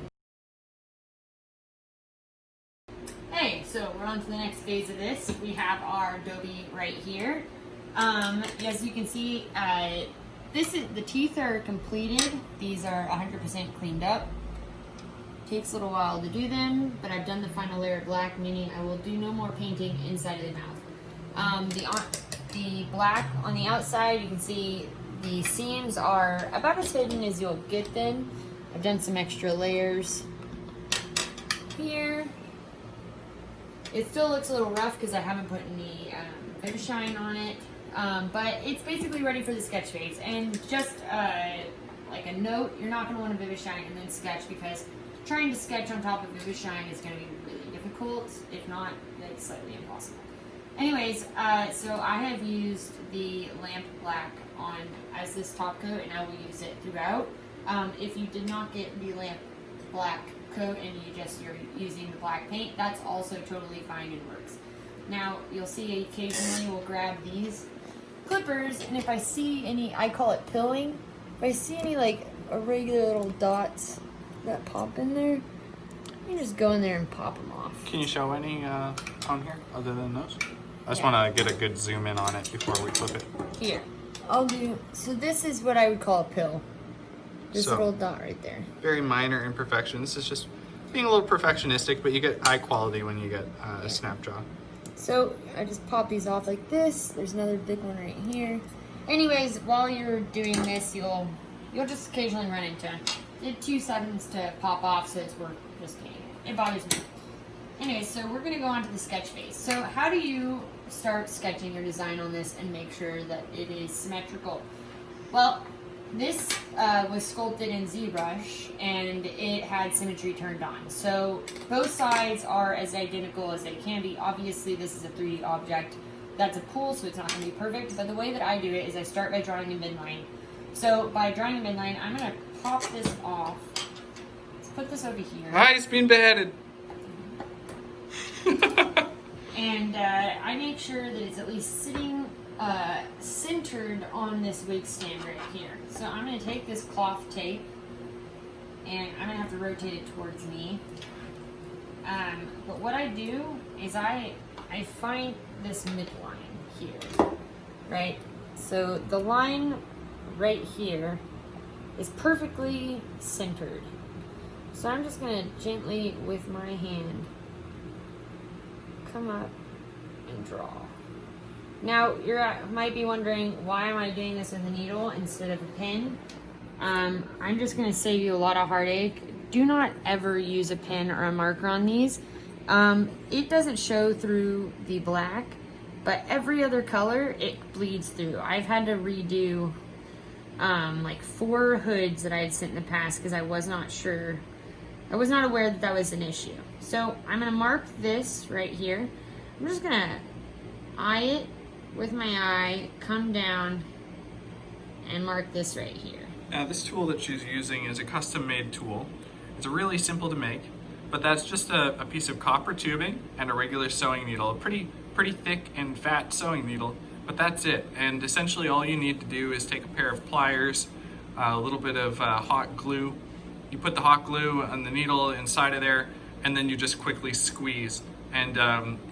Hey, so we're on to the next phase of this. We have our Adobe right here. As you can see, the teeth are completed. These are 100% cleaned up. Takes a little while to do them, but I've done the final layer of black, meaning I will do no more painting inside of the mouth. The black on the outside, you can see the seams are about as hidden as you'll get them. I've done some extra layers here. It still looks a little rough because I haven't put any Vivid Shine on it, but it's basically ready for the sketch phase. And just like a note, you're not going to want to Vivid Shine and then sketch, because trying to sketch on top of Vivid Shine is going to be really difficult. If not, it's slightly impossible. Anyways, so I have used the lamp black on as this top coat, and I will use it throughout. If you did not get the lamp black coat and you're using the black paint, that's also totally fine and works. Now you'll see occasionally we'll grab these clippers, and if I see any, I call it pilling, if I see any like irregular little dots that pop in there, you just go in there and pop them off. Can you show any on here other than those? I just want to get a good zoom in on it before we flip it. Here, I'll do, so this is what I would call a pill. This little dot right there. Very minor imperfections. It's just being a little perfectionistic, but you get high quality when you get SnapJaw. So I just pop these off like this. There's another big one right here. Anyways, while you're doing this, you'll just occasionally run into it. Did 2 seconds to pop off, so it's worth just paying. It bothers me. Anyways, so we're gonna go on to the sketch phase. So how do you start sketching your design on this and make sure that it is symmetrical? Well, this was sculpted in ZBrush, and it had symmetry turned on. So both sides are as identical as they can be. Obviously, this is a 3D object. That's a pool, so it's not going to be perfect. But the way that I do it is I start by drawing a midline. So by drawing a midline, I'm going to pop this off. Let's put this over here. Ah, he's being beheaded. And I make sure that it's at least sitting centered on this wig stand right here. So I'm going to take this cloth tape, and I'm going to have to rotate it towards me. But what I do is I find this midline here, right? So the line right here is perfectly centered. So I'm just going to gently, with my hand, come up and draw. Now, you might be wondering, why am I doing this with a needle instead of a pen? I'm just going to save you a lot of heartache. Do not ever use a pen or a marker on these. It doesn't show through the black, but every other color, it bleeds through. I've had to redo like 4 hoods that I had sent in the past because I was not sure. I was not aware that that was an issue. So I'm going to mark this right here. I'm just going to eye it with my eye, come down, and mark this right here. Now this tool that she's using is a custom-made tool. It's really simple to make, but that's just a piece of copper tubing and a regular sewing needle, a pretty thick and fat sewing needle, but that's it. And essentially all you need to do is take a pair of pliers, a little bit of hot glue. You put the hot glue on the needle inside of there, and then you just quickly squeeze, and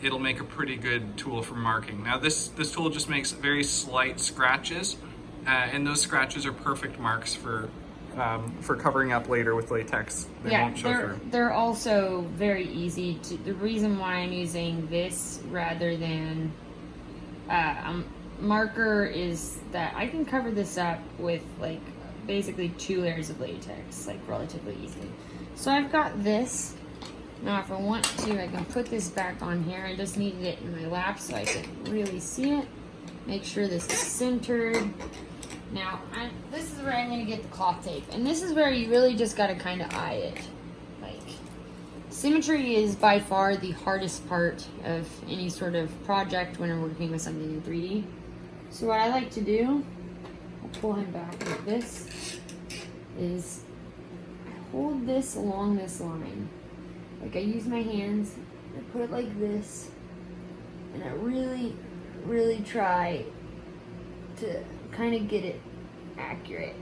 it'll make a pretty good tool for marking. Now this tool just makes very slight scratches, and those scratches are perfect marks for for covering up later with latex. They Yeah, won't show through. they're also very easy to. The reason why I'm using this rather than marker is that I can cover this up with like basically 2 layers of latex, like relatively easily. So I've got this. Now if I want to, I can put this back on here. I just needed it in my lap so I could really see it. Make sure this is centered. Now, this is where I'm going to get the cloth tape. And this is where you really just got to kind of eye it. Like, symmetry is by far the hardest part of any sort of project when you're working with something in 3D. So what I like to do, I'll pull him back like this, is I hold this along this line. Like I use my hands, I put it like this, and I really, really try to kind of get it accurate.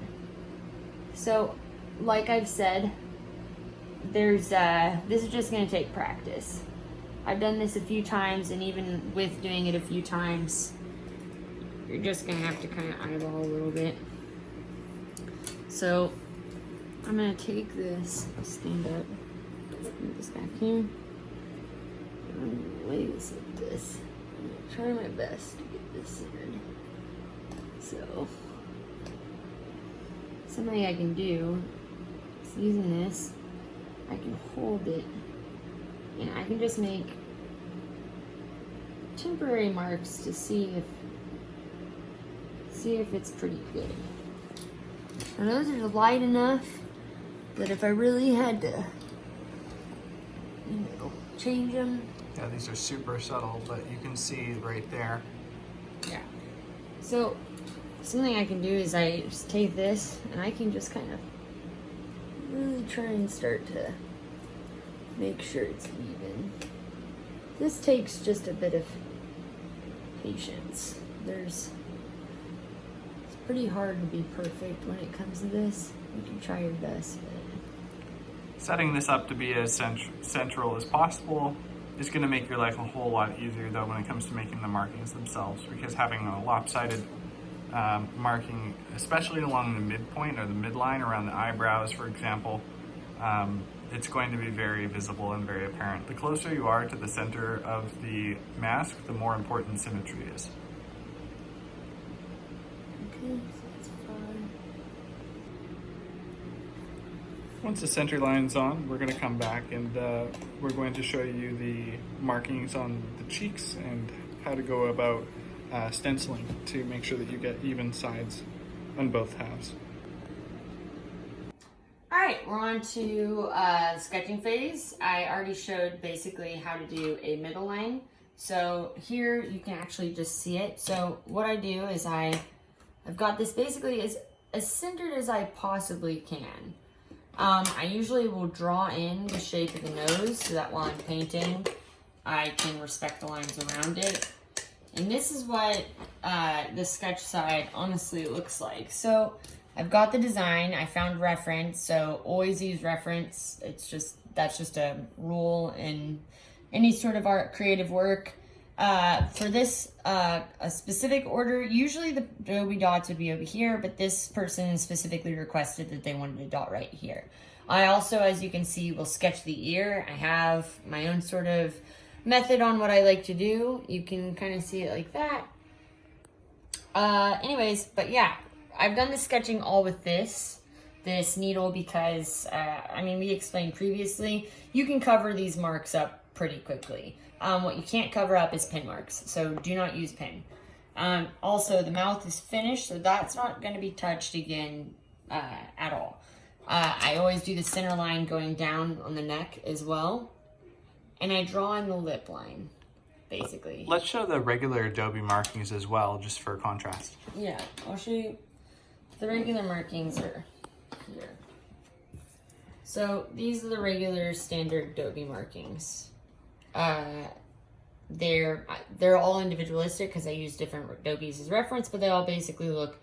So, like I've said, this is just going to take practice. I've done this a few times, and even with doing it a few times, you're just going to have to kind of eyeball a little bit. So, I'm going to take this, stand up, move this back here, and I'm going to lay this like this. I'm going to try my best to get this centered. So, something I can do is using this, I can hold it, and I can just make temporary marks to see if it's pretty good. And those are light enough that if I really had to, change them. Yeah, these are super subtle, but you can see right there. Yeah. So, something I can do is I just take this and I can just kind of really try and start to make sure it's even. This takes just a bit of patience. It's pretty hard to be perfect when it comes to this. You can try your best, but Setting this up to be as central as possible is going to make your life a whole lot easier, though, when it comes to making the markings themselves, because having a lopsided marking, especially along the midpoint or the midline around the eyebrows, for example, it's going to be very visible and very apparent. The closer you are to the center of the mask, the more important symmetry is. okay, so that's fine. Once the center line's on, we're going to come back and we're going to show you the markings on the cheeks and how to go about stenciling to make sure that you get even sides on both halves. Alright, we're on to the sketching phase. I already showed basically how to do a middle line. So here you can actually just see it. So what I do is I've got this basically as centered as I possibly can. I usually will draw in the shape of the nose so that while I'm painting, I can respect the lines around it. And this is what the sketch side honestly looks like. So I've got the design, I found reference, so always use reference. That's just a rule in any sort of art, creative work. For this, a specific order, usually the Adobe dots would be over here, but this person specifically requested that they wanted a dot right here. I also, as you can see, will sketch the ear. I have my own sort of method on what I like to do. You can kind of see it like that. Anyways, but yeah, I've done the sketching all with this needle because, I mean, we explained previously, you can cover these marks up pretty quickly. What you can't cover up is pin marks, so do not use pin. Also, the mouth is finished, so that's not going to be touched again at all. I always do the center line going down on the neck as well, and I draw in the lip line, basically. Let's show the regular Adobe markings as well, just for contrast. Yeah, I'll show you. The regular markings are here. So these are the regular standard Adobe markings. They're all individualistic because I use different Adobes as reference, but they all basically look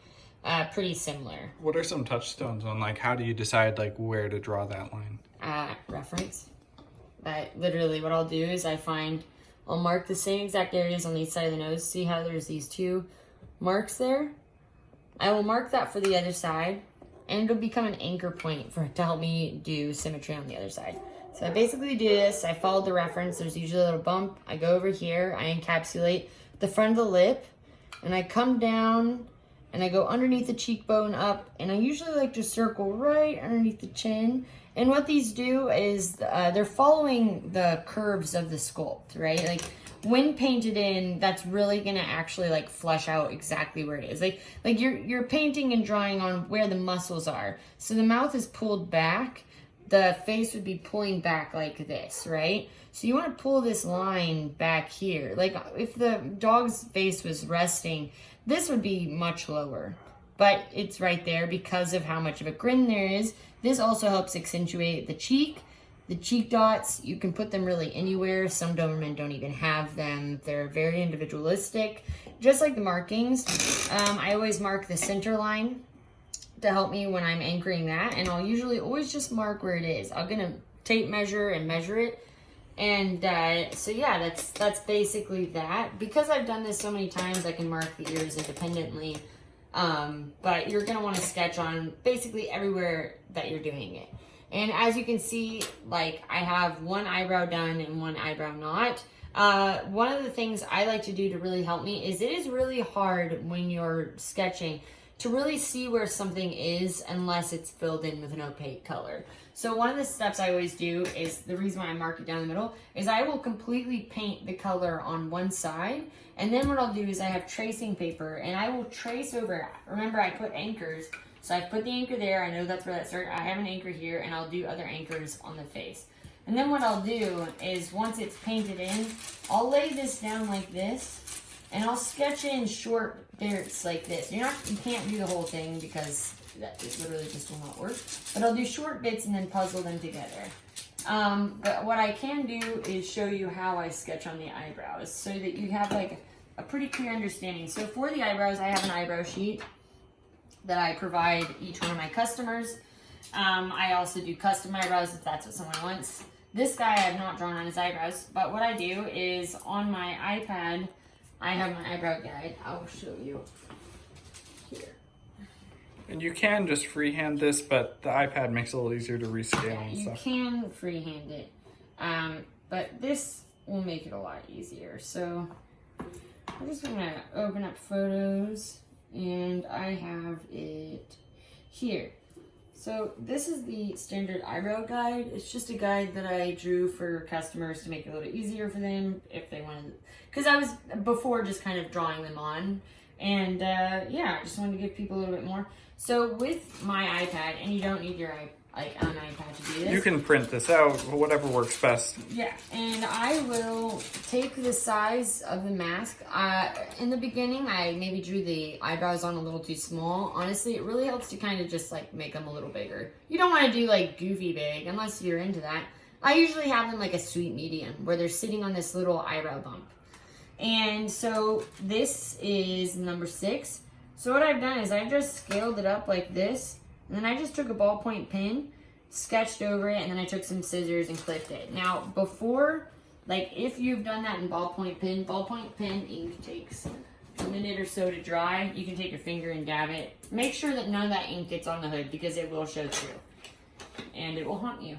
pretty similar. What are some touchstones on, like, how do you decide, like, where to draw that line? Reference. Literally what I'll do is I'll mark the same exact areas on each side of the nose. See how there's these two marks there? I will mark that for the other side, and it'll become an anchor point to help me do symmetry on the other side. So I basically do this, I follow the reference, there's usually a little bump, I go over here, I encapsulate the front of the lip, and I come down, and I go underneath the cheekbone up, and I usually like to circle right underneath the chin. And what these do is they're following the curves of the sculpt, right? Like when painted in, that's really gonna actually like flesh out exactly where it is. Like you're painting and drawing on where the muscles are. So the mouth is pulled back, the face would be pulling back like this, right? So you want to pull this line back here. Like if the dog's face was resting, this would be much lower, but it's right there because of how much of a grin there is. This also helps accentuate the cheek dots. You can put them really anywhere. Some Doberman don't even have them. They're very individualistic, just like the markings. I always mark the center line to help me when I'm anchoring that, and I'll usually always just mark where it is. I'm gonna tape measure and measure it. And so yeah, that's basically that. Because I've done this so many times, I can mark the ears independently. But you're gonna want to sketch on basically everywhere that you're doing it. And as you can see, like I have one eyebrow done and one eyebrow not. One of the things I like to do to really help me is it is really hard when you're sketching to really see where something is unless it's filled in with an opaque color. So one of the steps I always do is, the reason why I mark it down the middle, is I will completely paint the color on one side, and then what I'll do is I have tracing paper, and I will trace over. Remember, I put anchors, so I put the anchor there, I know that's where that started, I have an anchor here, and I'll do other anchors on the face. And then what I'll do is, once it's painted in, I'll lay this down like this, and I'll sketch in short bits like this. You can't do the whole thing because that it literally just will not work. But I'll do short bits and then puzzle them together. But what I can do is show you how I sketch on the eyebrows so that you have like a pretty clear understanding. So for the eyebrows, I have an eyebrow sheet that I provide each one of my customers. I also do custom eyebrows if that's what someone wants. This guy I have not drawn on his eyebrows, but what I do is on my iPad, I have my eyebrow guide. I'll show you here. And you can just freehand this, but the iPad makes it a little easier to rescale Yeah, and you stuff. can freehand it, but this will make it a lot easier. So I'm just gonna open up photos, and I have it here. So this is the standard eyebrow guide. It's just a guide that I drew for customers to make it a little easier for them if they wanted, because I was before just kind of drawing them on, and yeah, I just wanted to give people a little bit more. So with my iPad, and you don't need your an iPad to do this. You can print this out, whatever works best. Yeah, and I will take the size of the mask. In the beginning, I maybe drew the eyebrows on a little too small. Honestly, it really helps to kind of just like make them a little bigger. You don't want to do like goofy big unless you're into that. I usually have them like a sweet medium where they're sitting on this little eyebrow bump. And so this is number 6. So what I've done is I just scaled it up like this, and then I just took a ballpoint pen, sketched over it, and then I took some scissors and clipped it. Now, before, like if you've done that in ballpoint pen ink takes a minute or so to dry. You can take your finger and dab it. Make sure that none of that ink gets on the hood because it will show through. And it will haunt you.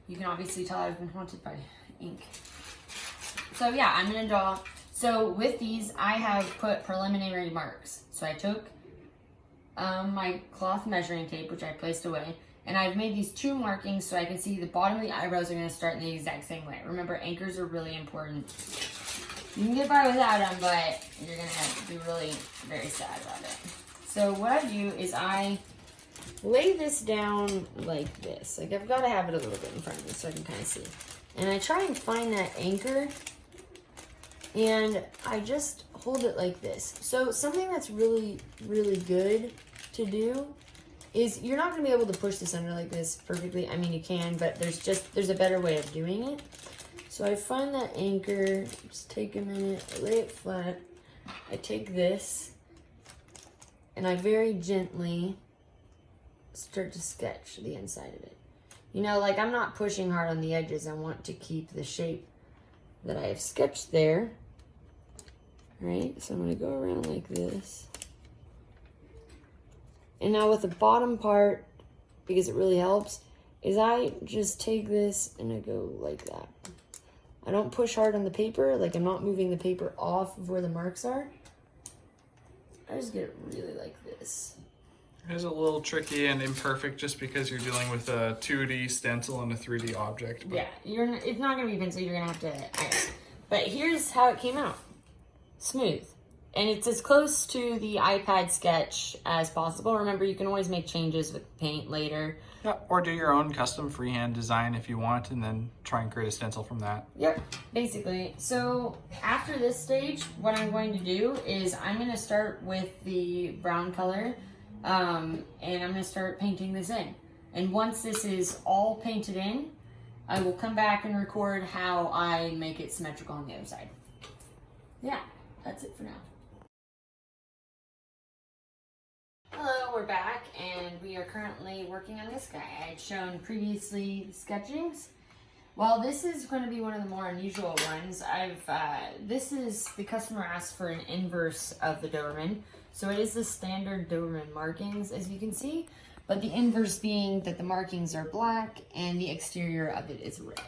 You can obviously tell I've been haunted by ink. So yeah, I'm gonna draw. So with these, I have put preliminary marks. So I took my cloth measuring tape, which I placed away, and I've made these 2 markings so I can see the bottom of the eyebrows are going to start in the exact same way. Remember, anchors are really important. You can get by without them, but you're going to be really very sad about it. So what I do is I lay this down like this. Like I've got to have it a little bit in front of me so I can kind of see. And I try and find that anchor, and I just hold it like this. So something that's really, really good to do is you're not going to be able to push this under like this perfectly. I mean, you can, but there's a better way of doing it. So I find that anchor, just take a minute, I lay it flat. I take this, and I very gently start to sketch the inside of it. You know, like I'm not pushing hard on the edges. I want to keep the shape that I have sketched there. Right? So I'm going to go around like this. And now with the bottom part, because it really helps, is I just take this and I go like that. I don't push hard on the paper, like I'm not moving the paper off of where the marks are. I just get it really like this. It's a little tricky and imperfect just because you're dealing with a 2D stencil and a 3D object. But... yeah, it's not gonna be pencil, you're gonna have to iron. But here's how it came out. Smooth. And it's as close to the iPad sketch as possible. Remember, you can always make changes with paint later. Yeah, or do your own custom freehand design if you want, and then try and create a stencil from that. Yep, basically. So after this stage, what I'm going to do is I'm going to start with the brown color, and I'm going to start painting this in. And once this is all painted in, I will come back and record how I make it symmetrical on the other side. Yeah, that's it for now. Hello, we're back, and we are currently working on this guy. I had shown previously the sketchings. Well, this is going to be one of the more unusual ones. This is, the customer asked for an inverse of the Doberman. So it is the standard Doberman markings, as you can see, but the inverse being that the markings are black and the exterior of it is red.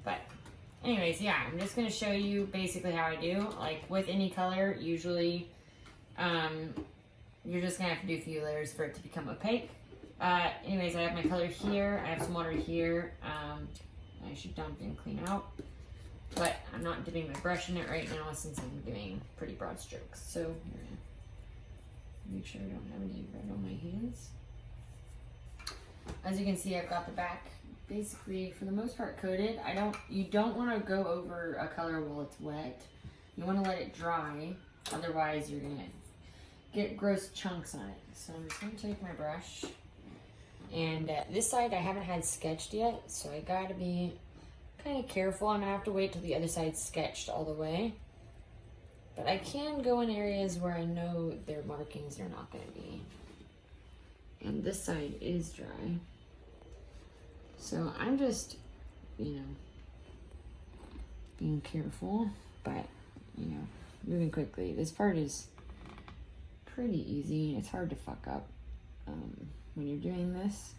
But anyways, yeah, I'm just going to show you basically how I do. Like with any color, usually, you're just gonna have to do a few layers for it to become opaque. Anyways, I have my color here. I have some water here. I should dump and clean out. But I'm not dipping my brush in it right now since I'm doing pretty broad strokes. So, make sure I don't have any red on my hands. As you can see, I've got the back basically, for the most part, coated. You don't want to go over a color while it's wet. You want to let it dry. Otherwise, you're gonna get gross chunks on it. So I'm just going to take my brush, and this side I haven't had sketched yet, so I gotta be kind of careful. I'm gonna have to wait till the other side's sketched all the way, but I can go in areas where I know their markings are not going to be. And this side is dry, so I'm just, being careful, but moving quickly. This part is pretty easy. It's hard to fuck up when you're doing this.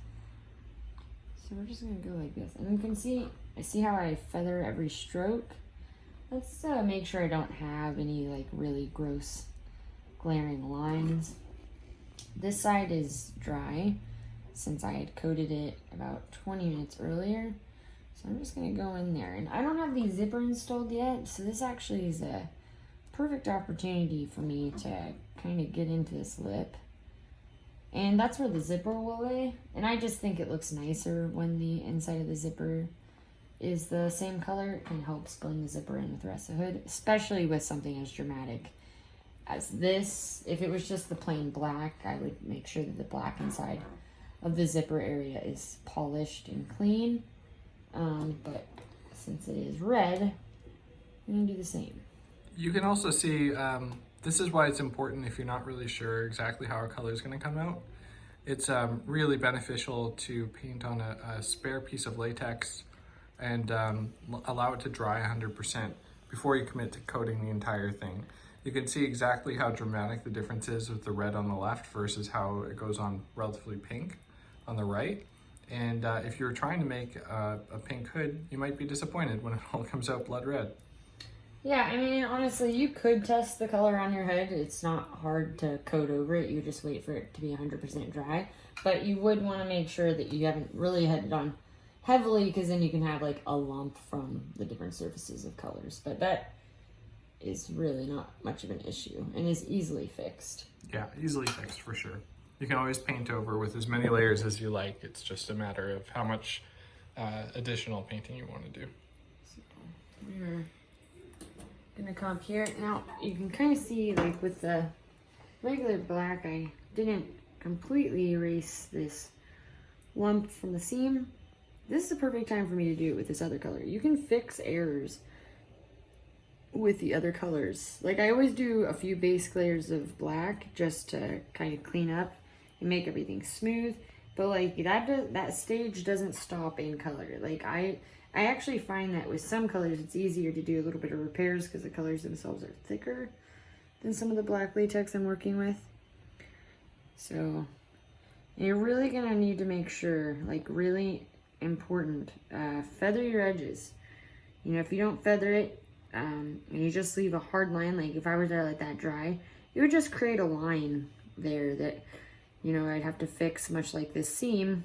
So we're just gonna go like this, and you can see, I see how I feather every stroke. Let's make sure I don't have any like really gross glaring lines. This side is dry since I had coated it about 20 minutes earlier. So I'm just gonna go in there, and I don't have the zipper installed yet, so this actually is a perfect opportunity for me to kind of get into this lip. And that's where the zipper will lay. And I just think it looks nicer when the inside of the zipper is the same color. It kind of helps blend the zipper in with the rest of the hood, especially with something as dramatic as this. If it was just the plain black, I would make sure that the black inside of the zipper area is polished and clean. But since it is red, I'm gonna do the same. You can also see, this is why it's important if you're not really sure exactly how a color is going to come out. It's really beneficial to paint on a spare piece of latex and allow it to dry 100% before you commit to coating the entire thing. You can see exactly how dramatic the difference is with the red on the left versus how it goes on relatively pink on the right. And if you're trying to make a pink hood, you might be disappointed when it all comes out blood red. Yeah, I mean, honestly, you could test the color on your hood. It's not hard to coat over it. You just wait for it to be 100% dry. But you would want to make sure that you haven't really had it on heavily, because then you can have like a lump from the different surfaces of colors. But that is really not much of an issue and is easily fixed. Yeah, easily fixed for sure. You can always paint over with as many layers as you like. It's just a matter of how much additional painting you want to do. So we're gonna come up here. Now you can kind of see, like with the regular black, I didn't completely erase this lump from the seam. This is the perfect time for me to do it with this other color. You can fix errors with the other colors. Like I always do a few base layers of black just to kind of clean up and make everything smooth. But like that stage doesn't stop in color. Like I actually find that with some colors it's easier to do a little bit of repairs because the colors themselves are thicker than some of the black latex I'm working with. So you're really gonna need to make sure, like really important, feather your edges. You know, if you don't feather it, and you just leave a hard line, like if I were to let that dry, it would just create a line there that, you know, I'd have to fix, much like this seam.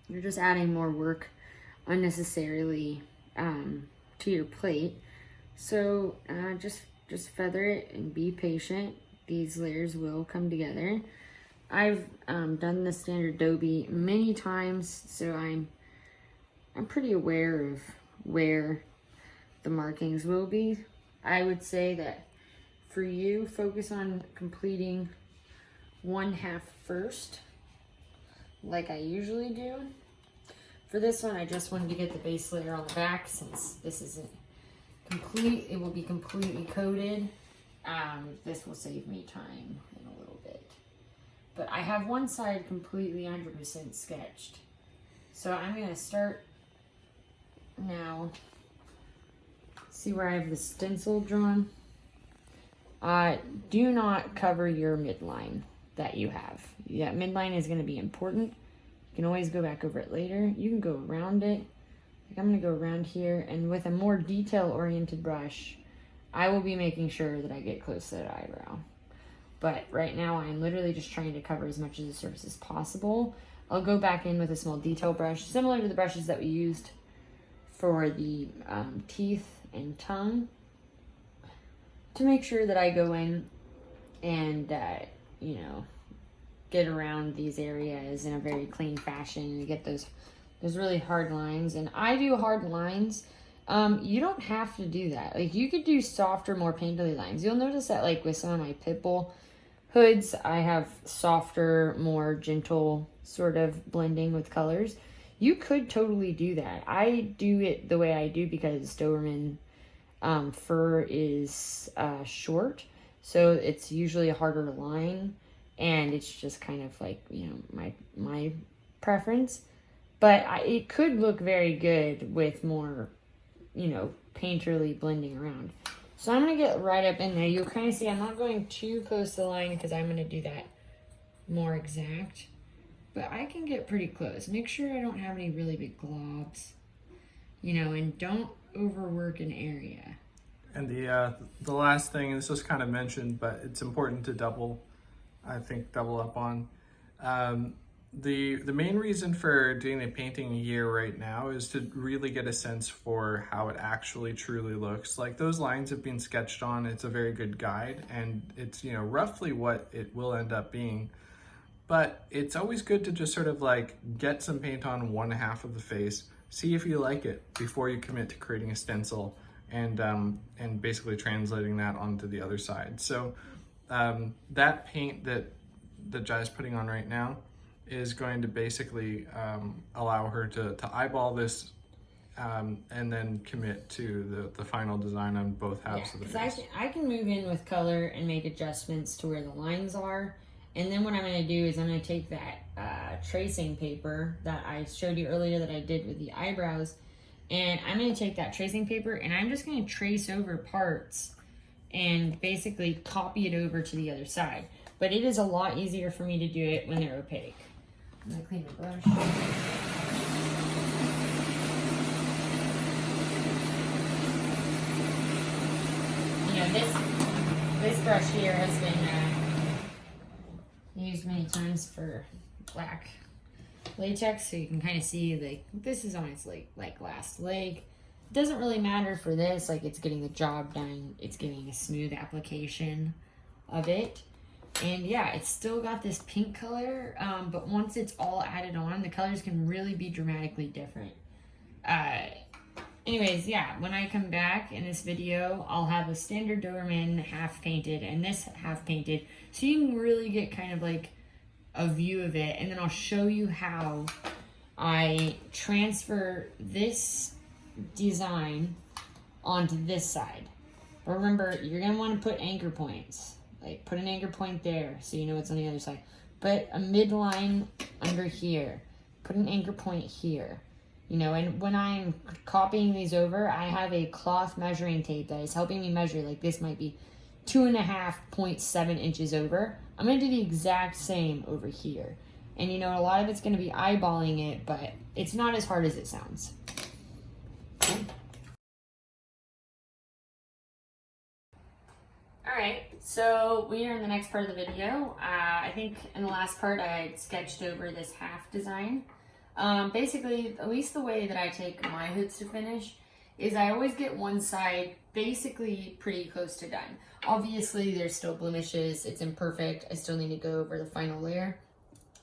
You're just adding more work unnecessarily to your plate. So just feather it and be patient. These layers will come together. I've done the standard Adobe many times, so I'm pretty aware of where the markings will be. I would say that for you, focus on completing 1/2 first, like I usually do. For this one, I just wanted to get the base layer on the back, since this isn't complete. It will be completely coated. This will save me time in a little bit. But I have one side completely 100% sketched. So I'm gonna start now. See where I have the stencil drawn? Do not cover your midline that you have. Yeah, midline is gonna be important. You can always go back over it later. You can go around it. Like I'm gonna go around here, and with a more detail-oriented brush, I will be making sure that I get close to that eyebrow. But right now, I'm literally just trying to cover as much of the surface as possible. I'll go back in with a small detail brush, similar to the brushes that we used for the teeth and tongue, to make sure that I go in and, you know, get around these areas in a very clean fashion and get those really hard lines. And I do hard lines. You don't have to do that. Like, you could do softer, more painterly lines. You'll notice that, like, with some of my pit bull hoods, I have softer, more gentle sort of blending with colors. You could totally do that. I do it the way I do because Doberman fur is short, so it's usually harder to line, and it's just kind of like, you know, my preference. But it could look very good with more, you know, painterly blending around. So I'm going to get right up in there. You'll kind of see I'm not going too close to the line because I'm going to do that more exact. But I can get pretty close. Make sure I don't have any really big globs, you know, and don't overwork an area. And the last thing, and this was kind of mentioned, but it's important to double up on. The main reason for doing the painting here right now is to really get a sense for how it actually truly looks. Like, those lines have been sketched on. It's a very good guide, and it's, you know, roughly what it will end up being. But it's always good to just sort of like get some paint on 1/2 of the face, see if you like it before you commit to creating a stencil and basically translating that onto the other side. So that paint that Jai's putting on right now is going to basically allow her to eyeball this and then commit to the final design on both halves of the face. I can move in with color and make adjustments to where the lines are. And then what I'm going to do is I'm going to take that tracing paper that I showed you earlier that I did with the eyebrows, and I'm going to take that tracing paper and I'm just going to trace over parts and basically copy it over to the other side. But it is a lot easier for me to do it when they're opaque. I'm going to clean the brush. You know, this brush here has been used many times for black latex, so you can kind of see, like, this is on its like last leg. It doesn't really matter for this, like, it's getting the job done. It's giving a smooth application of it. And yeah, it's still got this pink color, but once it's all added on, the colors can really be dramatically different. Anyways, yeah, when I come back in this video, I'll have a standard Doberman half painted and this half painted, so you can really get kind of like a view of it. And then I'll show you how I transfer this design onto this side. But remember, you're going to want to put anchor points. Like, put an anchor point there so you know it's on the other side. Put a midline under here. Put an anchor point here. You know, and when I'm copying these over, I have a cloth measuring tape that is helping me measure. Like, this might be 2.5 inches over. I'm going to do the exact same over here. And you know, a lot of it's going to be eyeballing it, but it's not as hard as it sounds. Okay. Alright, so we are in the next part of the video. I think in the last part I had sketched over this half design. Basically, at least the way that I take my hoods to finish is I always get one side basically pretty close to done. Obviously there's still blemishes, it's imperfect, I still need to go over the final layer.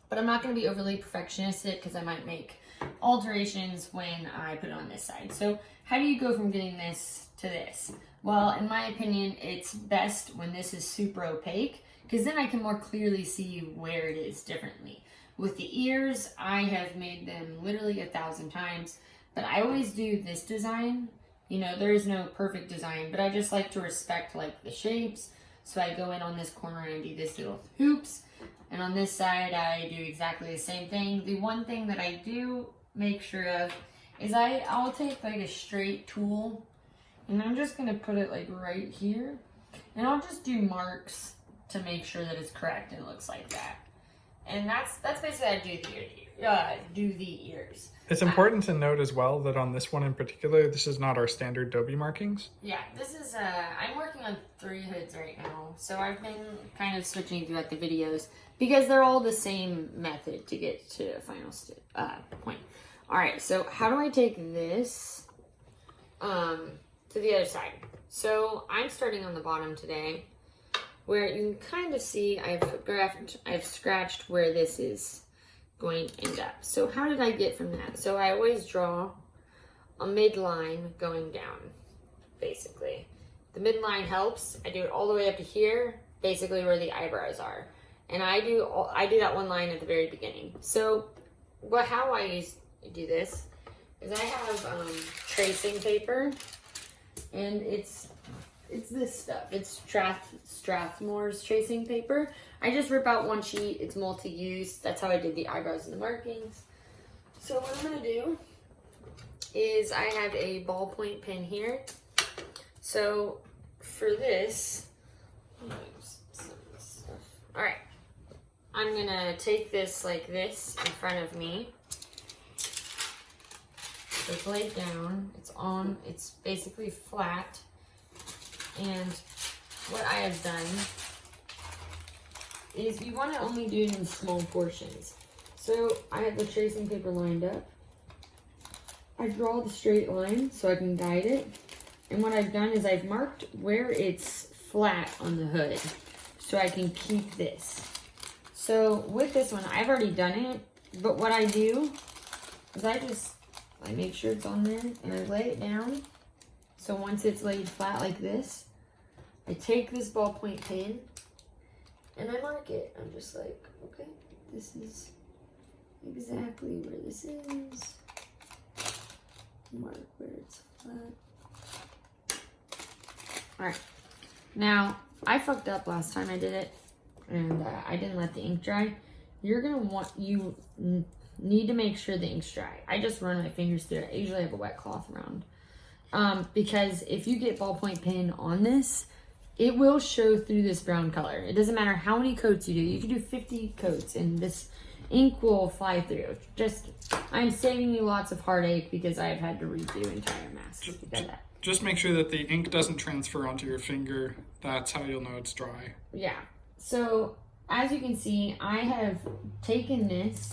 But I'm not going to be overly perfectionistic because I might make alterations when I put it on this side. So how do you go from getting this to this? Well, in my opinion, it's best when this is super opaque because then I can more clearly see where it is differently. With the ears, I have made them literally 1,000 times, but I always do this design. You know, there is no perfect design, but I just like to respect like the shapes. So I go in on this corner and I do this little hoops. And on this side, I do exactly the same thing. The one thing that I do make sure of is I'll take like a straight tool and I'm just gonna put it like right here. And I'll just do marks to make sure that it's correct and it looks like that. And that's basically how I do the ears. It's important to note as well that on this one in particular, this is not our standard Dobie markings. Yeah, this is, I'm working on 3 hoods right now. So I've been kind of switching throughout the videos because they're all the same method to get to a final point. All right, so how do I take this to the other side? So I'm starting on the bottom today where you can kind of see I've scratched where this is going to end up. So how did I get from that? So I always draw a midline going down, basically. The midline helps. I do it all the way up to here, basically where the eyebrows are. And I do that one line at the very beginning. So how I do this is I have tracing paper, and it's this stuff. It's Strathmore's tracing paper. I just rip out one sheet. It's multi-use. That's how I did the eyebrows and the markings. So what I'm going to do is I have a ballpoint pen here. So for this, all right, I'm going to take this like this in front of me. It's laid down. It's basically flat. And what I have done is you want to only do it in small portions. So I have the tracing paper lined up. I draw the straight line so I can guide it. And what I've done is I've marked where it's flat on the hood so I can keep this. So with this one, I've already done it, but what I do is I make sure it's on there and I lay it down. So once it's laid flat like this, I take this ballpoint pen and I mark it. I'm just like, okay, this is exactly where this is. Mark where it's flat. Alright, now I fucked up last time I did it and I didn't let the ink dry. You need to make sure the ink's dry. I just run my fingers through it. I usually have a wet cloth around. Because if you get ballpoint pen on this, it will show through this brown color. It doesn't matter how many coats you do. You can do 50 coats and this ink will fly through. I'm saving you lots of heartache because I've had to redo entire masks. Just make sure that the ink doesn't transfer onto your finger. That's how you'll know it's dry. Yeah. So as you can see, I have taken this.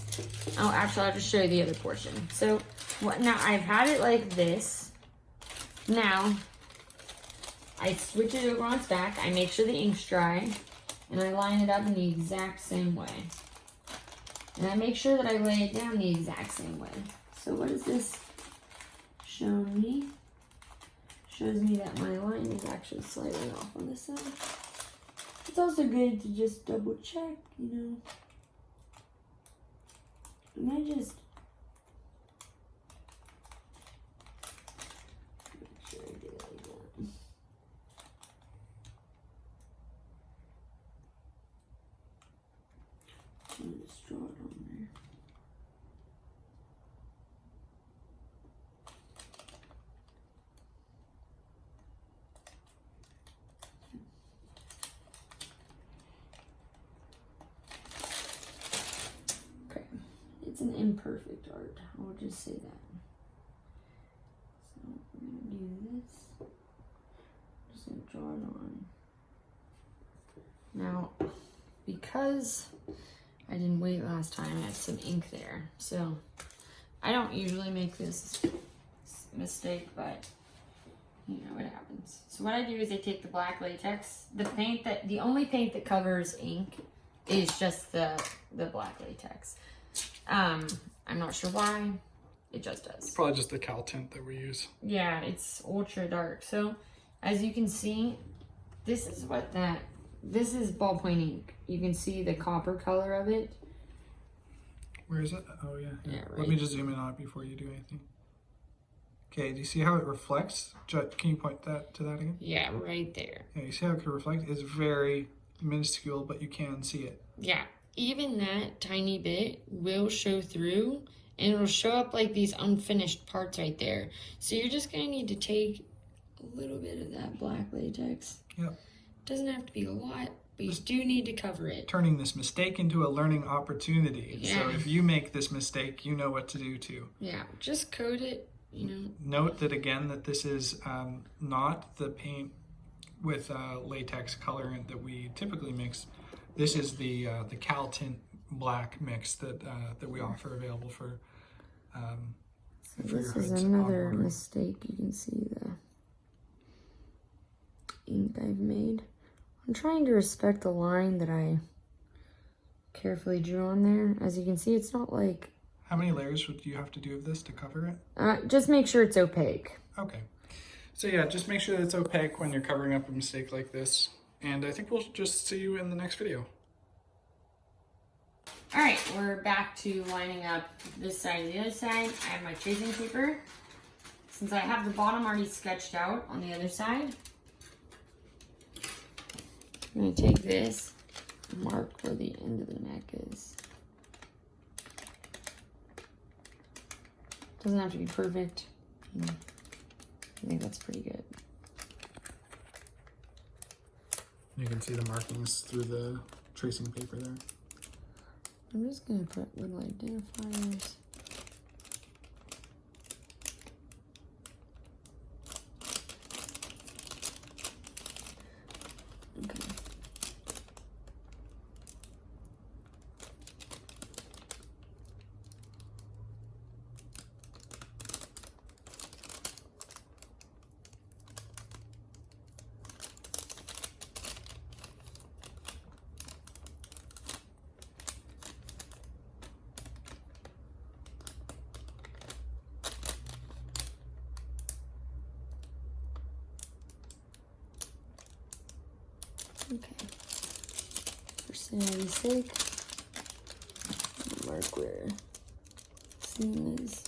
Oh, actually, I'll just show you the other portion. So now I've had it like this. Now I switch it over on its back. I make sure the ink's dry, and I line it up in the exact same way. And I make sure that I lay it down the exact same way. So what does this show me? Shows me that my line is actually slightly off on this side. It's also good to just double check, you know. And I just make sure I do it like that. I'm gonna just draw it on there. It's an imperfect art. I'll just say that. So we're gonna do this. Just gonna draw it on. Now, because I didn't wait last time, I had some ink there. So I don't usually make this mistake, but you know what happens. So what I do is I take the black latex. The only paint that covers ink is just the black latex. I'm not sure why. It just does. Probably just the cal tint that we use. Yeah, it's ultra dark. So as you can see, this is ballpoint ink. You can see the copper color of it. Where is it? Oh yeah. Yeah, right. Let me just zoom in on it before you do anything. Okay, do you see how it reflects? Can you point that to that again? Yeah, right there. Yeah, you see how it can reflect? It's very minuscule, but you can see it. Yeah, even that tiny bit will show through, and it'll show up like these unfinished parts right there. So you're just gonna need to take a little bit of that black latex. Yep. Doesn't have to be a lot, but you do need to cover it. Turning this mistake into a learning opportunity. Yeah. So if you make this mistake, you know what to do too. Yeah, just coat it, you know. Note that again that this is not the paint with latex colorant that we typically mix. This is the cal tint black mix that we offer available for. So for this your is hoods another on order. mistake. You can see the ink I've made. I'm trying to respect the line that I carefully drew on there. As you can see, it's not like... How many layers would you have to do of this to cover it? just make sure it's opaque. Okay. So yeah, just make sure that it's opaque when you're covering up a mistake like this. And I think we'll just see you in the next video. All right, we're back to lining up this side and the other side. I have my tracing paper. Since I have the bottom already sketched out on the other side, I'm gonna take this and mark where the end of the neck is. Doesn't have to be perfect. I think that's pretty good. You can see the markings through the tracing paper there. I'm just gonna put little identifiers. Okay. Okay. For sanity's sake, mark where seam is.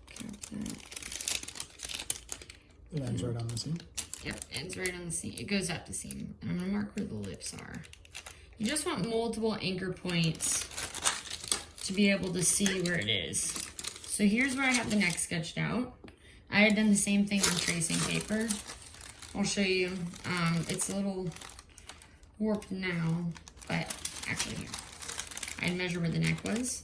Cap that. It ends right on the seam. Yep, ends right on the seam. It goes up the seam. And I'm gonna mark where the lips are. You just want multiple anchor points to be able to see where it is. So here's where I have the neck sketched out. I had done the same thing on tracing paper. I'll show you. It's a little warped now, but actually here. I had measured where the neck was,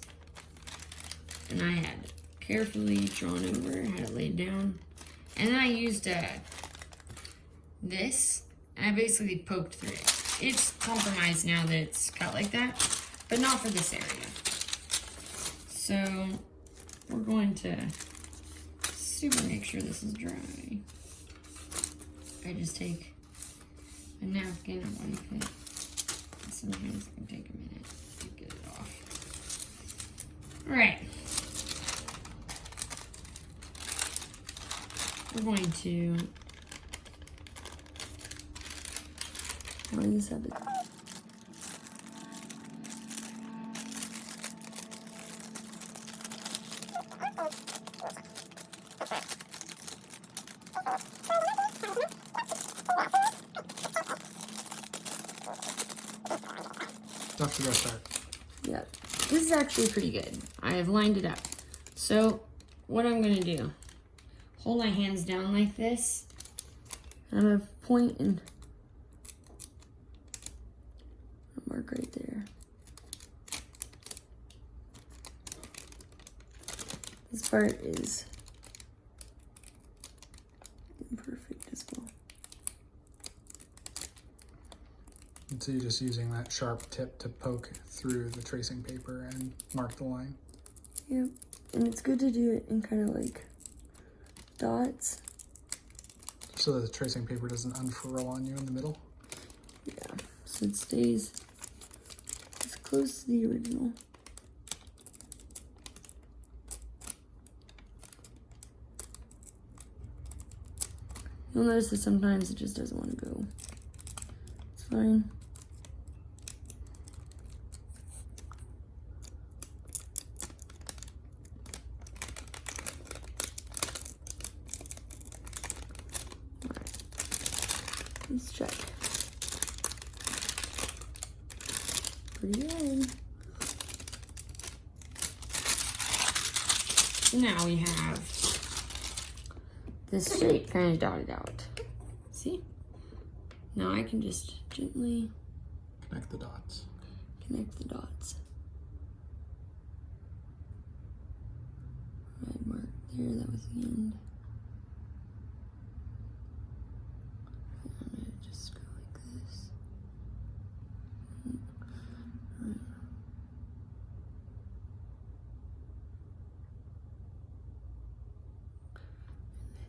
and I had carefully drawn over, had it laid down, and then I used this, and I basically poked through it. It's compromised now that it's cut like that, but not for this area. So we're going to super make sure this is dry. I just take a napkin and wipe it. And sometimes it can take a minute to get it off. All right. We're going to line this up. Off to go start. Yep. This is actually pretty good. I have lined it up. So what I'm going to do, hold my hands down like this. I'm going to point and mark right there. This part is imperfect as well. And so you're just using that sharp tip to poke through the tracing paper and mark the line. Yep, and it's good to do it in kind of like dots. So that the tracing paper doesn't unfurl on you in the middle. Yeah, so it stays as close to the original. You'll notice that sometimes it just doesn't want to go. It's fine. Let's check. Pretty good. So now we have This shape kind of dotted out. see? Now I can just gently Connect the dots. Connect the dots. Red mark there, that was the end. I'm gonna just go like this.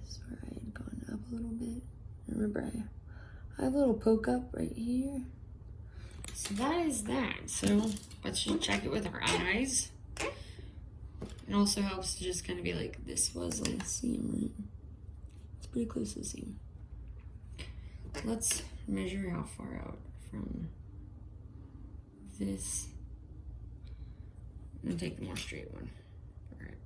This is where I had gone up a little bit. Remember, I have a little poke up right here. So that is that. So let's just check it with our eyes. It also helps to just kind of be like, this was a Seam, right? It's pretty close to the seam. Let's measure how far out from this. And take the more straight one. All right.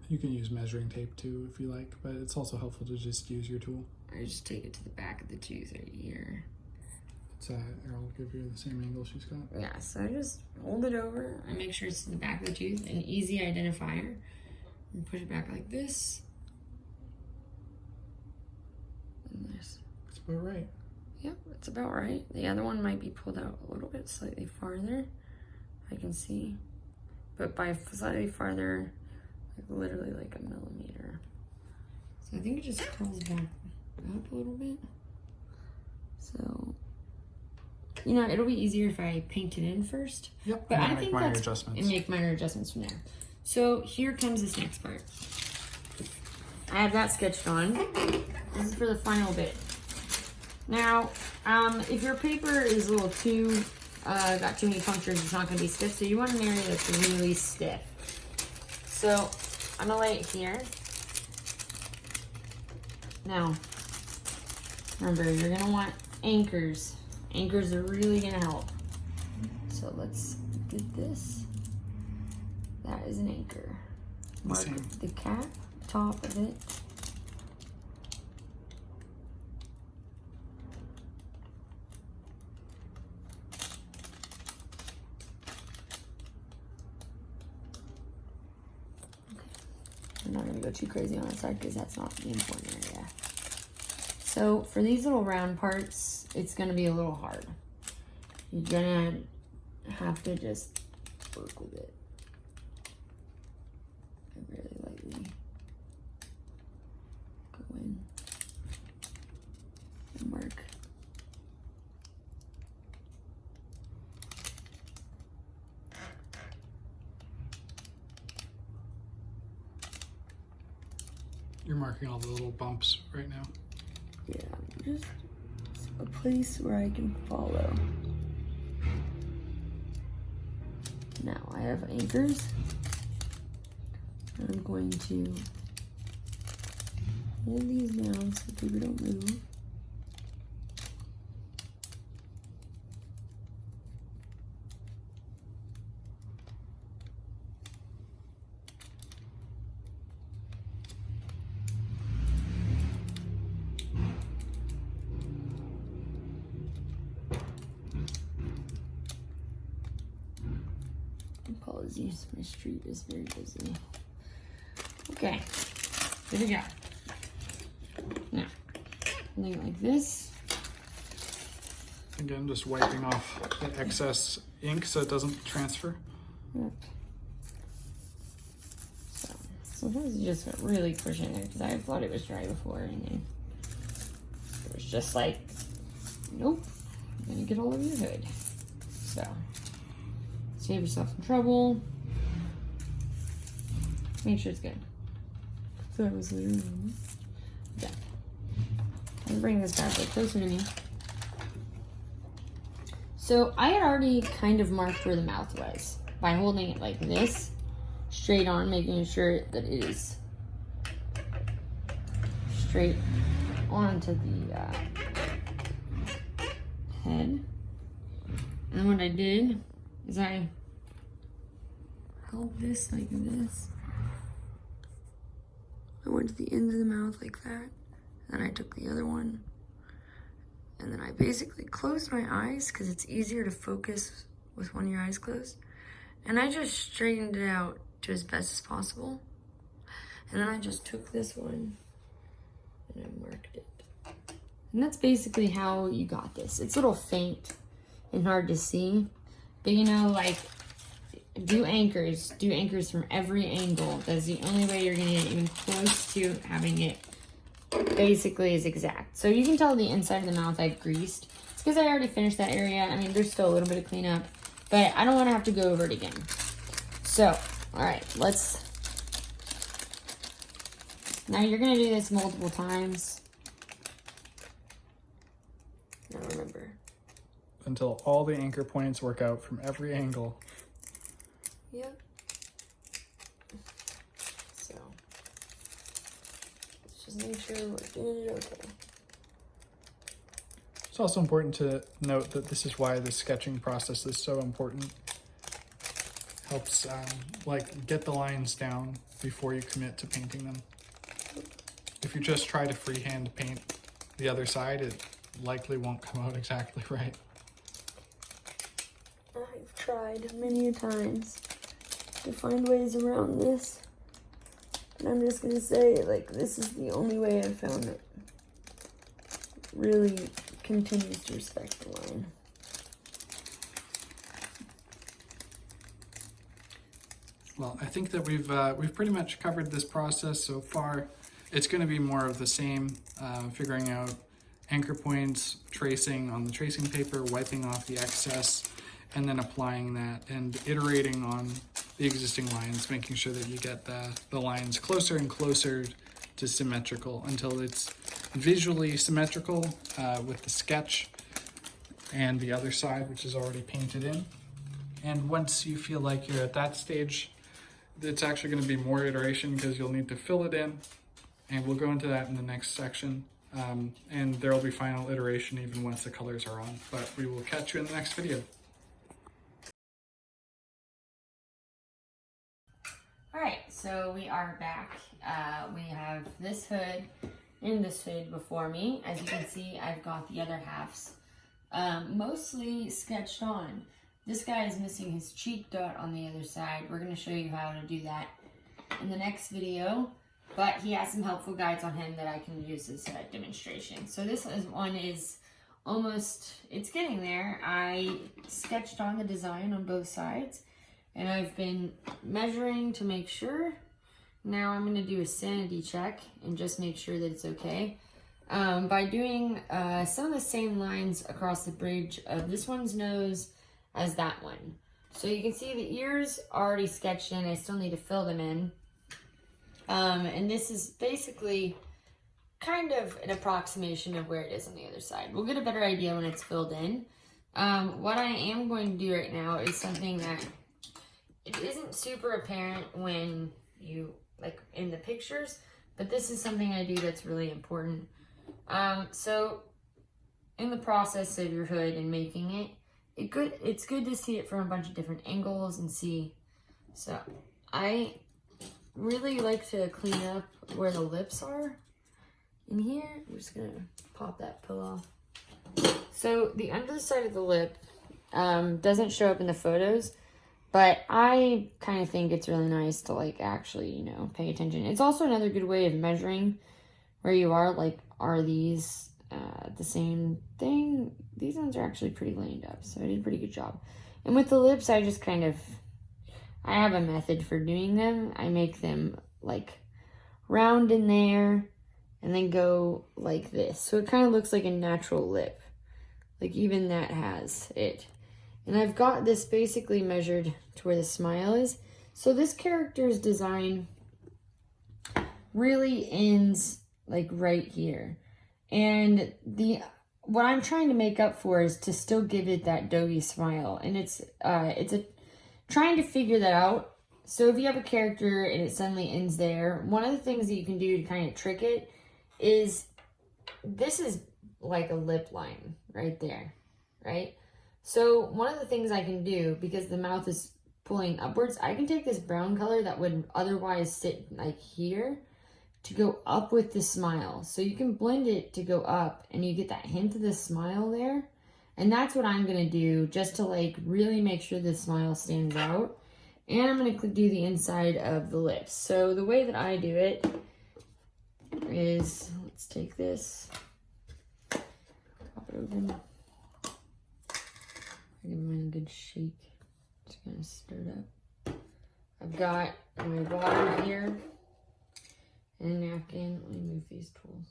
You can use measuring tape too if you like, but it's also helpful to just use your tool. I just take it to the back of the tooth right here. Errol will give you the same angle she's got. Yeah, so I just hold it over. I make sure it's to the back of the tooth, an easy identifier. And push it back like this. And this. That's about right. Yep, that's about right. The other one might be pulled out a little bit slightly farther. I can see. But by slightly farther, like literally like a millimeter. So I think it just curls back up a little bit. So, You know, it'll be easier if I paint it in first. Yep. But and I then think make minor that's adjustments. and make minor adjustments from there. So here comes this next part. I have that sketched on. This is for the final bit. Now, if your paper is a little too got too many punctures, it's not going to be stiff. So you want an area that's really stiff. So I'm gonna lay it here. Now, remember, you're gonna want anchors. Anchors are really gonna help. So let's get this. That is an anchor. Mark Same. the cap, top of it. I'm not gonna go too crazy on that side because that's not the important area. So for these little round parts, it's gonna be a little hard. You're gonna have to just work with it. Really lightly go in and mark. You're marking all the little bumps right now. yeah, just a place where I can follow. Now I have anchors. I'm going to hold these down so the paper don't move. Apologies, my street is very busy. Okay, here we go. Now, lay it like this. Again, just wiping off the excess ink so it doesn't transfer. So, Sometimes you just really push in there because I thought it was dry before, and then it was just like, nope, I'm gonna get all over your hood. So save yourself some trouble. Make sure it's good. So it was yeah. Let's bring this back up closer to me. So I had already kind of marked where the mouth was by holding it like this, straight on, making sure that it is straight onto the head. And what I did is I held this like this. I went to the end of the mouth like that. Then I took the other one. And then I basically closed my eyes because it's easier to focus with one of your eyes closed. And I just straightened it out to as best as possible. And then I just took this one and I marked it. And that's basically how you got this. It's a little faint and hard to see. But you know, like, do anchors from every angle. That's the only way you're gonna get even close to having it basically is exact. So you can tell the inside of the mouth I've greased. It's because I already finished that area. I mean, there's still a little bit of cleanup, but I don't want to have to go over it again. So, all right, now you're gonna do this multiple times. Now remember. Until all the anchor points work out from every angle. Yep. So, let's just make sure we're doing it okay. It's also important to note that this is why the sketching process is so important. Helps like get the lines down before you commit to painting them. If you just try to freehand paint the other side, it likely won't come out exactly right. I've tried many times to find ways around this, and I'm just gonna say, like, this is the only way I've found that really continues to respect the line. Well, I think that we've pretty much covered this process so far. It's going to be more of the same, figuring out anchor points, tracing on the tracing paper, wiping off the excess, and then applying that and iterating on the existing lines, making sure that you get the lines closer and closer to symmetrical until it's visually symmetrical with the sketch and the other side, which is already painted in. And once you feel like you're at that stage, it's actually going to be more iteration because you'll need to fill it in, and we'll go into that in the next section. And there will be final iteration even once the colors are on, but we will catch you in the next video. Alright, so we are back. We have this hood and this hood before me. As you can see, I've got the other halves mostly sketched on. This guy is missing his cheek dot on the other side. We're going to show you how to do that in the next video, but he has some helpful guides on him that I can use as a demonstration. So this one is almost, it's getting there. I sketched on the design on both sides, and I've been measuring to make sure. Now I'm going to do a sanity check and just make sure that it's okay. By doing some of the same lines across the bridge of this one's nose as that one. So you can see the ears already sketched in. I still need to fill them in. And this is basically kind of an approximation of where it is on the other side. We'll get a better idea when it's filled in. What I am going to do right now is something that it isn't super apparent when you, like in the pictures, but this is something I do that's really important. So in the process of your hood and making it, it's good to see it from a bunch of different angles and see. So I really like to clean up where the lips are in here. I'm just gonna pop that pill off. So the underside of the lip doesn't show up in the photos, but I kind of think it's really nice to like actually, you know, pay attention. It's also another good way of measuring where you are. Like, are these the same thing? These ones are actually pretty lined up, so I did a pretty good job. And with the lips, I just kind of, I have a method for doing them. I make them like round in there and then go like this. So it kind of looks like a natural lip. Like even that has it. And I've got this basically measured to where the smile is. So this character's design really ends like right here. And what I'm trying to make up for is to still give it that doughy smile. And it's trying to figure that out. So if you have a character and it suddenly ends there, one of the things that you can do to kind of trick it is, this is like a lip line right there, right? So one of the things I can do, because the mouth is pulling upwards, I can take this brown color that would otherwise sit like here to go up with the smile. So you can blend it to go up and you get that hint of the smile there. And that's what I'm gonna do just to like really make sure the smile stands out. And I'm gonna do the inside of the lips. So the way that I do it is, let's take this, pop it open. Give mine a good shake. Just kind of stir it up. I've got my water here and a napkin. Let me move these tools.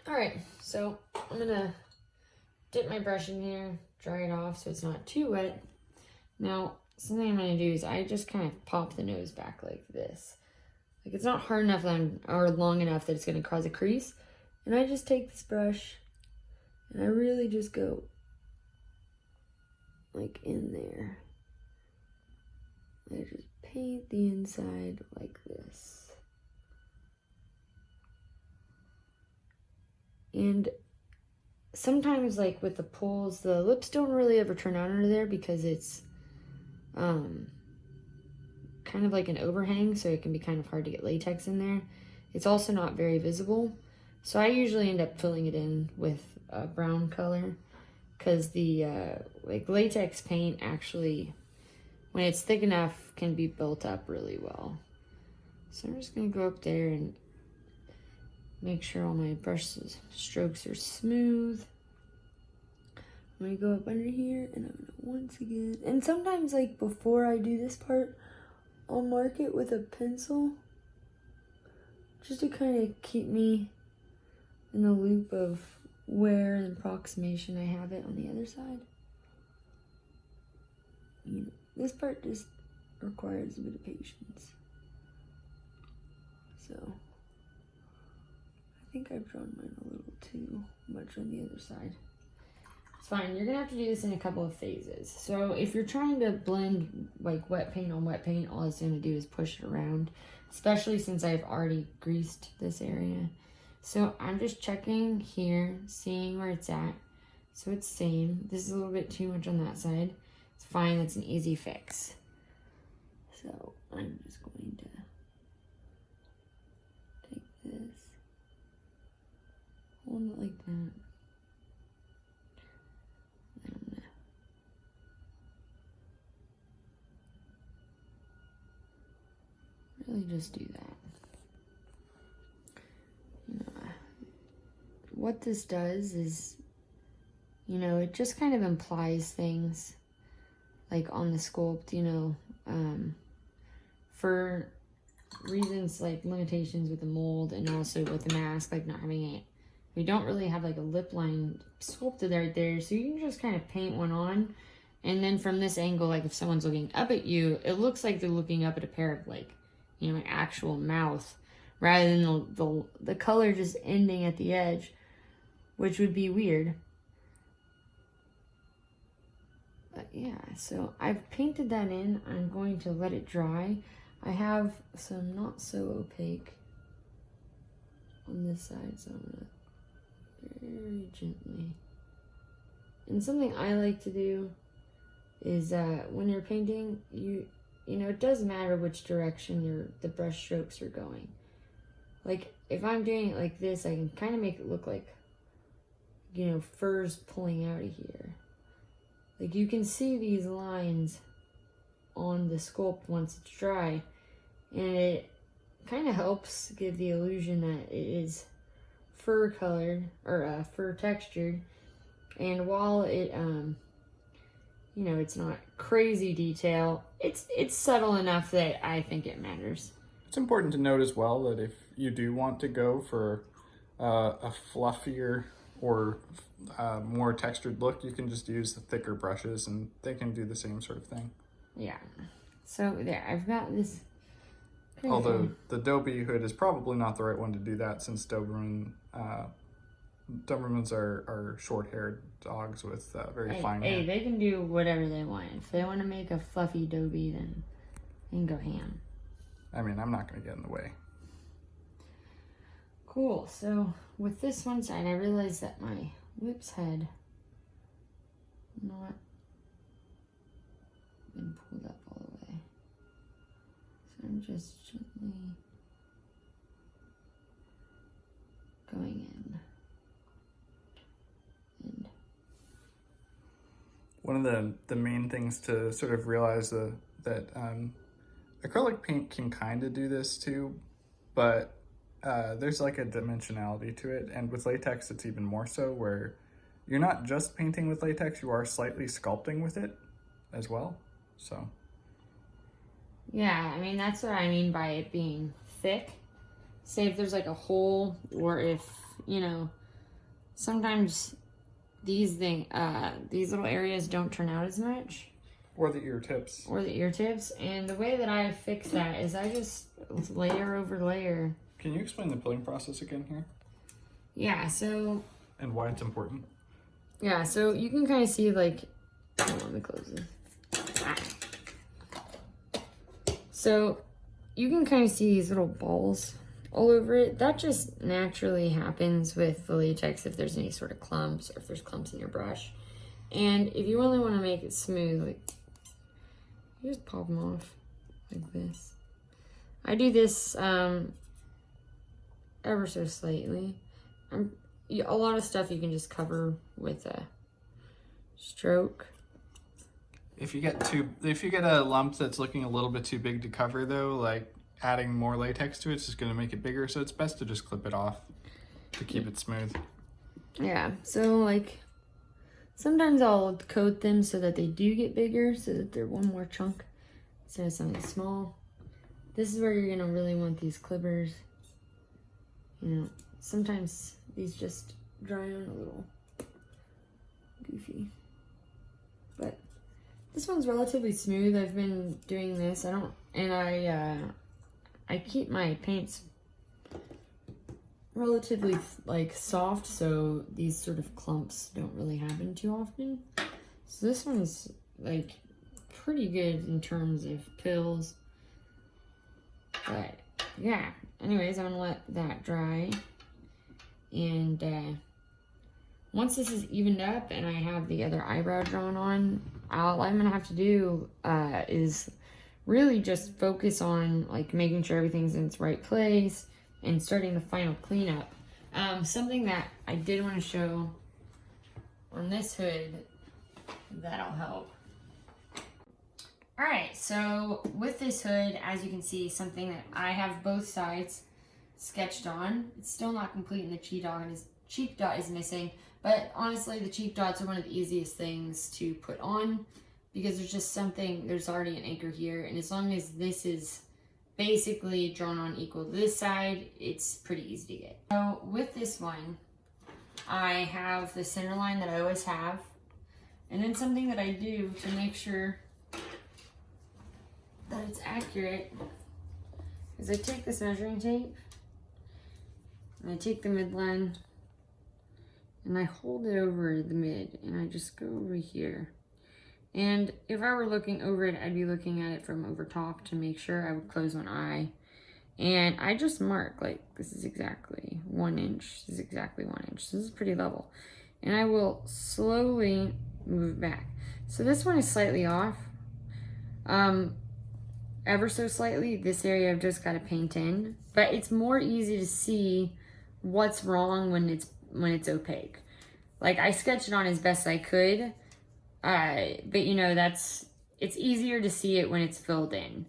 Alright, so I'm gonna dip my brush in here, dry it off so it's not too wet. Now, something I'm gonna do is I just kind of pop the nose back like this. Like it's not hard enough or long enough that it's gonna cause a crease. And I just take this brush and I really just go like in there. I just paint the inside like this. And sometimes like with the pulls, the lips don't really ever turn out under there because it's kind of like an overhang, so it can be kind of hard to get latex in there. It's also not very visible. So I usually end up filling it in with a brown color, because the like latex paint actually, when it's thick enough, can be built up really well. So I'm just gonna go up there and make sure all my brush strokes are smooth. I'm gonna go up under here and I'm gonna once again, and sometimes like before I do this part, I'll mark it with a pencil just to kind of keep me in the loop of where and approximation I have it on the other side. You know, this part just requires a bit of patience. So I think I've drawn mine a little too much on the other side. It's fine, you're gonna have to do this in a couple of phases. So if you're trying to blend like wet paint on wet paint, all it's gonna do is push it around, especially since I've already greased this area. So I'm just checking here, seeing where it's at. So it's same. This is a little bit too much on that side. It's fine, that's an easy fix. So I'm just going to take this, hold it like that. Really just do that. You know, what this does is, you know, it just kind of implies things like on the sculpt, you know, for reasons like limitations with the mold and also with the mask, like not having it. We don't really have like a lip line sculpted right there, so you can just kind of paint one on. And then from this angle, like if someone's looking up at you, it looks like they're looking up at a pair of like, you know, an actual mouth, rather than the color just ending at the edge, which would be weird. But yeah, so I've painted that in. I'm going to let it dry. I have some not so opaque on this side, so I'm gonna very gently. And something I like to do is when you're painting, you know, it does matter which direction the brush strokes are going. Like, if I'm doing it like this, I can kind of make it look like, you know, fur's pulling out of here. Like, you can see these lines on the sculpt once it's dry, and it kind of helps give the illusion that it is fur colored, or fur textured, and while it, you know, it's not crazy detail. It's subtle enough that I think it matters. It's important to note as well that if you do want to go for a fluffier or more textured look, you can just use the thicker brushes and they can do the same sort of thing. Yeah. So there, I've got this. Although the Dobie hood is probably not the right one to do that, since Dobermans are short-haired dogs with very fine hair. Hey, they can do whatever they want. If they want to make a fluffy Dobie, then they can go ham. I mean, I'm not going to get in the way. Cool. So with this one side, I realized that my whip's head not been pulled up all the way. So I'm just gently going in. And one of the main things to sort of realize that acrylic paint can kind of do this too, but there's like a dimensionality to it, and with latex it's even more so, where you're not just painting with latex, you are slightly sculpting with it as well. So yeah, I mean, that's what I mean by it being thick. Say if there's like a hole, or if, you know, sometimes these little areas don't turn out as much. Or the ear tips. Or the ear tips. And the way that I fix that is I just layer over layer. Can you explain the pilling process again here? Yeah, so... And why it's important? Yeah, so you can kind of see, like... Hold on, let me close this. Ah. So you can kind of see these little balls all over it. That just naturally happens with the latex if there's any sort of clumps, or if there's clumps in your brush. And if you only want to make it smooth, like, you just pop them off like this. I do this ever so slightly. A lot of stuff you can just cover with a stroke. If you get a lump that's looking a little bit too big to cover though, like adding more latex to it's just going to make it bigger, so it's best to just clip it off to keep it smooth. Yeah, so like sometimes I'll coat them so that they do get bigger, so that they're one more chunk instead of something small. This is where you're gonna really want these clippers. You know, sometimes these just dry on a little goofy. But this one's relatively smooth. I've been doing this. I keep my paints relatively like soft, so these sort of clumps don't really happen too often. So this one's like pretty good in terms of pills. But yeah, anyways, I'm gonna let that dry. And once this is evened up and I have the other eyebrow drawn on, all I'm gonna have to do is really just focus on like making sure everything's in its right place and starting the final cleanup. Something that I did want to show on this hood that'll help. Alright, so with this hood, as you can see, something that I have both sides sketched on. It's still not complete, and the cheek dot is missing, but honestly the cheek dots are one of the easiest things to put on, because there's already an anchor here, and as long as this is basically drawn on equal to this side, it's pretty easy to get. So with this one, I have the center line that I always have, and then something that I do to make sure that it's accurate is I take this measuring tape and I take the midline and I hold it over the mid, and I just go over here. And if I were looking over it, I'd be looking at it from over top to make sure. I would close one eye. And I just mark, like, this is exactly 1 inch. This is exactly 1 inch. So this is pretty level. And I will slowly move back. So this one is slightly off. Ever so slightly. This area I've just got to paint in. But it's more easy to see what's wrong when it's opaque. Like, I sketched it on as best I could. But you know, it's easier to see it when it's filled in.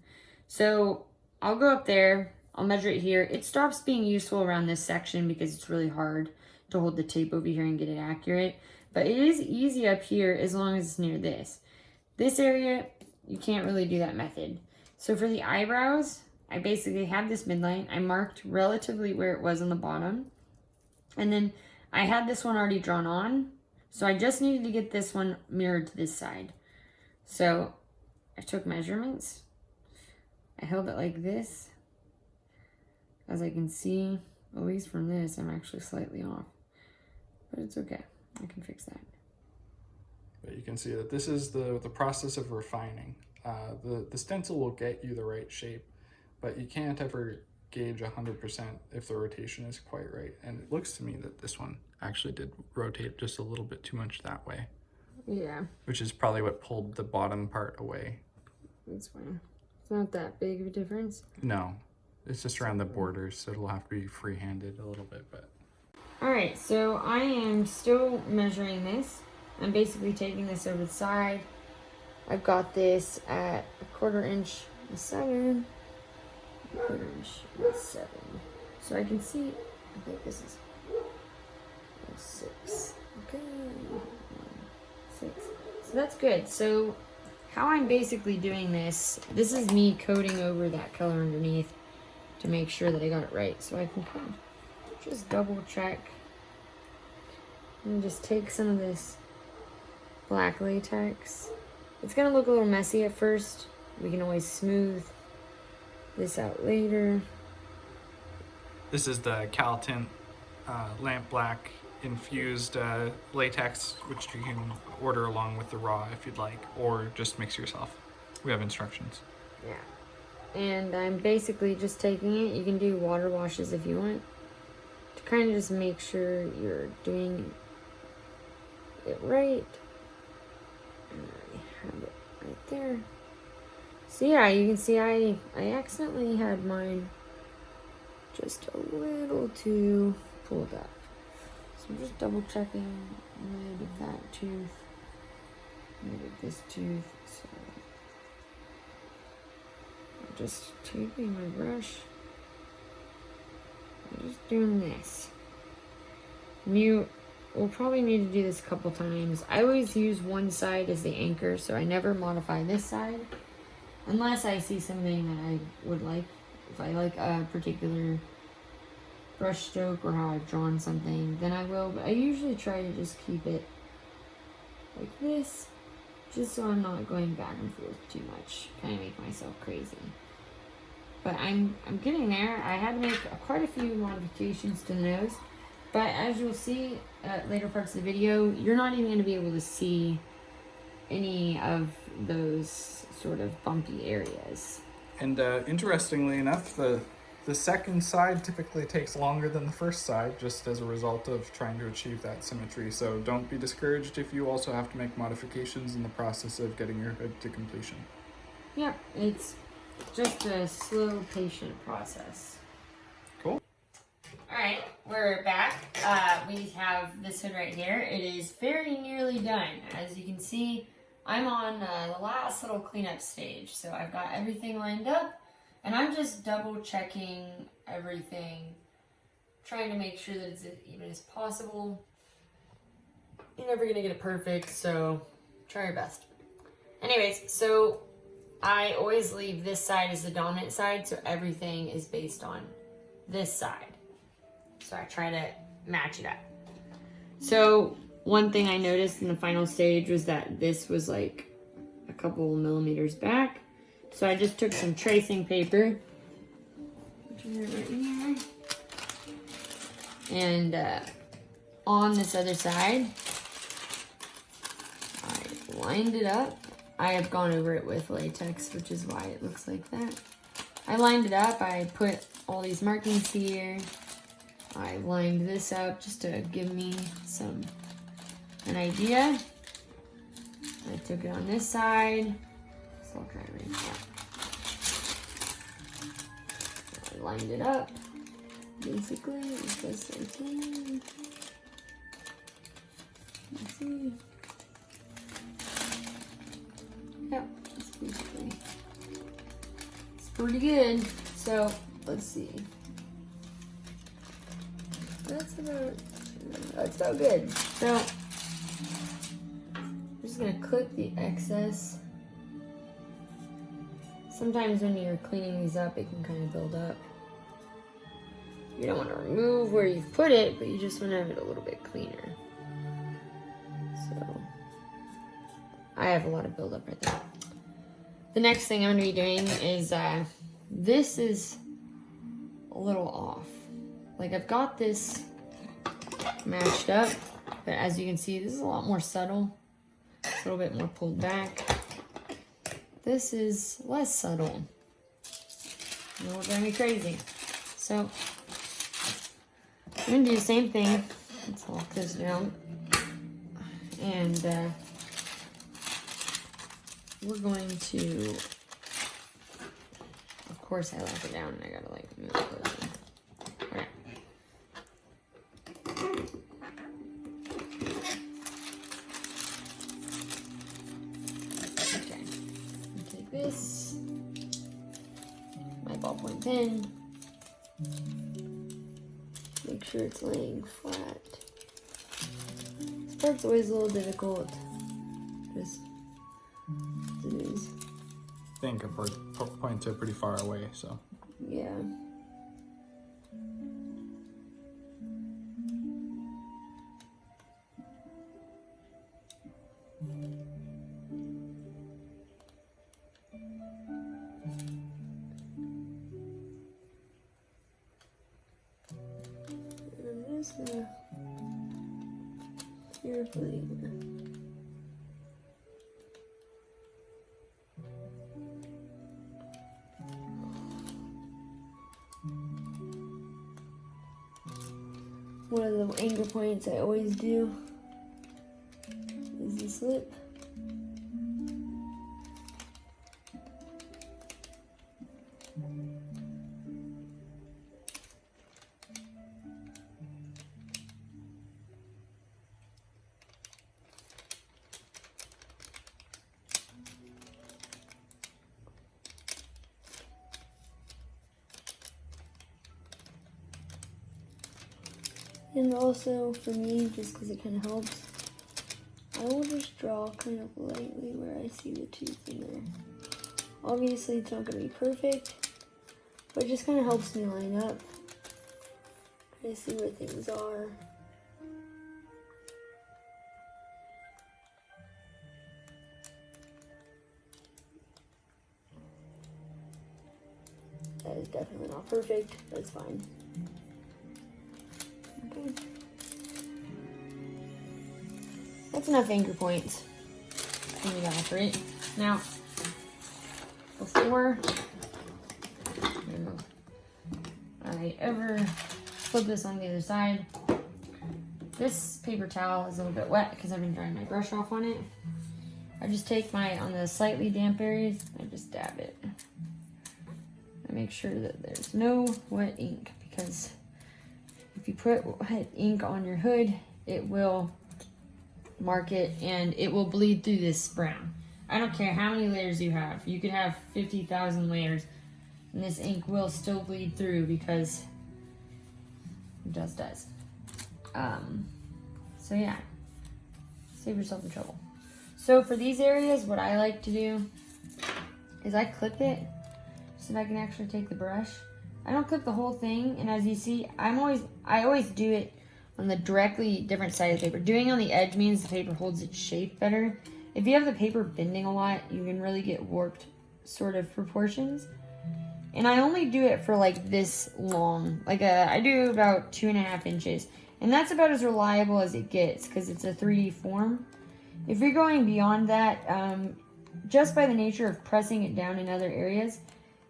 So I'll go up there, I'll measure it here. It stops being useful around this section because it's really hard to hold the tape over here and get it accurate. But it is easy up here as long as it's near this. This area, you can't really do that method. So for the eyebrows, I basically have this midline. I marked relatively where it was on the bottom. And then I had this one already drawn on. So I just needed to get this one mirrored to this side. So I took measurements. I held it like this. As I can see, at least from this, I'm actually slightly off. But it's okay. I can fix that. But you can see that this is the process of refining. The stencil will get you the right shape, but you can't ever gauge 100% if the rotation is quite right. And it looks to me that this one actually did rotate just a little bit too much that way. Yeah. Which is probably what pulled the bottom part away. That's fine. It's not that big of a difference. No, it's just around the borders, so it'll have to be free-handed a little bit, but. All right, so I am still measuring this. I'm basically taking this over the side. I've got this at 1/4 inch and 7, 1/4 inch and 7. So I can see, I think this is 6. Okay, 6. So that's good. So how I'm basically doing this is me coating over that color underneath to make sure that I got it right. So I can kind of just double check and just take some of this black latex. It's gonna look a little messy at first. We can always smooth this out later. This is the Caltint lamp black infused latex, which you can order along with the raw if you'd like, or just mix yourself. We have instructions. Yeah. And I'm basically just taking it. You can do water washes if you want, to kind of just make sure you're doing it right. And I have it right there. So yeah, you can see I accidentally had mine just a little too pulled up. So I'm just double checking mid of that tooth, mid of this tooth. So I'm just taking my brush, I'm just doing this. You will probably need to do this a couple times. I always use one side as the anchor, so I never modify this side unless I see something that I would like. If I like a particular brush stroke or how I've drawn something, then I will, but I usually try to just keep it like this, just so I'm not going back and forth too much, kind of make myself crazy. But I'm getting there. I had to make quite a few modifications to the nose, but as you'll see at later parts of the video, you're not even going to be able to see any of those sort of bumpy areas. And interestingly enough, the second side typically takes longer than the first side, just as a result of trying to achieve that symmetry. So don't be discouraged if you also have to make modifications in the process of getting your hood to completion. Yep, it's just a slow, patient process. Cool. Alright, we're back. We have this hood right here. It is very nearly done. As you can see, I'm on the last little cleanup stage. So I've got everything lined up. And I'm just double checking everything, trying to make sure that it's as even as possible. You're never gonna get it perfect, so try your best. Anyways, so I always leave this side as the dominant side, so everything is based on this side. So I try to match it up. So one thing I noticed in the final stage was that this was like a couple millimeters back. So I just took some tracing paper, which is right here, and on this other side, I lined it up. I have gone over it with latex, which is why it looks like that. I lined it up. I put all these markings here. I lined this up just to give me an idea. I took it on this side. So I'll try right now. I lined it up, basically, as best I can. Let's see. Yep, that's basically, it's pretty good. So, let's see. That's about good. So, I'm just gonna clip the excess sometimes when you're cleaning these up, it can kind of build up. You don't want to remove where you've put it, but you just want to have it a little bit cleaner. So, I have a lot of buildup right there. The next thing I'm going to be doing is, this is a little off. Like, I've got this matched up, but as you can see, this is a lot more subtle. It's a little bit more pulled back. This is less subtle. It won't drive me crazy. So, I'm going to do the same thing. Let's lock this down. And we're going to, of course I lock it down and I gotta like move it closer. Alright. Okay. I'll take this, my ballpoint pen, make sure it's laying flat. This part's always a little difficult. Just it is. I think our points are pretty far away, so. Yeah. And I'm just gonna carefully. One of the anchor points I always do is the slip. And also, for me, just because it kind of helps, I will just draw kind of lightly where I see the tooth in there. Obviously, it's not going to be perfect, but it just kind of helps me line up. Kind of see where things are. That is definitely not perfect, but it's fine. Okay. That's enough anchor points. And we got after it. Now, before I ever flip this on the other side, this paper towel is a little bit wet because I've been drying my brush off on it. I just take on the slightly damp areas, I just dab it. I make sure that there's no wet ink, because if you put wet ink on your hood, it will mark it and it will bleed through this brown. I don't care how many layers you have. You could have 50,000 layers and this ink will still bleed through because it just does. So yeah, save yourself the trouble. So for these areas, what I like to do is I clip it so that I can actually take the brush. I don't clip the whole thing, and as you see, I always do it on the directly different side of the paper. Doing on the edge means the paper holds its shape better. If you have the paper bending a lot, you can really get warped sort of proportions. And I only do it for like this long. I do about 2.5 inches. And that's about as reliable as it gets because it's a 3D form. If you're going beyond that, just by the nature of pressing it down in other areas,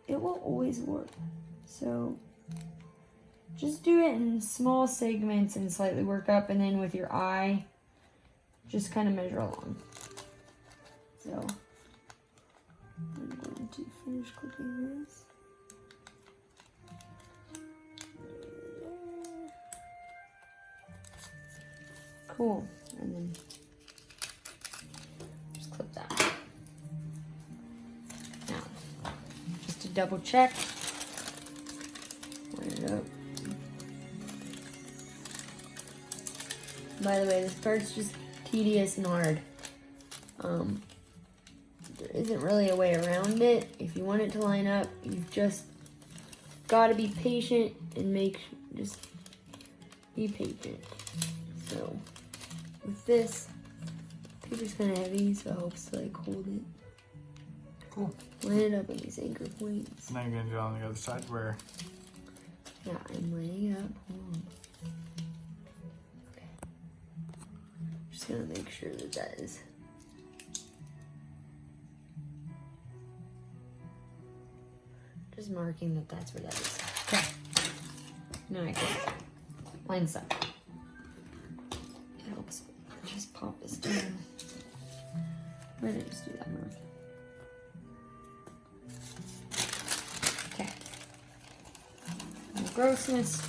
it will always warp. So just do it in small segments and slightly work up, and then with your eye, just kind of measure along. So I'm going to finish clipping this. Cool, and then just clip that. Now, just to double check, line it up. By the way, this part's just tedious and hard. there isn't really a way around it. If you want it to line up, you've just got to be patient and just be patient. So with this, paper's kind of heavy, so it helps to like hold it. Cool. Line it up on these anchor points. Now you're gonna do it on the other side where. Yeah, I'm lining it up. Hold on. Okay. Just gonna make sure that is. Just marking that that's where that is. Okay. Now I can line this up. It helps. Just pop this down. Why did I just do that wrong? Okay. No grossness.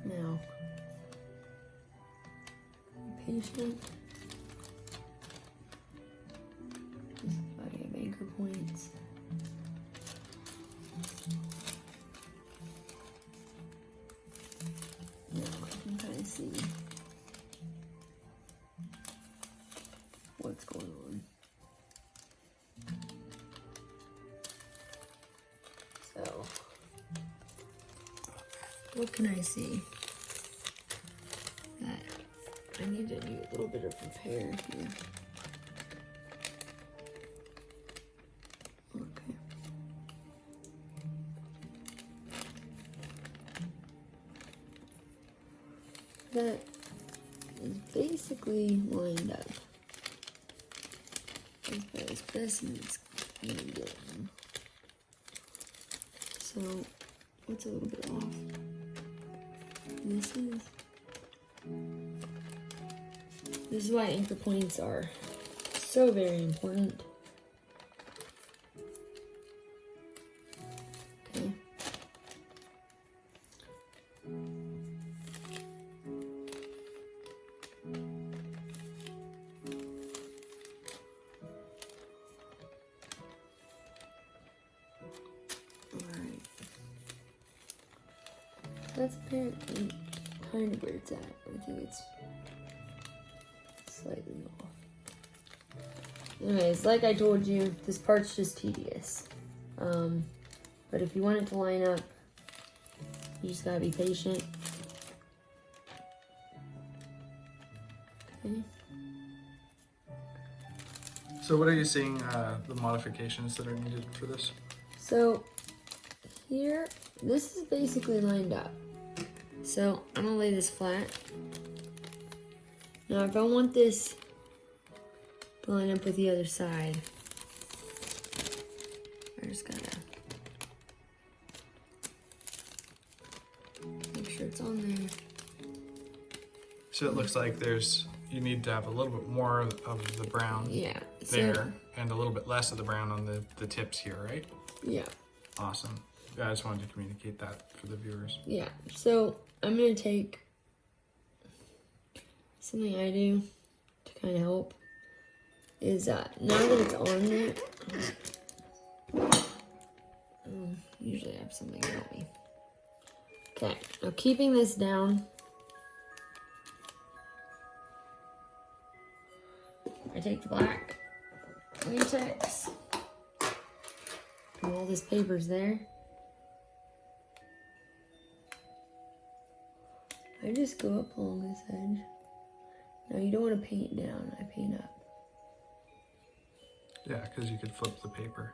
Now, patient. I have anchor points. Now I can kind of see what's going on. So, what can I see? That I need to do a little bit of repair here. Okay. That is basically lined up as best as it's gonna get. So, what's a little bit off? This is why anchor points are so very important. Okay. Alright. That's apparently kind of where it's at. I think it's slightly off. Anyways, like I told you, this part's just tedious. But if you want it to line up, you just gotta be patient. Okay. So what are you seeing the modifications that are needed for this? So here, this is basically lined up. So I'm gonna lay this flat. Now if I want this to line up with the other side, I just gotta make sure it's on there. So it looks like you need to have a little bit more of the brown Yeah. there and a little bit less of the brown on the tips here, right? Yeah. Awesome. Yeah, I just wanted to communicate that for the viewers. Yeah. So I'm gonna take something I do to kind of help is now that it's on there, usually I have something to help me. Okay, now keeping this down, I take the black latex, and all this paper's there. I just go up along this edge. Now you don't want to paint down, I paint up. Yeah, because you could flip the paper.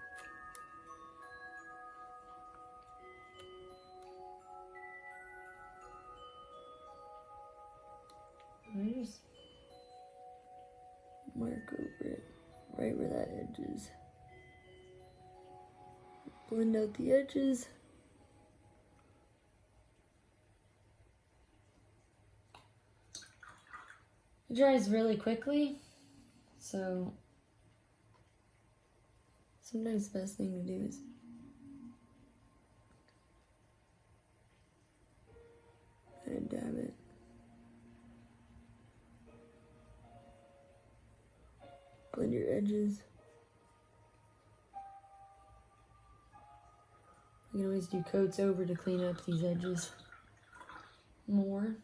I just mark over it, right where that edge is. Blend out the edges. It dries really quickly, so sometimes the best thing to do is kind of dab it. Blend your edges. You can always do coats over to clean up these edges. more.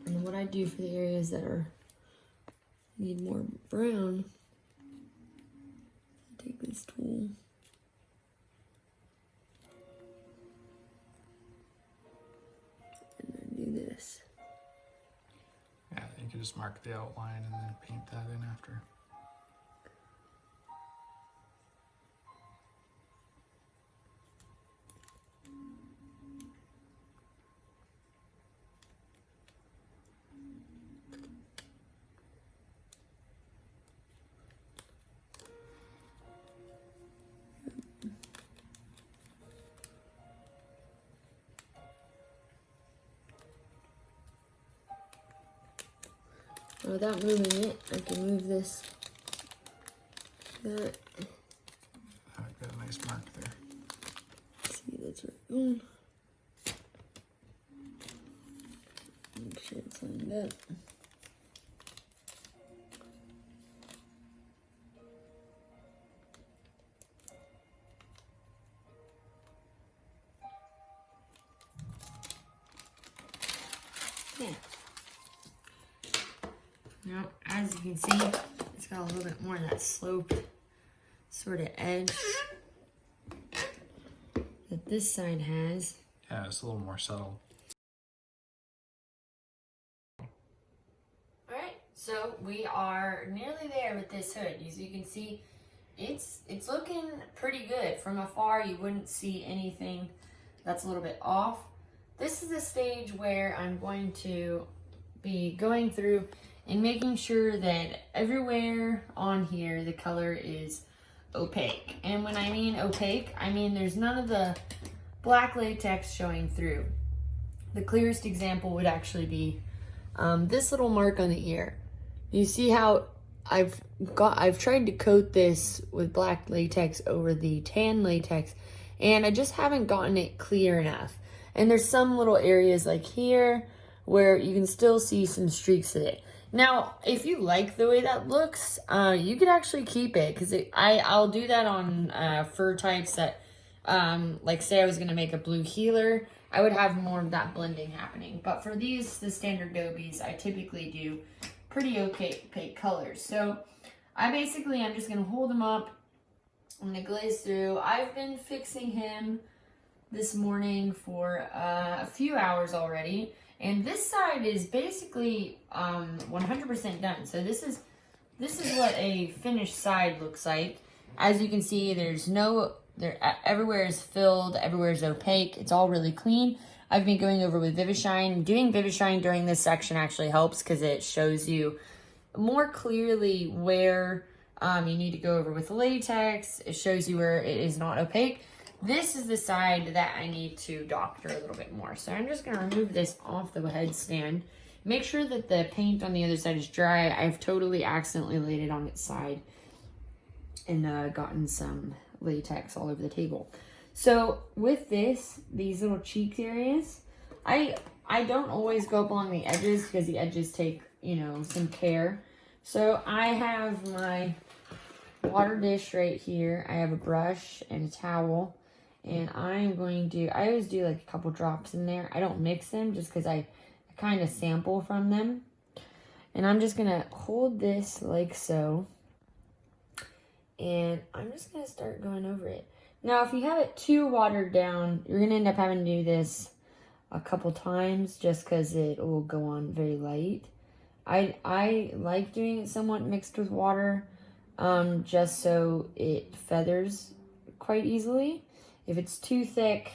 And what I do for the areas that need more brown, I take this tool and then do this. Yeah, you can just mark the outline and then paint that in after. Without moving it, I can move this. That. I've got a nice mark there. See, that's where it's going. Make sure it's lined up. Okay. Now, as you can see, it's got a little bit more of that sloped sort of edge that this side has. Yeah, it's a little more subtle. Alright, so we are nearly there with this hood. As you can see, it's looking pretty good. From afar, you wouldn't see anything that's a little bit off. This is the stage where I'm going to be going through and making sure that everywhere on here the color is opaque. And when I mean opaque, I mean there's none of the black latex showing through. The clearest example would actually be this little mark on the ear. You see how I've tried to coat this with black latex over the tan latex, and I just haven't gotten it clear enough. And there's some little areas like here where you can still see some streaks of it. Now, if you like the way that looks, you could actually keep it, because I'll do that on fur types that, like say I was going to make a blue heeler, I would have more of that blending happening. But for these, the standard gobies, I typically do pretty opaque colors. So I'm just going to hold him up. I'm going to glaze through. I've been fixing him this morning for a few hours already. And this side is basically 100% done. So this is what a finished side looks like. As you can see, everywhere is filled, everywhere is opaque. It's all really clean. I've been going over with Vivishine. Doing Vivishine during this section actually helps because it shows you more clearly where you need to go over with latex. It shows you where it is not opaque. This is the side that I need to doctor a little bit more. So I'm just going to remove this off the headstand. Make sure that the paint on the other side is dry. I've totally accidentally laid it on its side and gotten some latex all over the table. So with these little cheek areas, I don't always go up along the edges because the edges take, some care. So I have my water dish right here. I have a brush and a towel. And I always do like a couple drops in there. I don't mix them just because I kind of sample from them. And I'm just going to hold this like so. And I'm just going to start going over it. Now, if you have it too watered down, you're going to end up having to do this a couple times just because it will go on very light. I like doing it somewhat mixed with water just so it feathers quite easily. If it's too thick,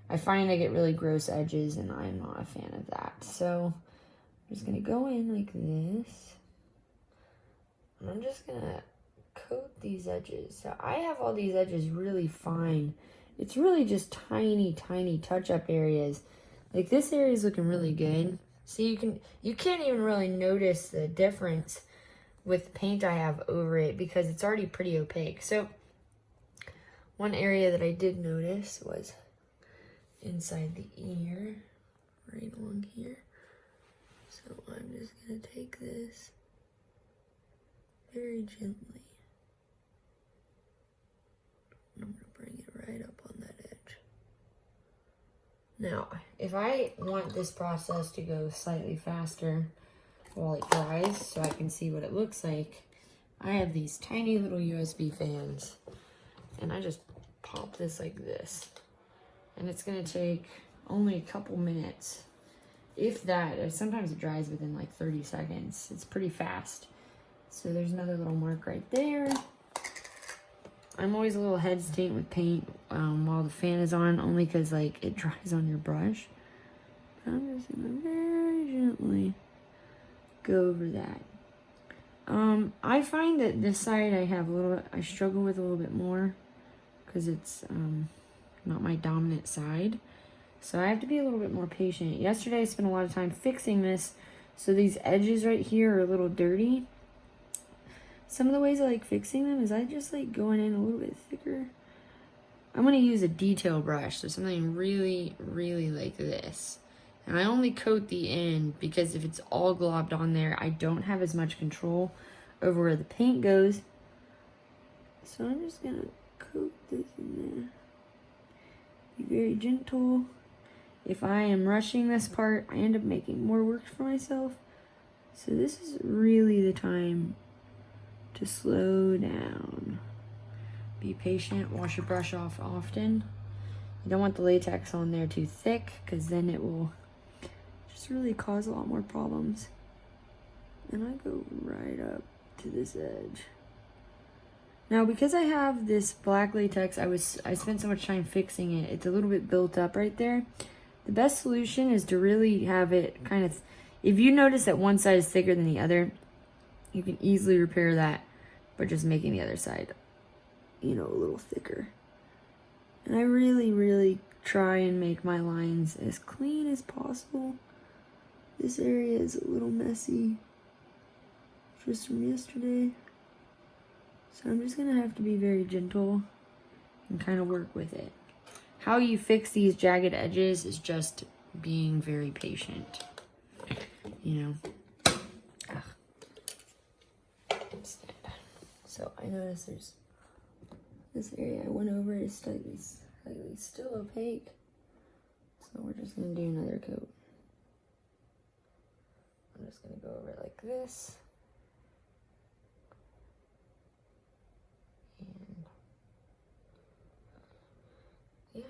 I find I get really gross edges, and I'm not a fan of that. So I'm just going to go in like this. And I'm just going to coat these edges. So I have all these edges really fine. It's really just tiny, tiny touch-up areas. Like this area is looking really good. So you can't even really notice the difference with paint I have over it because it's already pretty opaque. So one area that I did notice was inside the ear, right along here. So I'm just going to take this very gently. And I'm going to bring it right up on that edge. Now, if I want this process to go slightly faster while it dries so I can see what it looks like, I have these tiny little USB fans, and I just pop this like this. And it's gonna take only a couple minutes, if that. Sometimes it dries within like 30 seconds. It's pretty fast. So there's another little mark right there. I'm always a little hesitant with paint while the fan is on, only because like it dries on your brush. But I'm just gonna very gently go over that. I find that this side I struggle with a little bit more because it's not my dominant side. So I have to be a little bit more patient. Yesterday I spent a lot of time fixing this, so these edges right here are a little dirty. Some of the ways I like fixing them is I just like going in a little bit thicker. I'm going to use a detail brush, so something really, really like this. And I only coat the end because if it's all globbed on there, I don't have as much control over where the paint goes. So I'm just going to coat this in there. Be very gentle. If I am rushing this part, I end up making more work for myself. So this is really the time to slow down. Be patient, wash your brush off often. You don't want the latex on there too thick, because then it will just really cause a lot more problems. And I go right up to this edge. Now, because I have this black latex, I spent so much time fixing it. It's a little bit built up right there. The best solution is to really have it kind of, if you notice that one side is thicker than the other, you can easily repair that by just making the other side, you know, a little thicker. And I really, really try and make my lines as clean as possible. This area is a little messy, just from yesterday. So I'm just gonna have to be very gentle and kind of work with it. How you fix these jagged edges is just being very patient, you know. So I noticed there's this area I went over is slightly still opaque. So we're just gonna do another coat. I'm just gonna go over it like this. And yeah,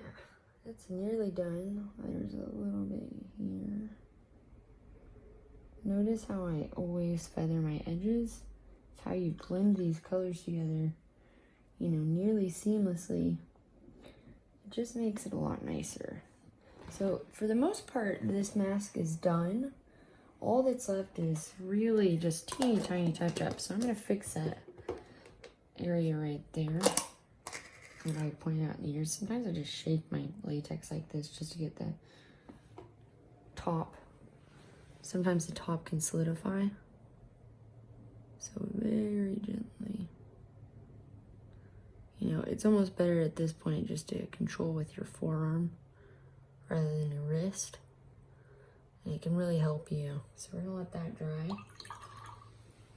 that's nearly done. There's a little bit here. Notice how I always feather my edges? It's how you blend these colors together, you know, nearly seamlessly. It just makes it a lot nicer. So for the most part, this mask is done. All that's left is really just teeny tiny touch-ups. So I'm gonna fix that area right there that I pointed out in the ears. Sometimes I just shake my latex like this just to get the top. Sometimes the top can solidify. So very gently. You know, it's almost better at this point just to control with your forearm rather than your wrist. And it can really help you. So we're gonna let that dry.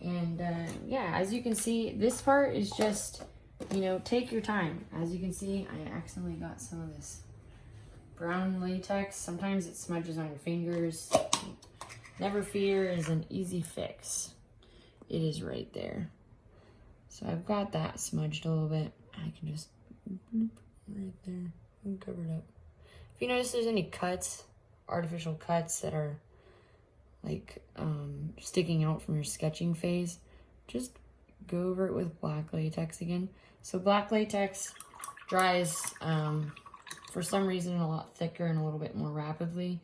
And yeah, as you can see, this part is just, you know, take your time. As you can see, I accidentally got some of this brown latex. Sometimes it smudges on your fingers. Never fear is an easy fix. It is right there. So I've got that smudged a little bit. I can just right there and cover it up. If you notice there's any cuts, artificial cuts that are like sticking out from your sketching phase, just go over it with black latex again. So black latex dries for some reason a lot thicker and a little bit more rapidly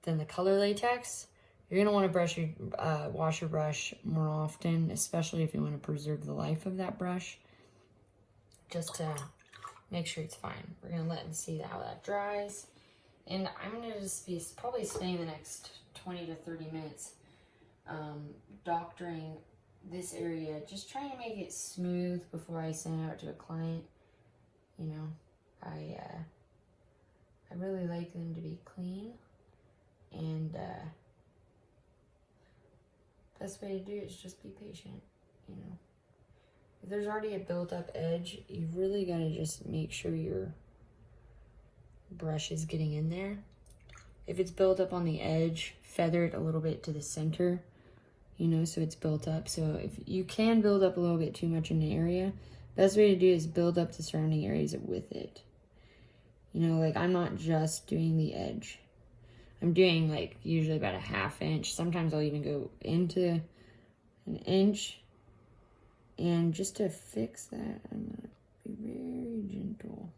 than the color latex. You're gonna want to wash your brush more often, especially if you want to preserve the life of that brush, just to make sure it's fine. We're gonna let and see how that dries. And I'm gonna just be probably spending the next 20 to 30 minutes doctoring this area, just trying to make it smooth before I send it out to a client. You know, I really like them to be clean, and best way to do it is just be patient, you know. If there's already a built-up edge, you really gotta just make sure your brush is getting in there. if it's built up on the edge, feather it a little bit to the center, you know, so it's built up. So if you can build up a little bit too much in an area, best way to do is build up the surrounding areas with it. You know, like I'm not just doing the edge. I'm doing like usually about a 1/2 inch. Sometimes I'll even go into an inch. And just to fix that, I'm gonna be very gentle.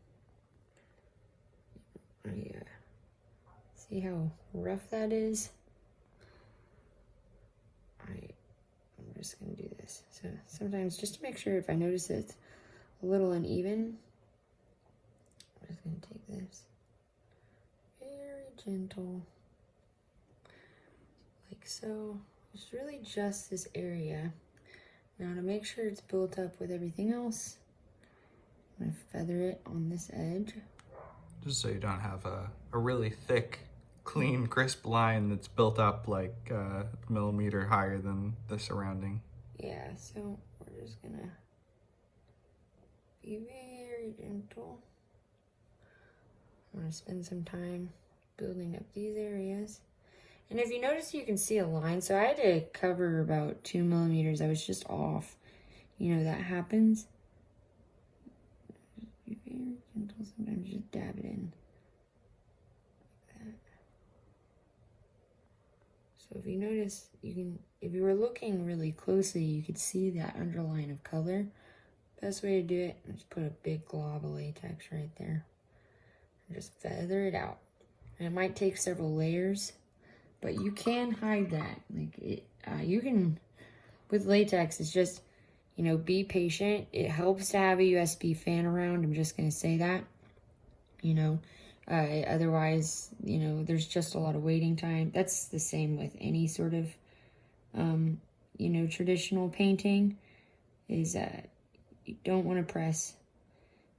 Yeah. See how rough that is? I'm just gonna do this. So sometimes just to make sure, if I notice it's a little uneven, I'm just gonna take this very gentle, like so. It's really just this area. Now to make sure it's built up with everything else, I'm gonna feather it on this edge. Just so you don't have a really thick, clean, crisp line that's built up like a millimeter higher than the surrounding. Yeah, so we're just gonna be very gentle. I'm gonna spend some time building up these areas. And if you notice, you can see a line. So I had to cover about 2 millimeters. I was just off. You know, that happens. Be very gentle. Sometimes just dab it in. Like that. So if you notice, you can, if you were looking really closely, you could see that underline of color. Best way to do it is put a big glob of latex right there. And just feather it out. And it might take several layers, but you can hide that. Like it, you can, with latex, it's just, you know, be patient. It helps to have a USB fan around. I'm just gonna say that, you know, otherwise, you know, there's just a lot of waiting time. That's the same with any sort of, you know, traditional painting, is you don't want to press.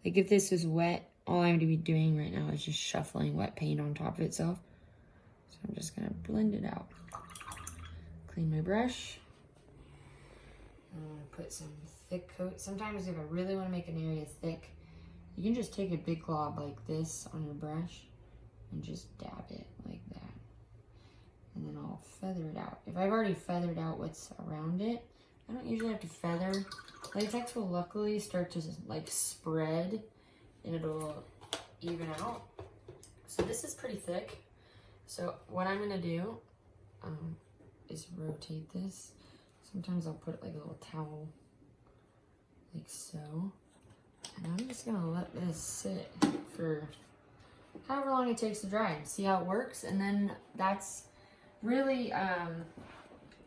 Like if this is wet, all I'm gonna be doing right now is just shuffling wet paint on top of itself. So I'm just gonna blend it out. Clean my brush. I'm gonna put some thick coat. Sometimes if I really want to make an area thick, you can just take a big glob like this on your brush and just dab it like that. And then I'll feather it out. If I've already feathered out what's around it, I don't usually have to feather. Latex will luckily start to like spread and it'll even out. So this is pretty thick. So what I'm gonna do is rotate this. Sometimes I'll put like a little towel, like so. And I'm just gonna let this sit for however long it takes to dry and see how it works. And then that's really,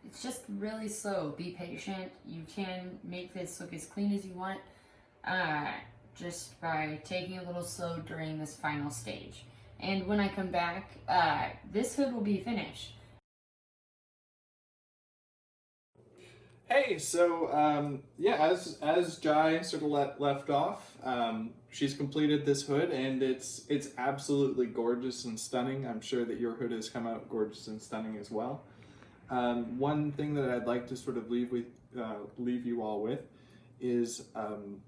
it's just really slow. Be patient. You can make this look as clean as you want just by taking a little slow during this final stage. And when I come back, this hood will be finished. Hey, so yeah, as Jai sort of left off, she's completed this hood, and it's absolutely gorgeous and stunning. I'm sure that your hood has come out gorgeous and stunning as well. One thing that I'd like to sort of leave you all with is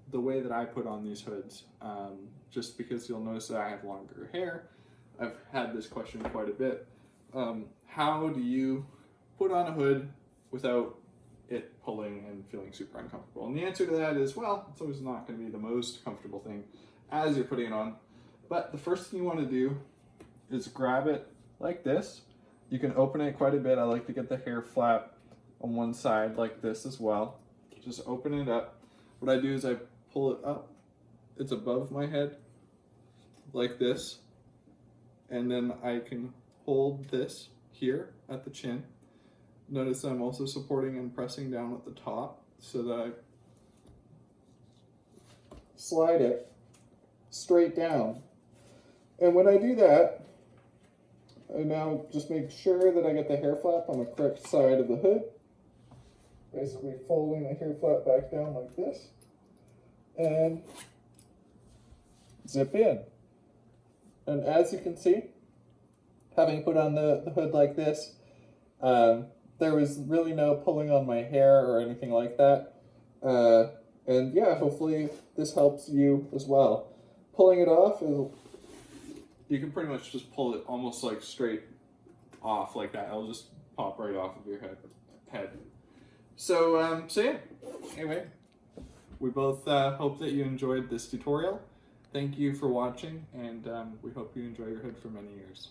the way that I put on these hoods. Just because you'll notice that I have longer hair. I've had this question quite a bit. How do you put on a hood without it pulling and feeling super uncomfortable? And the answer to that is, well, it's always not going to be the most comfortable thing as you're putting it on. But the first thing you want to do is grab it like this. You can open it quite a bit. I like to get the hair flap on one side like this as well. Just open it up. What I do is I pull it up. It's above my head like this. And then I can hold this here at the chin. Notice I'm also supporting and pressing down at the top so that I slide it straight down. And when I do that, I now just make sure that I get the hair flap on the correct side of the hood. Basically folding the hair flap back down like this. And zip in. And as you can see, having put on the hood like this, there was really no pulling on my hair or anything like that. And yeah, hopefully this helps you as well. Pulling it off you can pretty much just pull it almost like straight off like that. It'll just pop right off of your head. So, so yeah, anyway, we both hope that you enjoyed this tutorial. Thank you for watching, and we hope you enjoy your hood for many years.